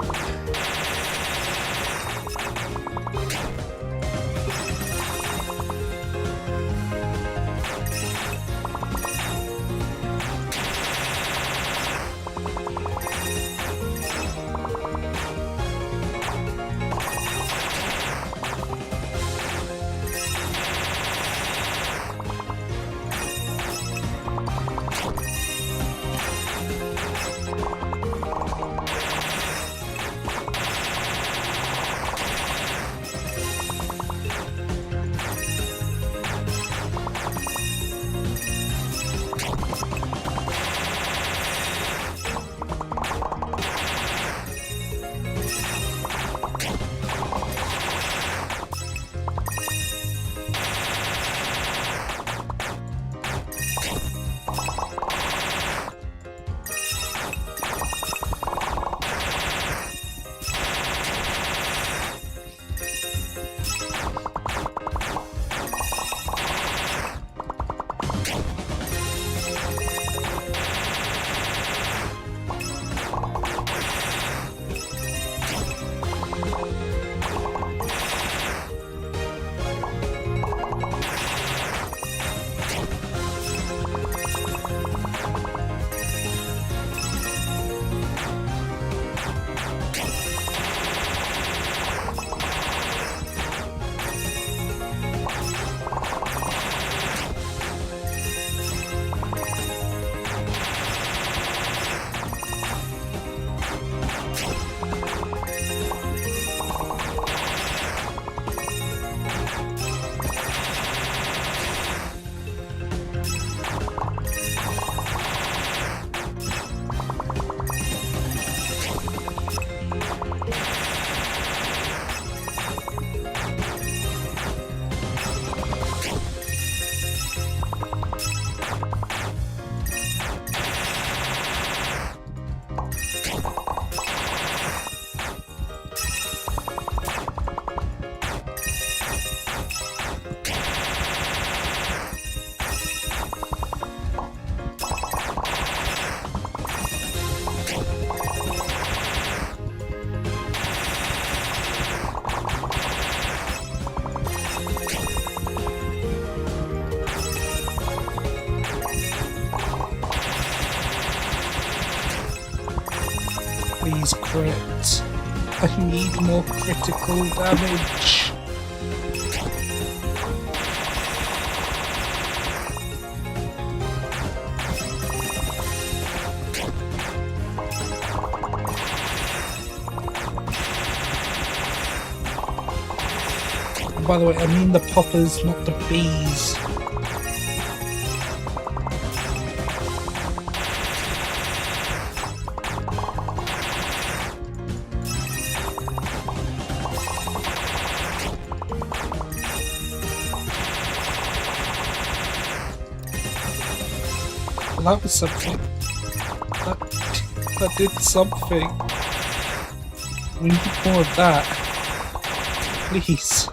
Please crit. I need more critical damage. By the way, I mean the poppers, not the bees. Well, that was something. That did something. We need more of that. Please.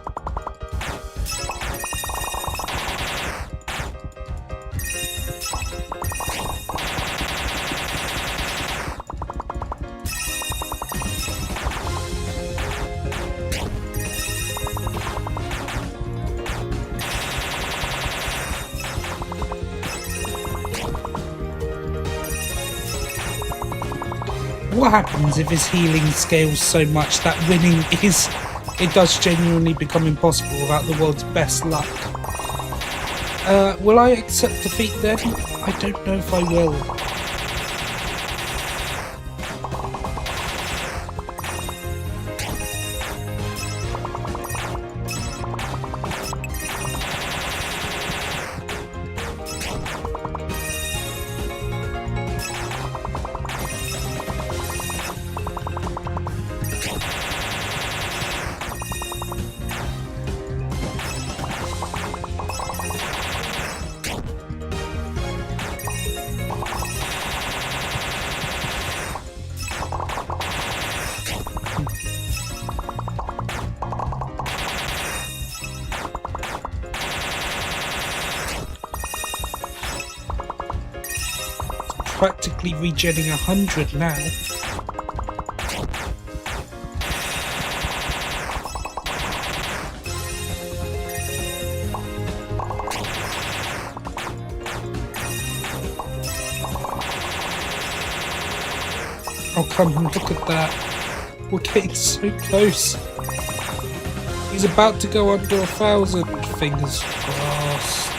What happens if his healing scales so much that winning it does genuinely become impossible without the world's best luck? Will I accept defeat then? I don't know if I will. practically regenning 100 now. Oh, come on, look at that. We're getting so close. He's about to go under 1,000. Fingers crossed.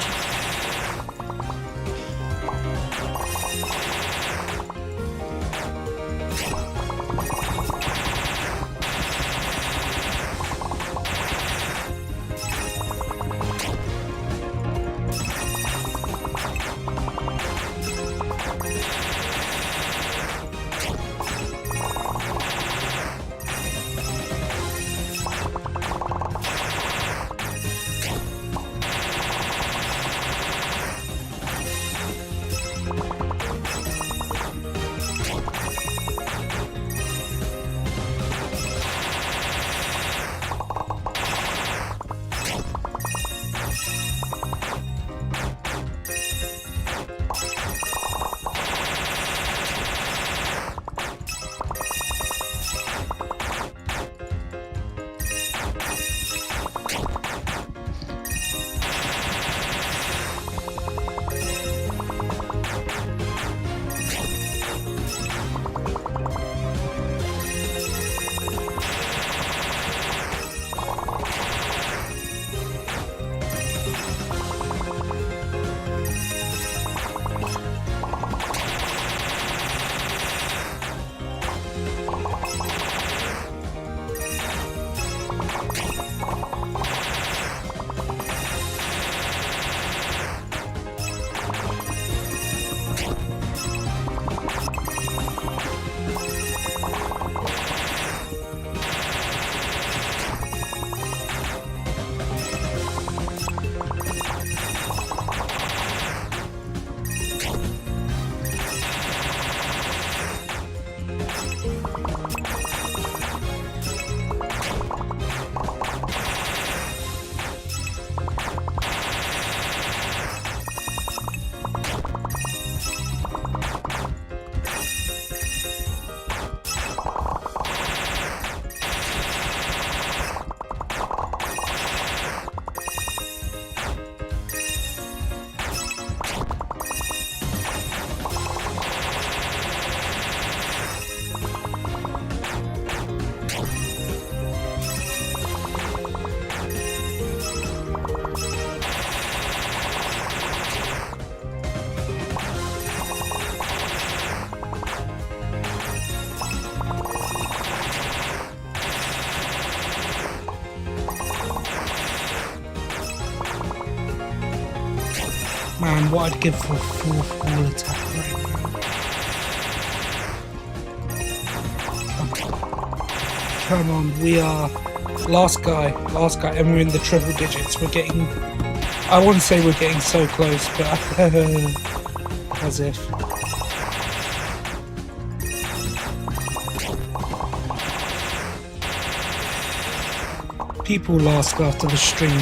Man, what I'd give for a 4th wall attack right now. Come on, we are last guy, and we're in the triple digits. We're getting, I want to say we're getting so close, but as if. People ask after the stream,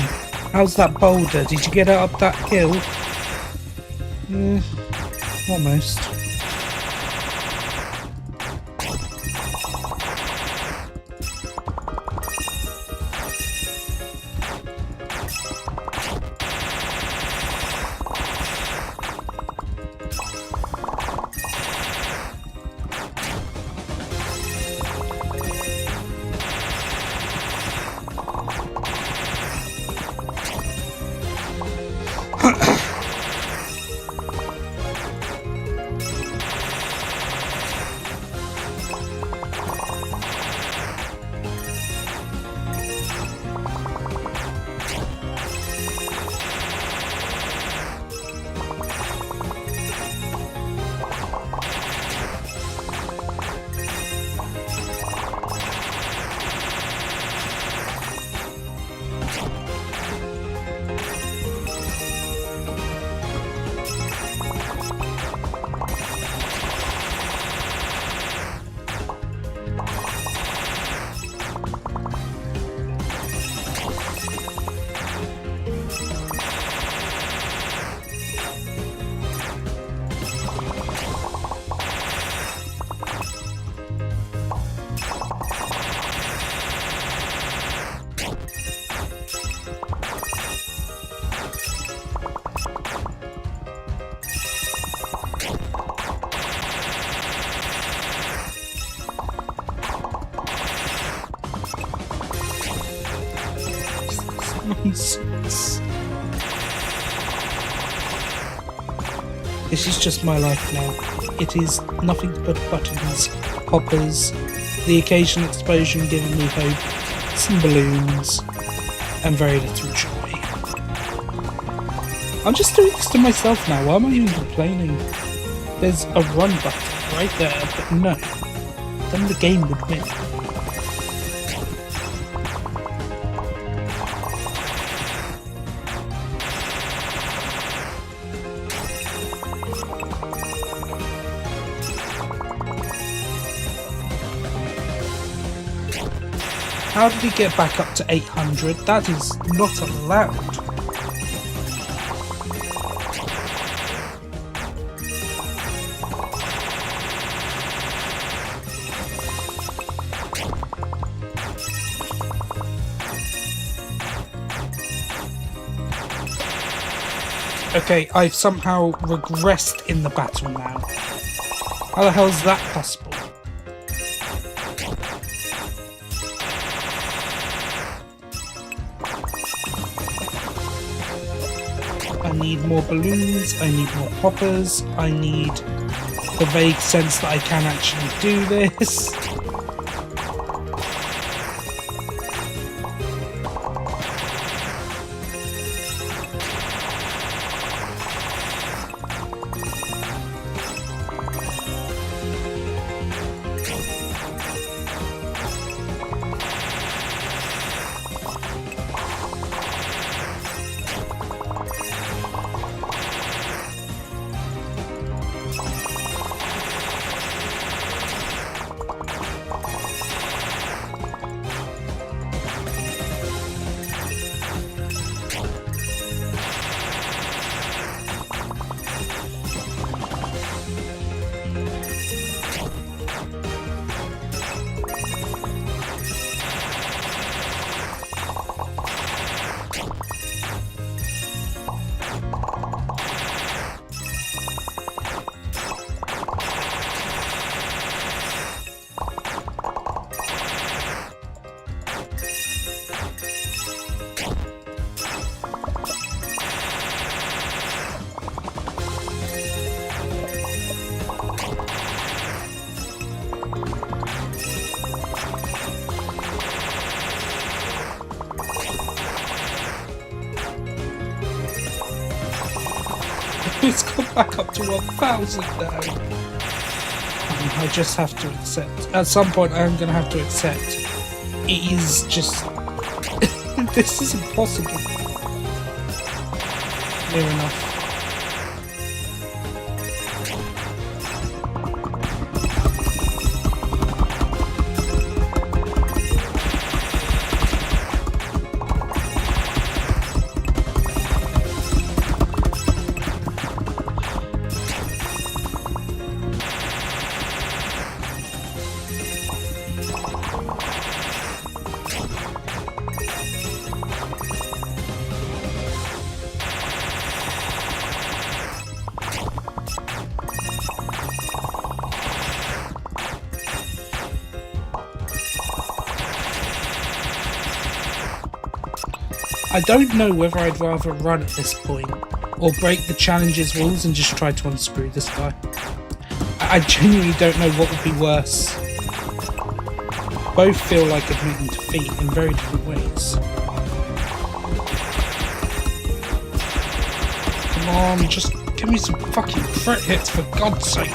how's that boulder? Did you get it up that hill? Almost. nonsense. This is just my life now. It is nothing but buttons, poppers, the occasional explosion giving me hope, some balloons, and very little joy. I'm just doing this to myself now. Why am I even complaining? There's a run button right there, but no. Then the game would win. How did he get back up to 800? That is not allowed. Okay, I've somehow regressed in the battle now. How the hell is that possible? I need more balloons, I need more poppers, I need the vague sense that I can actually do this. It's gone back up to 1,000 now. I just have to accept. At some point I am going to have to accept. It is just... this is impossible. Near enough. I don't know whether I'd rather run at this point or break the challenge's rules and just try to unscrew this guy. I genuinely don't know what would be worse. Both feel like admitting defeat in very different ways. Come on, just give me some fucking crit hits for God's sake.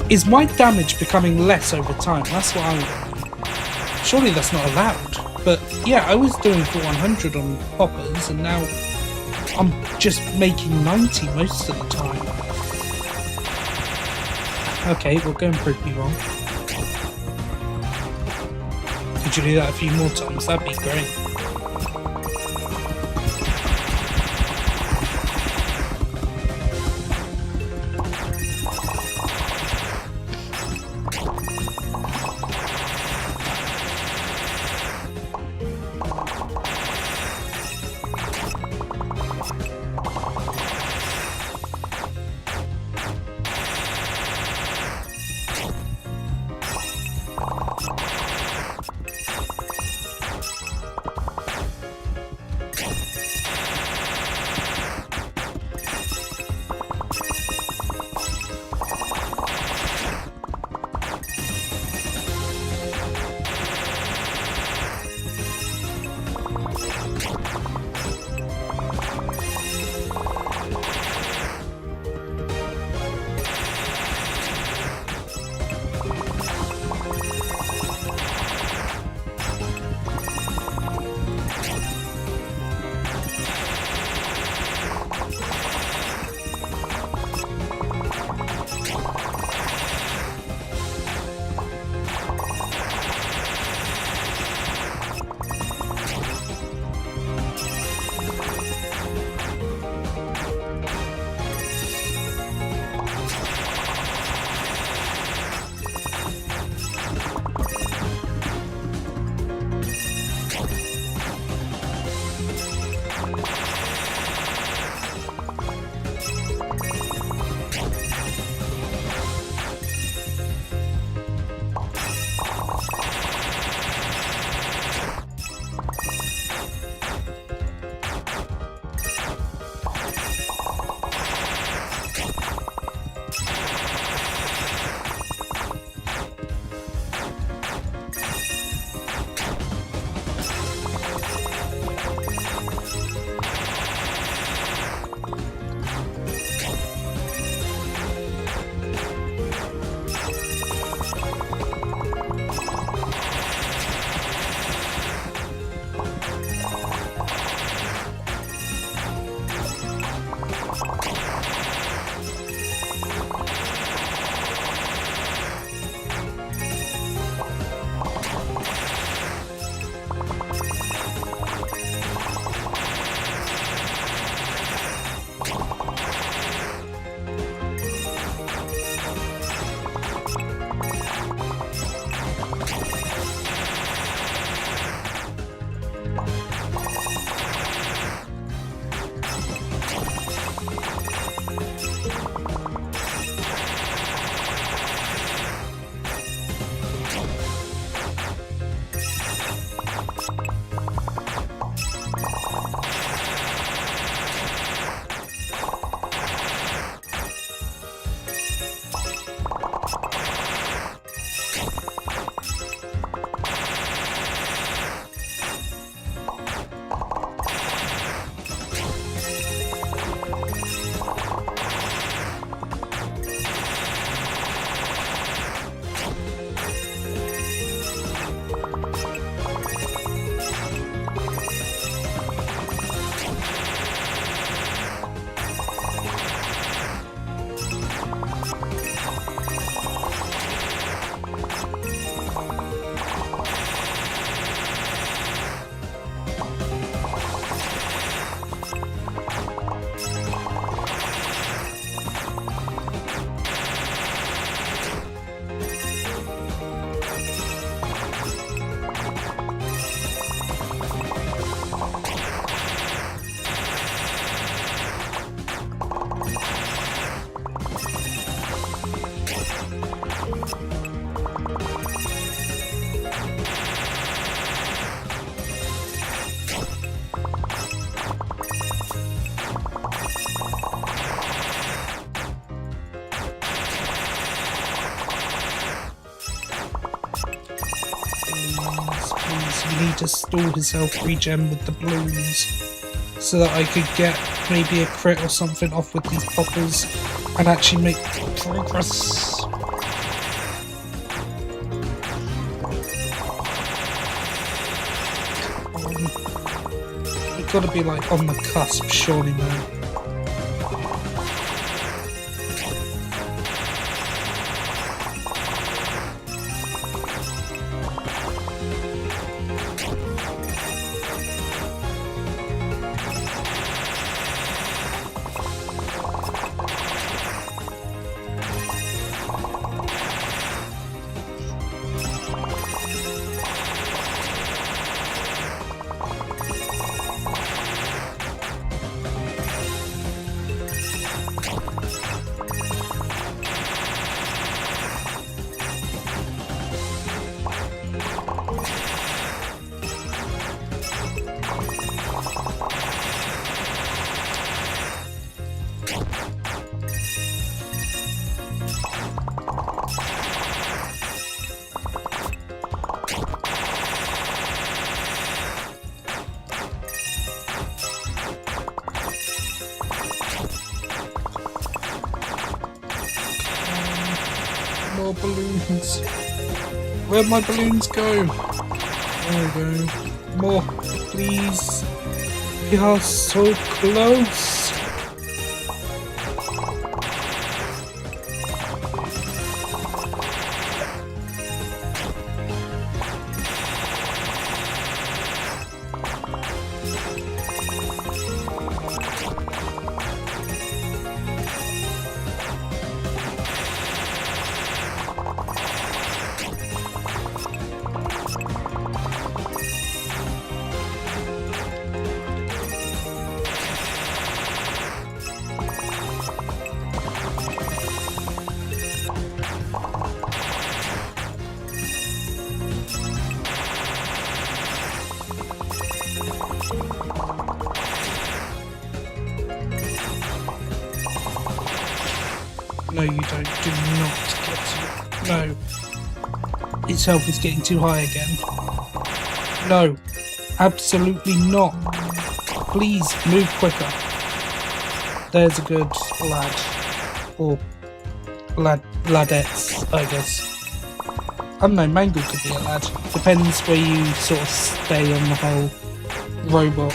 Is my damage becoming less over time? That's what I want. Surely that's not allowed. But yeah, I was doing 400 on poppers and now I'm just making 90 most of the time. Okay, well, go and prove me wrong. Could you do that a few more times? That'd be great. you need to stall his health regen with the balloons so that I could get maybe a crit or something off with these poppers and actually make progress. We've got to be like on the cusp, surely, man. More balloons. Where'd my balloons go? There we go. More, please. We are so close. No, you don't. Do not get to... No. Its health is getting too high again. No. Absolutely not. Please, move quicker. There's a good lad. Or ladettes, I guess. I don't know, Mangle could be a lad. Depends where you sort of stay on the whole robot,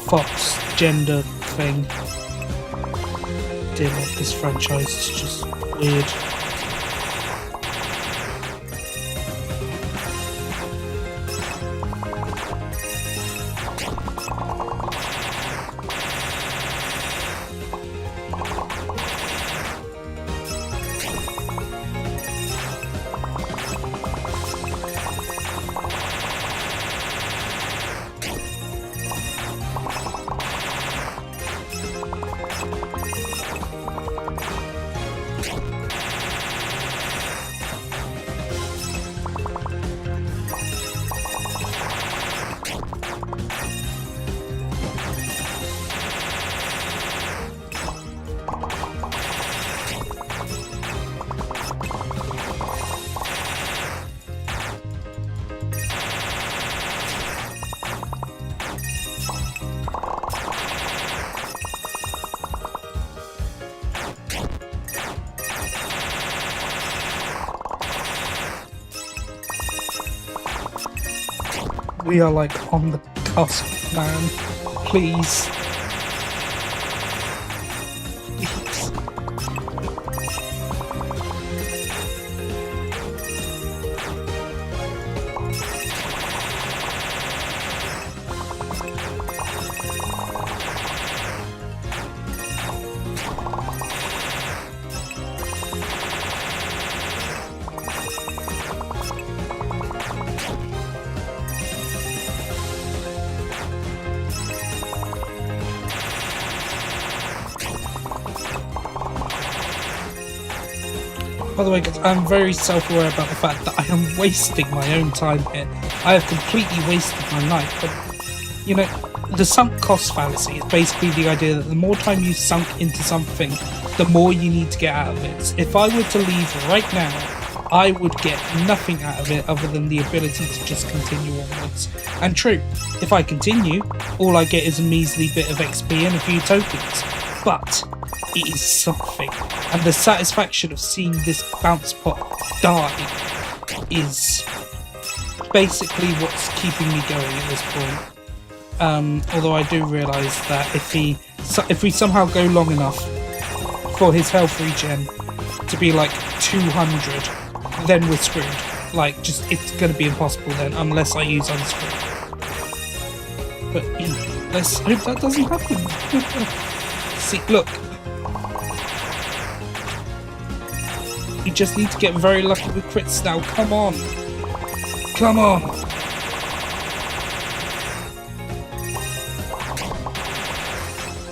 fox, gender thing. Dear Lord, this franchise is just weird. We are like on the cusp, man. Please. Please. By the way, guys, I'm very self-aware about the fact that I am wasting my own time here. I have completely wasted my night, but, you know, the sunk cost fallacy is basically the idea that the more time you sunk into something, the more you need to get out of it. If I were to leave right now I would get nothing out of it other than the ability to just continue onwards. And true, if I continue, all I get is a measly bit of XP and a few tokens. But it is something. And the satisfaction of seeing this bounce pot die is basically what's keeping me going at this point. Although I do realise that if we somehow go long enough for his health regen to be like 200, then we're screwed. Like, it's going to be impossible then, unless I use unscrew. But, you know, let's hope that doesn't happen. See, look. We just need to get very lucky with crits now. Come on. Come on.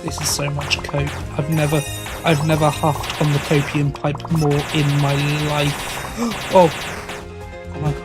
This is so much cope. I've never huffed on the copium pipe more in my life. Oh my god.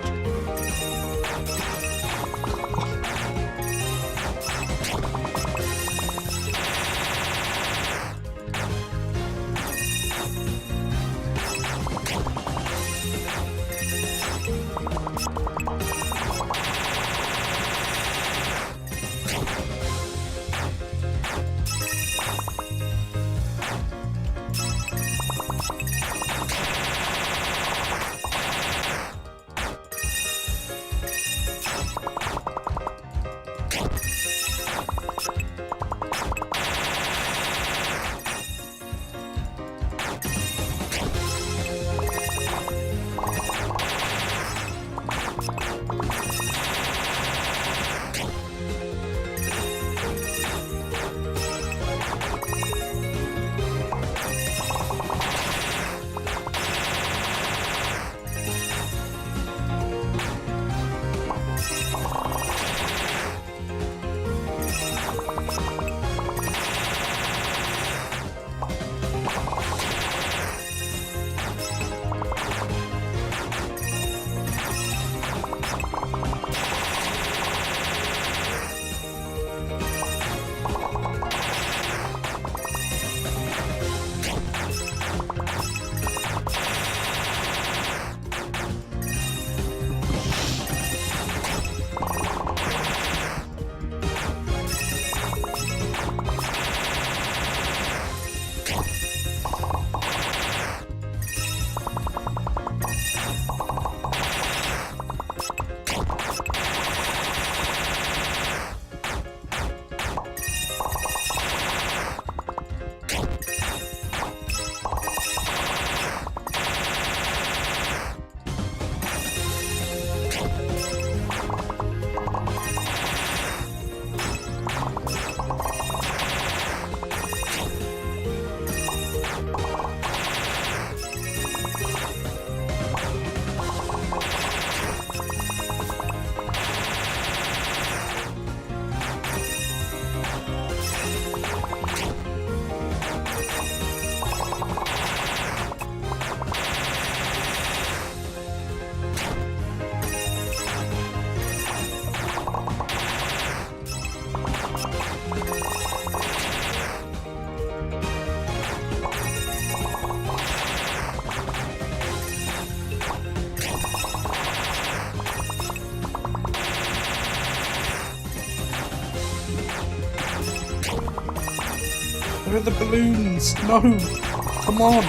Where are the balloons? No! Come on!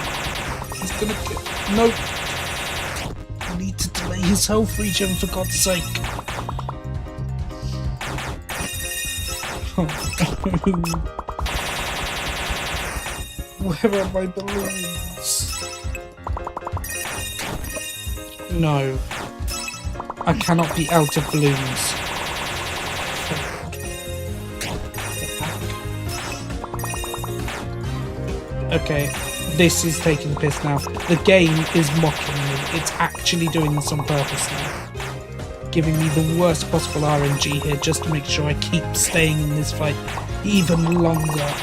He's gonna get... No! I need to delay his health regen, for God's sake! Oh, no. Where are my balloons? No. I cannot be out of balloons. Okay, this is taking the piss now. The game is mocking me. It's actually doing this on purpose now. Giving me the worst possible RNG here just to make sure I keep staying in this fight even longer.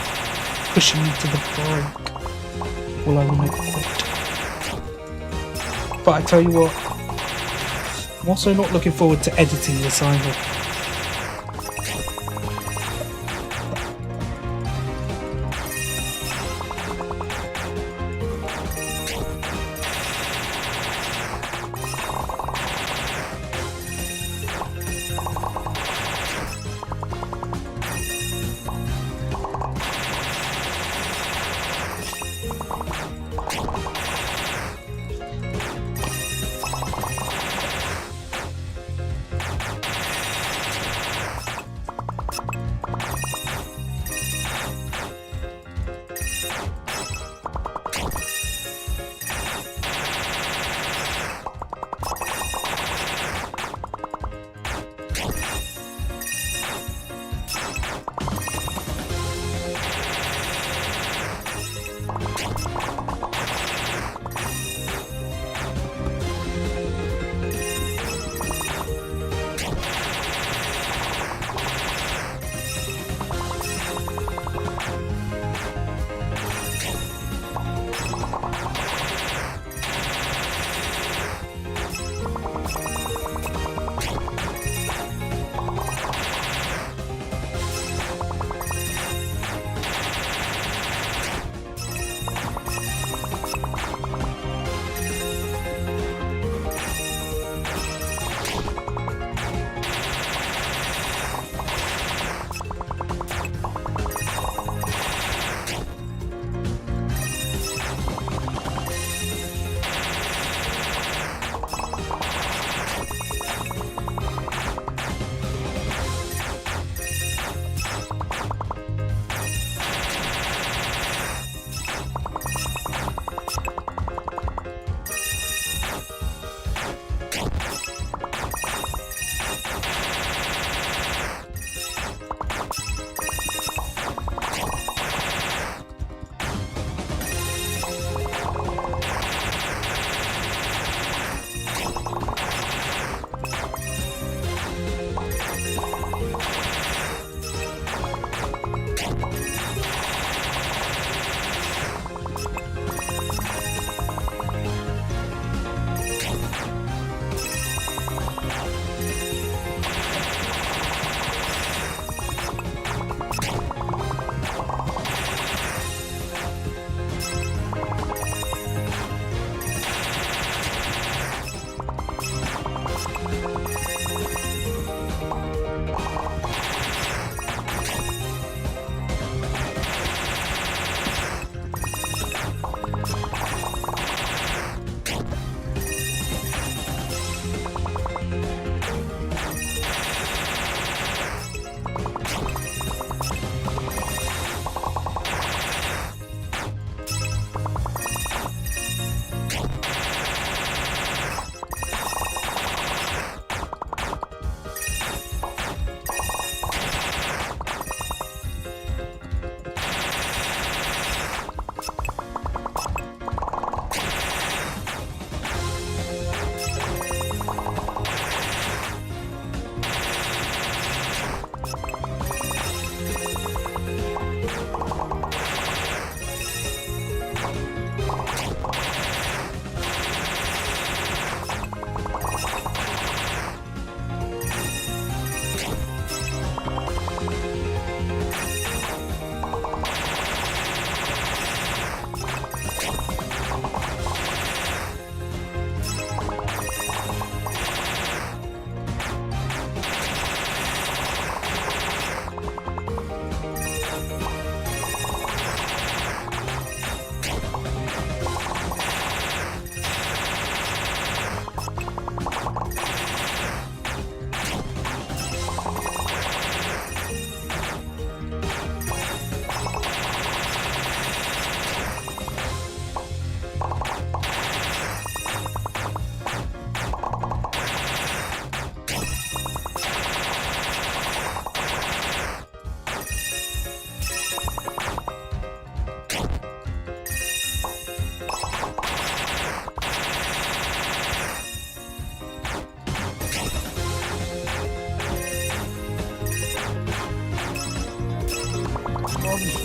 Pushing me to the brink. Well, I will make a quit. But I tell you what, I'm also not looking forward to editing this either.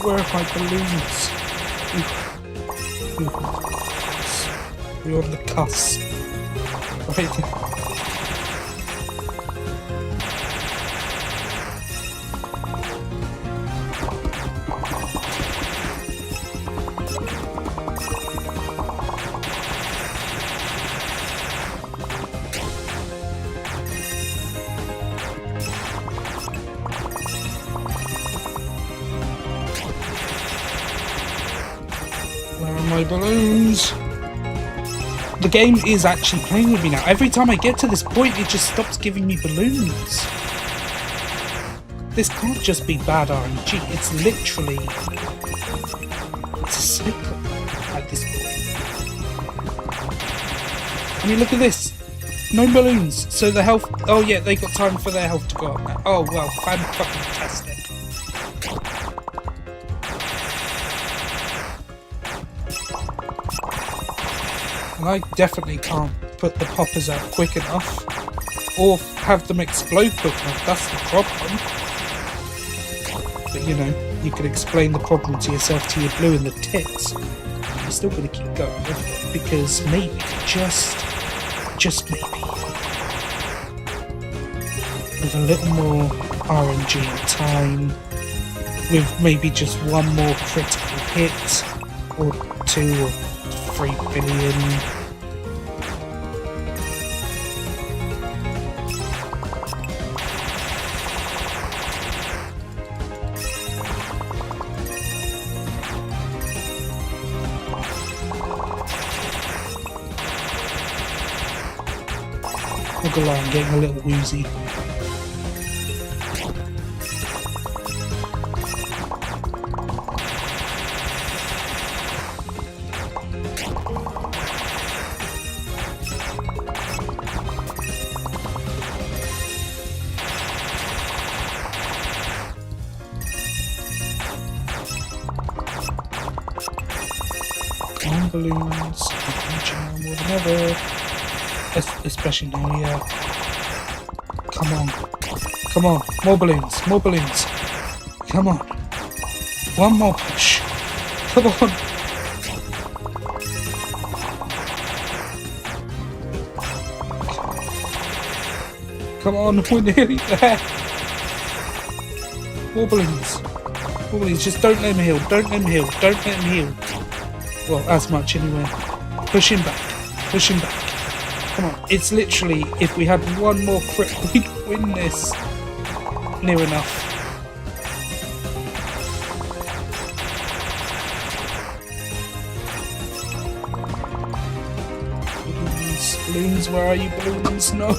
Where are my balloons? We're on the cusp. Right there. My balloons. The game is actually playing with me now. Every time I get to this point, it just stops giving me balloons. This can't just be bad RNG. It's literally... it's a cycle at this point. I mean, look at this. No balloons. So the health... oh yeah, they got time for their health to go up now. Oh well, fan-fucking-tastic. And I definitely can't put the poppers out quick enough, or have them explode quick enough. That's the problem. But you know, you can explain the problem to yourself till you're blue in the tits. You're still going to keep going with it, because maybe, just maybe, with a little more RNG time, with maybe just one more critical hit, or 2 or 3 billion. Look along, I'm getting a little woozy. Balloons, more than ever, especially now. Yeah, come on, more balloons, come on, one more push, come on, we're nearly there. More balloons, just don't let him heal, well, as much anyway. Push him back. Come on, it's literally, if we had one more crit, we'd win this. Near enough. Balloons, where are you, balloons? No.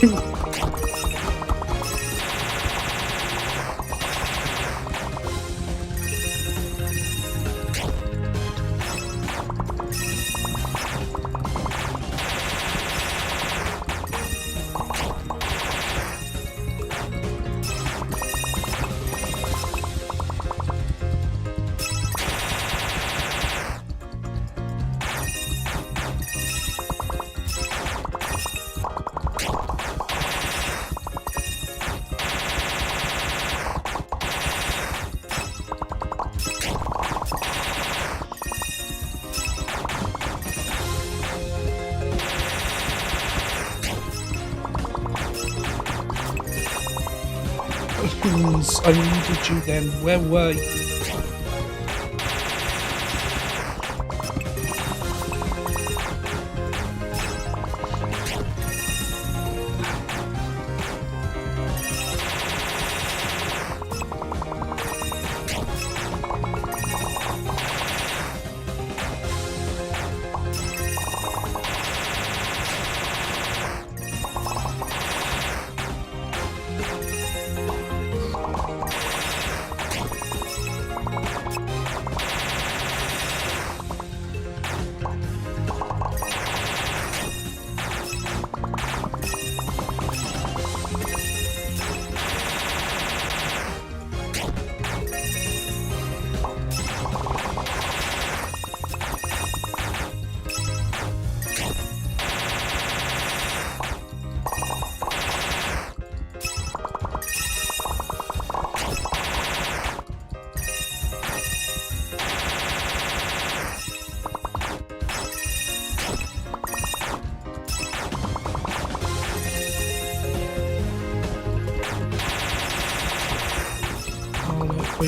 I needed you then. Where were you?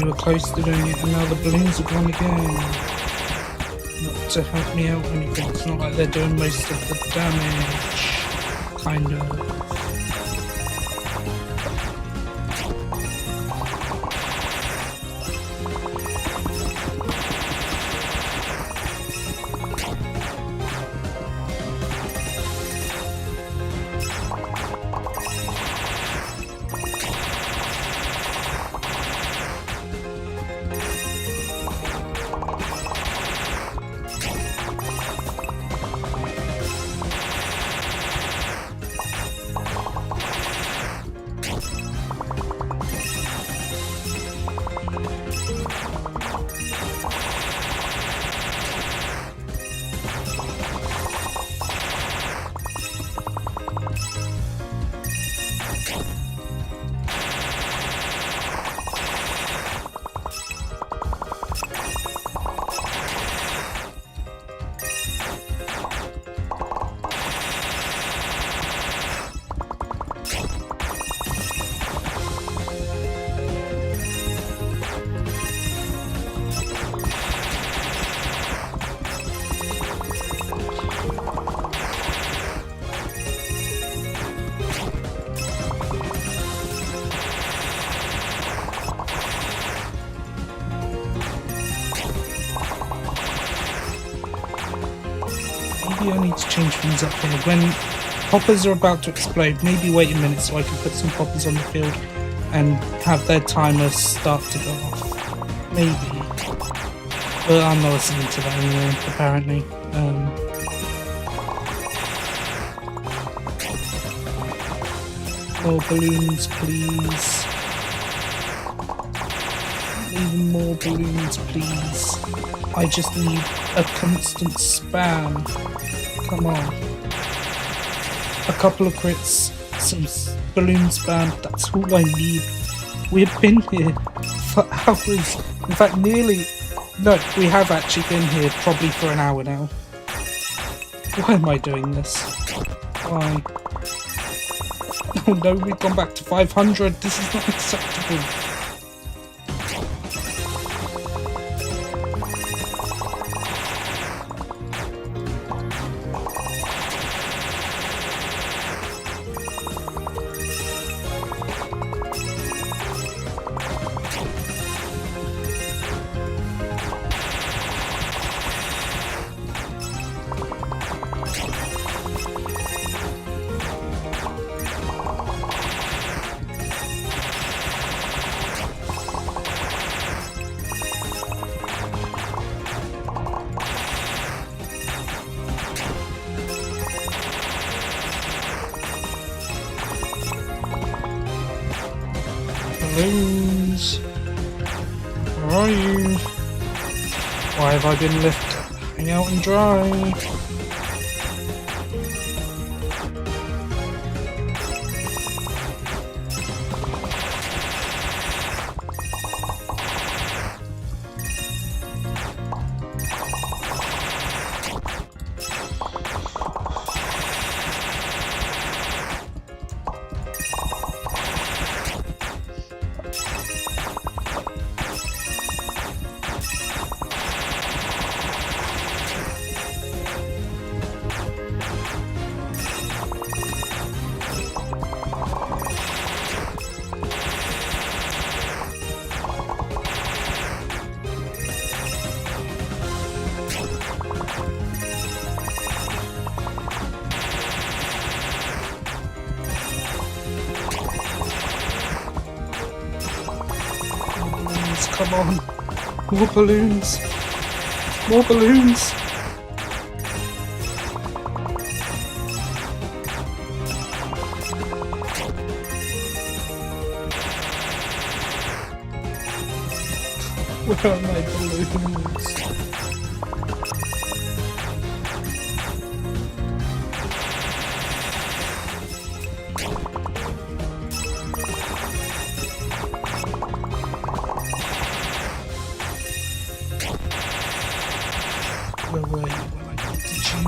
We were close to doing it and now the balloons are gone again. Not to help me out or anything. It's not like they're doing most of the damage. Kind of. Maybe I need to change things up here. When poppers are about to explode, maybe wait a minute so I can put some poppers on the field and have their timers start to go off. Maybe. But I'm not listening to that anyway, apparently. More balloons, please. Even more balloons, please. I just need a constant spam. Come on. A couple of crits, some balloon spam, that's all I need. We've been here for hours. In fact, nearly... No, we have actually been here probably for an hour now. Why am I doing this? Why? Oh no, we've gone back to 500. This is not acceptable. Balloons, where are you? Why have I been left hang out and dry? Come on, more balloons, more balloons. Where are my balloons? Where were you when I wanted you?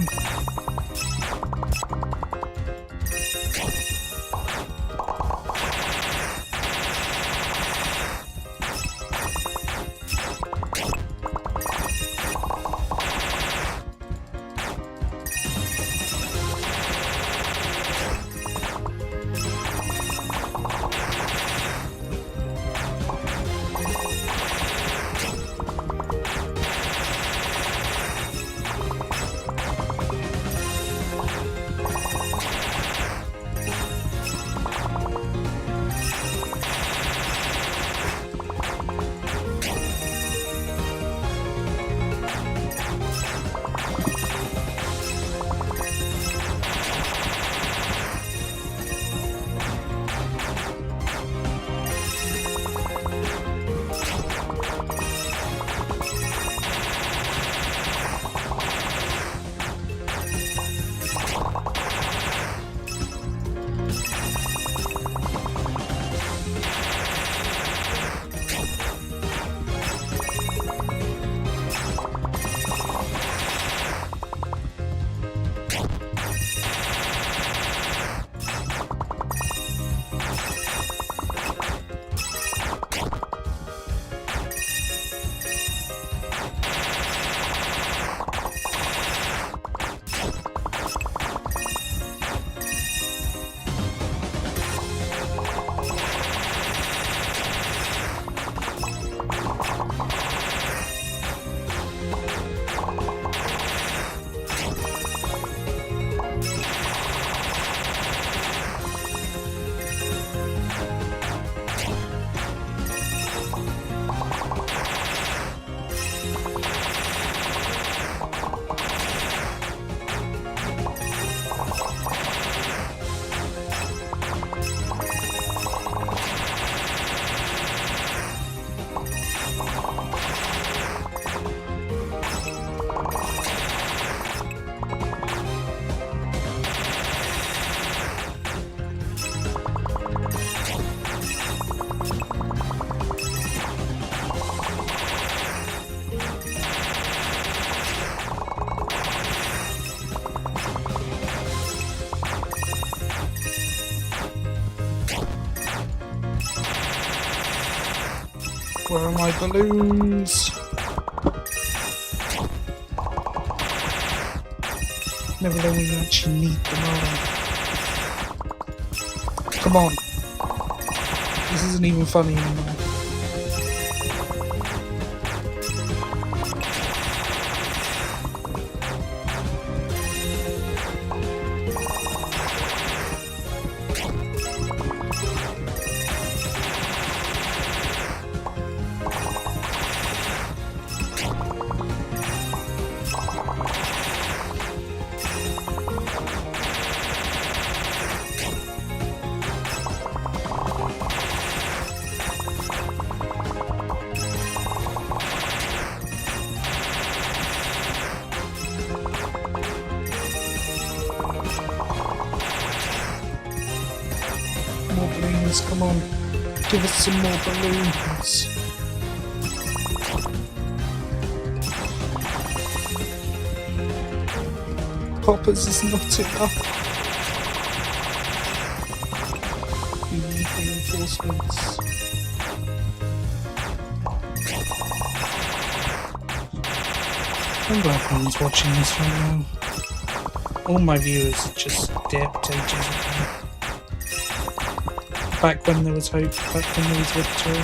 Where are my balloons? Never know when you actually need them, are they? Come on. This isn't even funny anymore. More balloons, come on. Give us some more balloons. Poppers is not enough. We need reinforcements. I'm glad no one's watching this right now. All my viewers are just dipped ages ago. Back when there was hope, back when there was victory.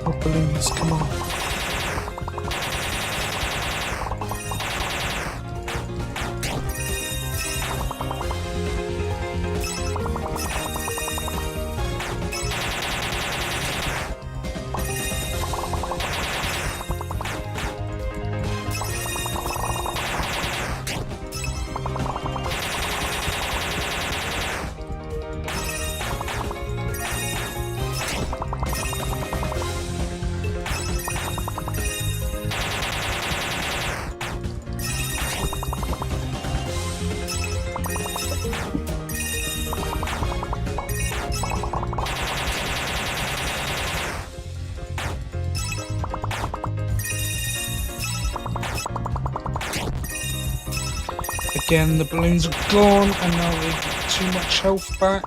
More balloons, come on. Again, the balloons are gone, and now they get too much health back.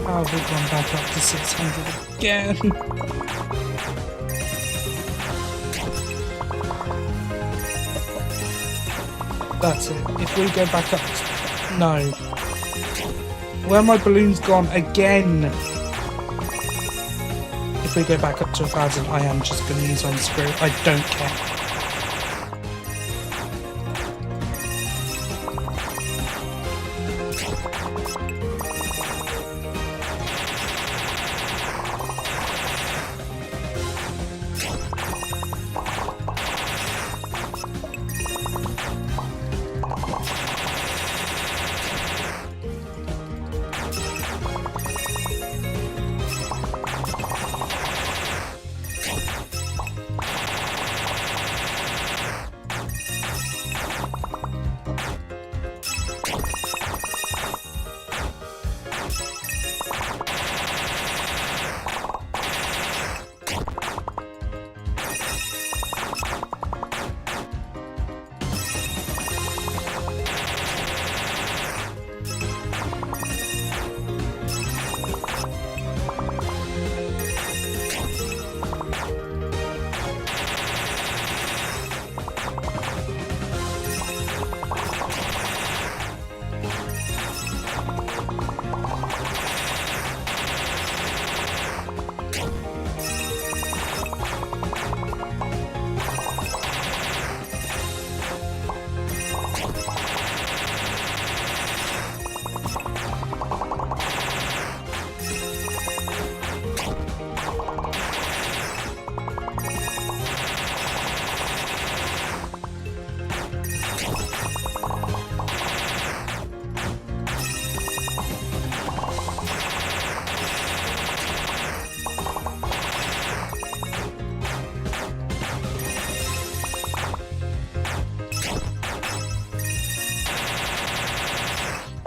Oh, we've gone back up to 600 again. That's it. If we go back up to... No. Where are my balloons gone again? If we go back up to 1,000, I am just going to use on spirit. I don't care.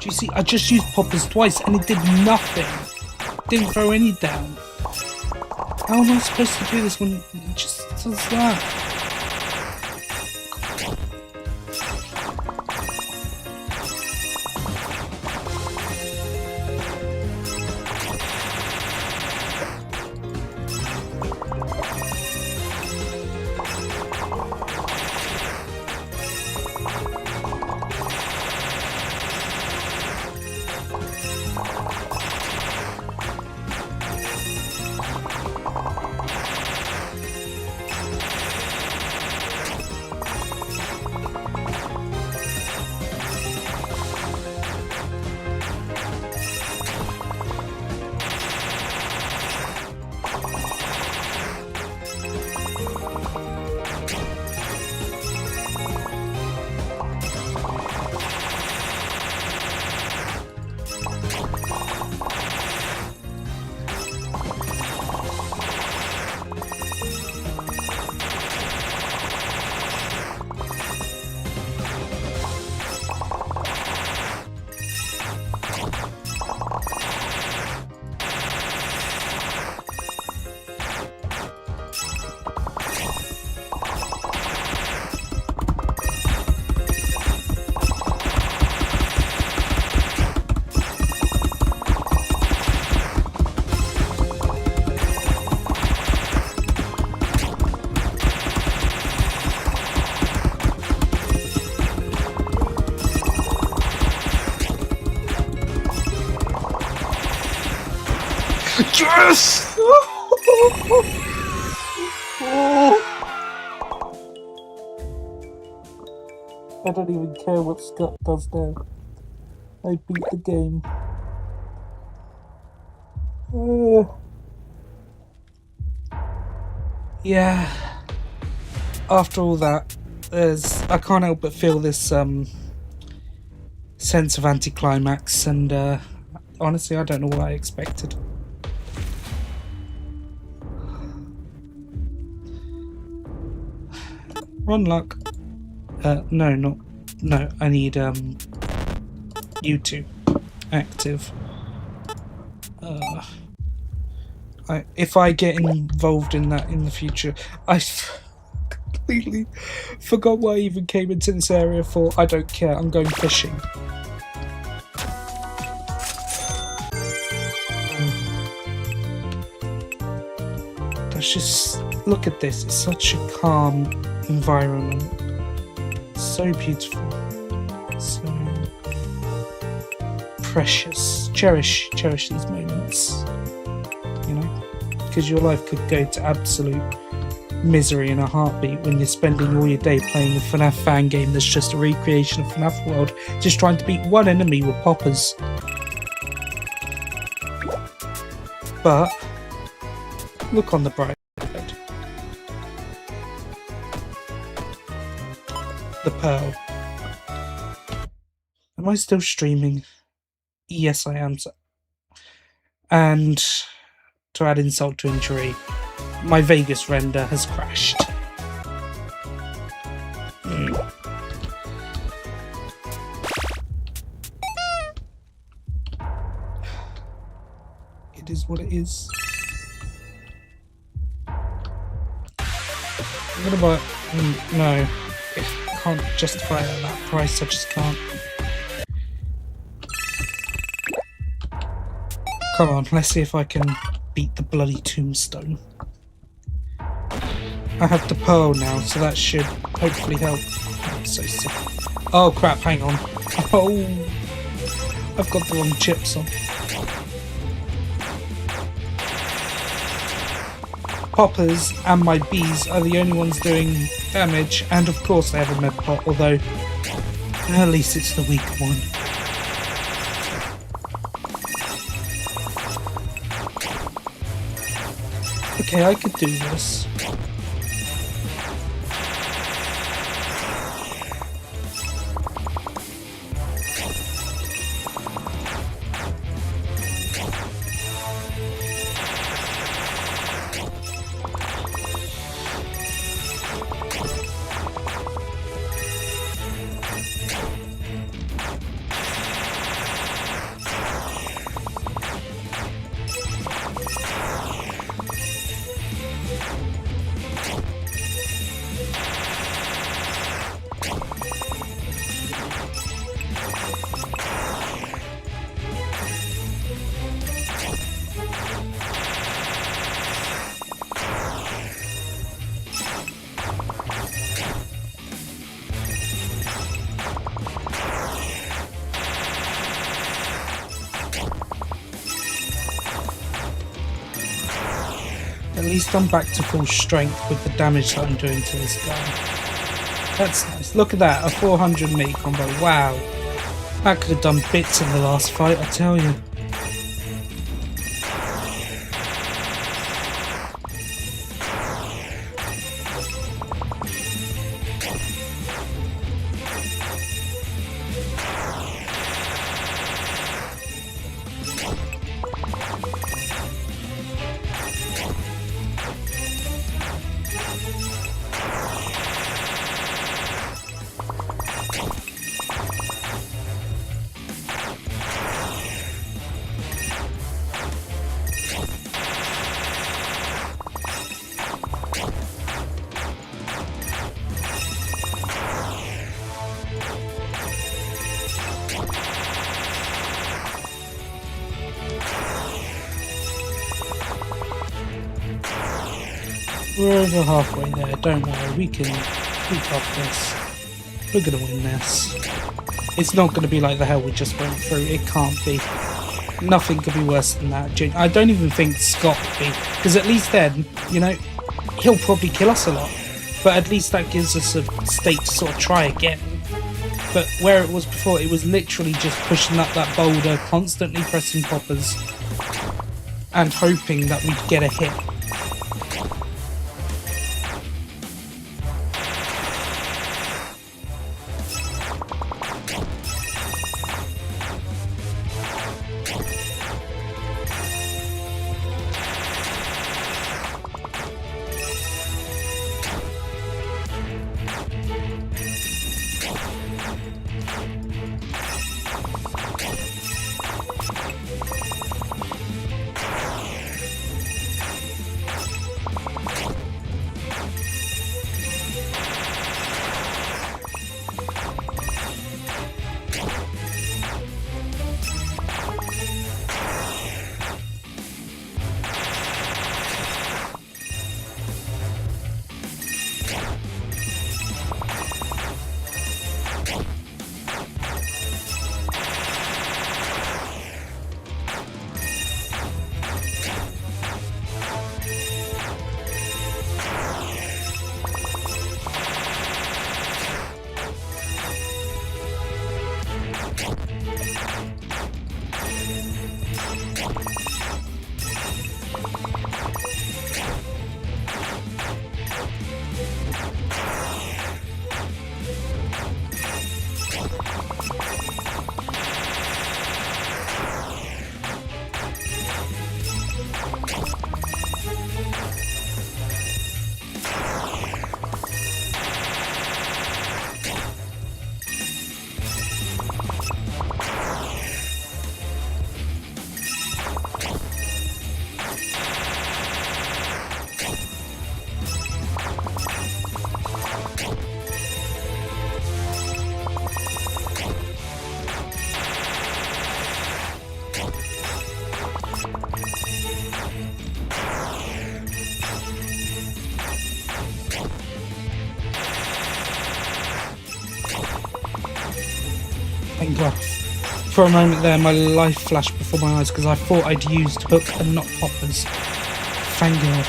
you see? I just used poppers twice and it did nothing. Didn't throw any down. How am I supposed to do this when it just does that? Yes! I don't even care what Scott does now. I beat the game. Yeah. After all that, I can't help but feel this sense of anticlimax, and honestly, I don't know what I expected. Run luck. No, I need you two active. If I get involved in that in the future, I completely forgot what I even came into this area for. I don't care, I'm going fishing. Let's just look at this, it's such a calm environment. So beautiful. So precious. Cherish these moments. You know? Because your life could go to absolute misery in a heartbeat when you're spending all your day playing a FNAF fan game that's just a recreation of FNAF World, just trying to beat one enemy with poppers. But look on the bright side. The Pearl. Am I still streaming? Yes, I am. And to add insult to injury, my Vegas render has crashed. It is what it is. I'm gonna buy. No, I can't justify it at that price. I just can't. Come on, let's see if I can beat the bloody tombstone. I have the pearl now, so that should hopefully help. I'm so sick. Oh crap, hang on. Oh, I've got the wrong chips on. Poppers and my bees are the only ones doing damage, and of course they have a med pot, although at least it's the weak one. Okay, I could do this. At least I'm back to full strength with the damage that I'm doing to this guy. That's nice. Look at that, a 400 meat combo. Wow. That could have done bits in the last fight, I tell you. We're over halfway there, don't worry, we got this. We're gonna win this. It's not gonna be like the hell we just went through, it can't be. Nothing could be worse than that. I don't even think Scott could be, because at least then, you know, he'll probably kill us a lot. But at least that gives us a state to sort of try again. But where it was before, it was literally just pushing up that boulder, constantly pressing poppers, and hoping that we'd get a hit. Thank God. For a moment there, my life flashed before my eyes because I thought I'd used hook and not poppers. Thank God.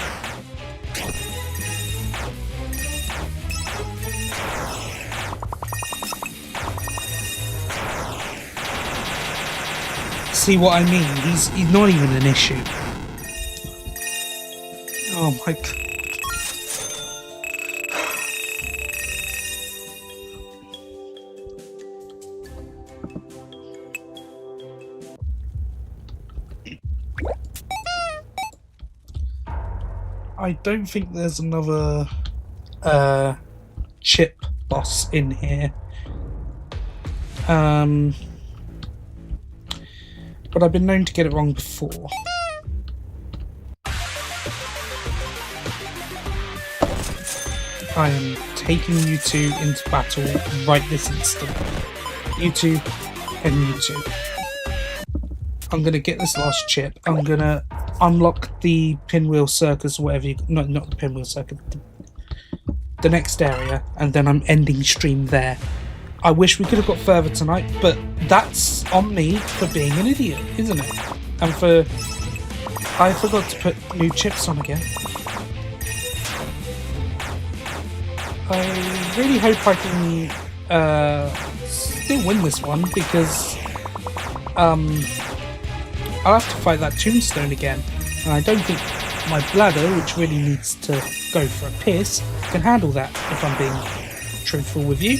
See what I mean? He's not even an issue. Oh my God. I don't think there's another chip boss in here. But I've been known to get it wrong before. I am taking you two into battle right this instant. You two and you two. I'm gonna get this last chip. I'm gonna unlock the pinwheel circus, or whatever you... No, not the pinwheel circuit. The next area, and then I'm ending stream there. I wish we could have got further tonight, but that's on me for being an idiot, isn't it? And for... I forgot to put new chips on again. I really hope I can still win this one, because I'll have to fight that tombstone again. And I don't think my bladder, which really needs to go for a piss, can handle that, if I'm being truthful with you.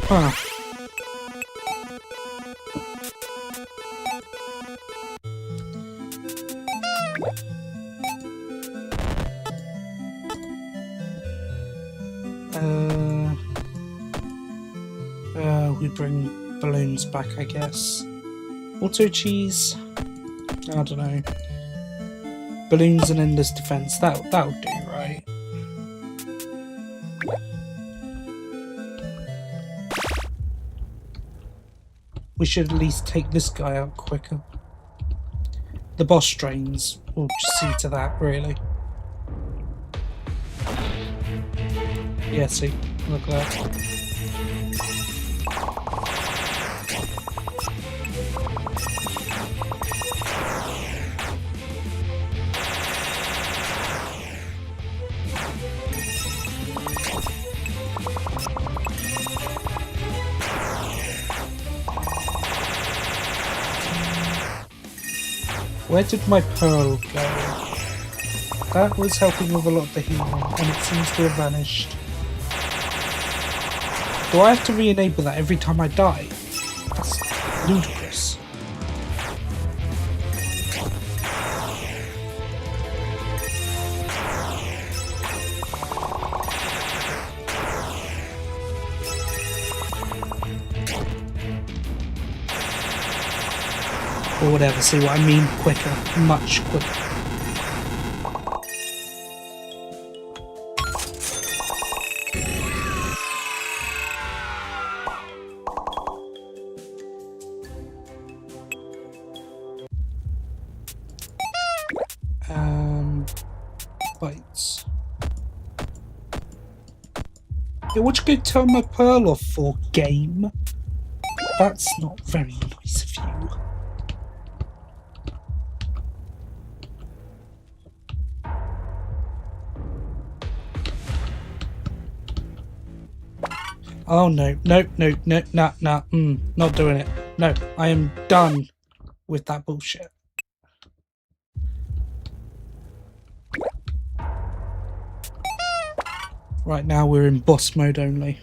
Huh. We bring balloons back, I guess. Auto cheese? I don't know. Balloons and endless defense. That'll do, right? We should at least take this guy out quicker. The boss strains will see to that, really. Yeah, see? Look at that. Where did my pearl go? That was helping with a lot of the healing, and it seems to have vanished. Do I have to re-enable that every time I die? That's ludicrous. Or whatever, see what I mean? Quicker, much quicker. Bites. Yeah, what you go turn my pearl off for, game? That's not very nice of you. Oh no, no, no, no, nah, nah, not doing it. No, I am done with that bullshit. Right now we're in boss mode only.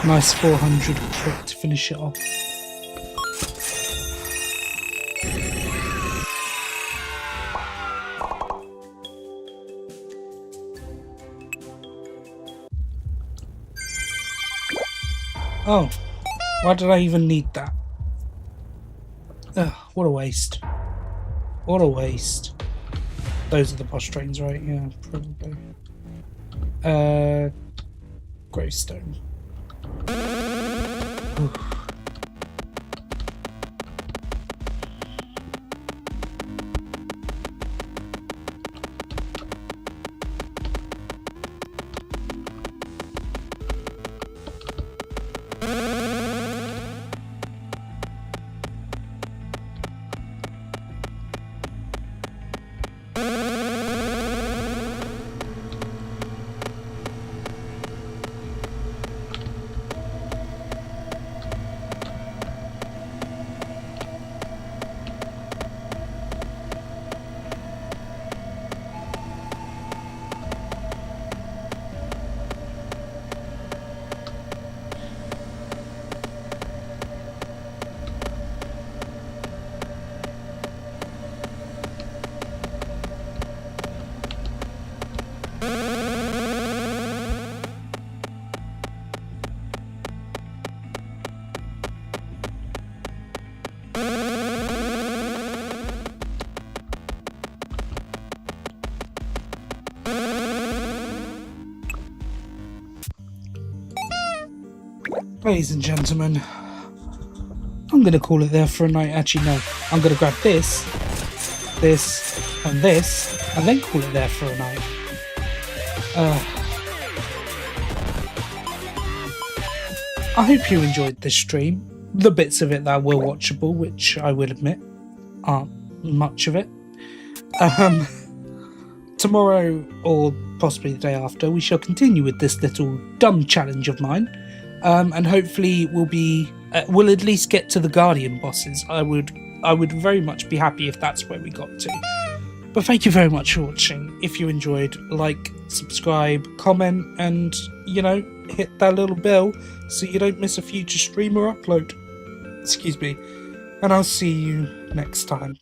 Nice 400 crit to finish it off. Oh, why did I even need that? Ugh, what a waste. What a waste. Those are the posh trains, right? Yeah, probably. Gravestone. Oof. Ladies and gentlemen, I'm going to call it there for a night. Actually, no. I'm going to grab this, and then call it there for a night. I hope you enjoyed this stream. The bits of it that were watchable, which I will admit aren't much of it. Tomorrow, or possibly the day after, we shall continue with this little dumb challenge of mine. And hopefully we'll at least get to the Guardian bosses. I would very much be happy if that's where we got to. But thank you very much for watching. If you enjoyed, like, subscribe, comment, and, hit that little bell so you don't miss a future stream or upload. Excuse me. And I'll see you next time.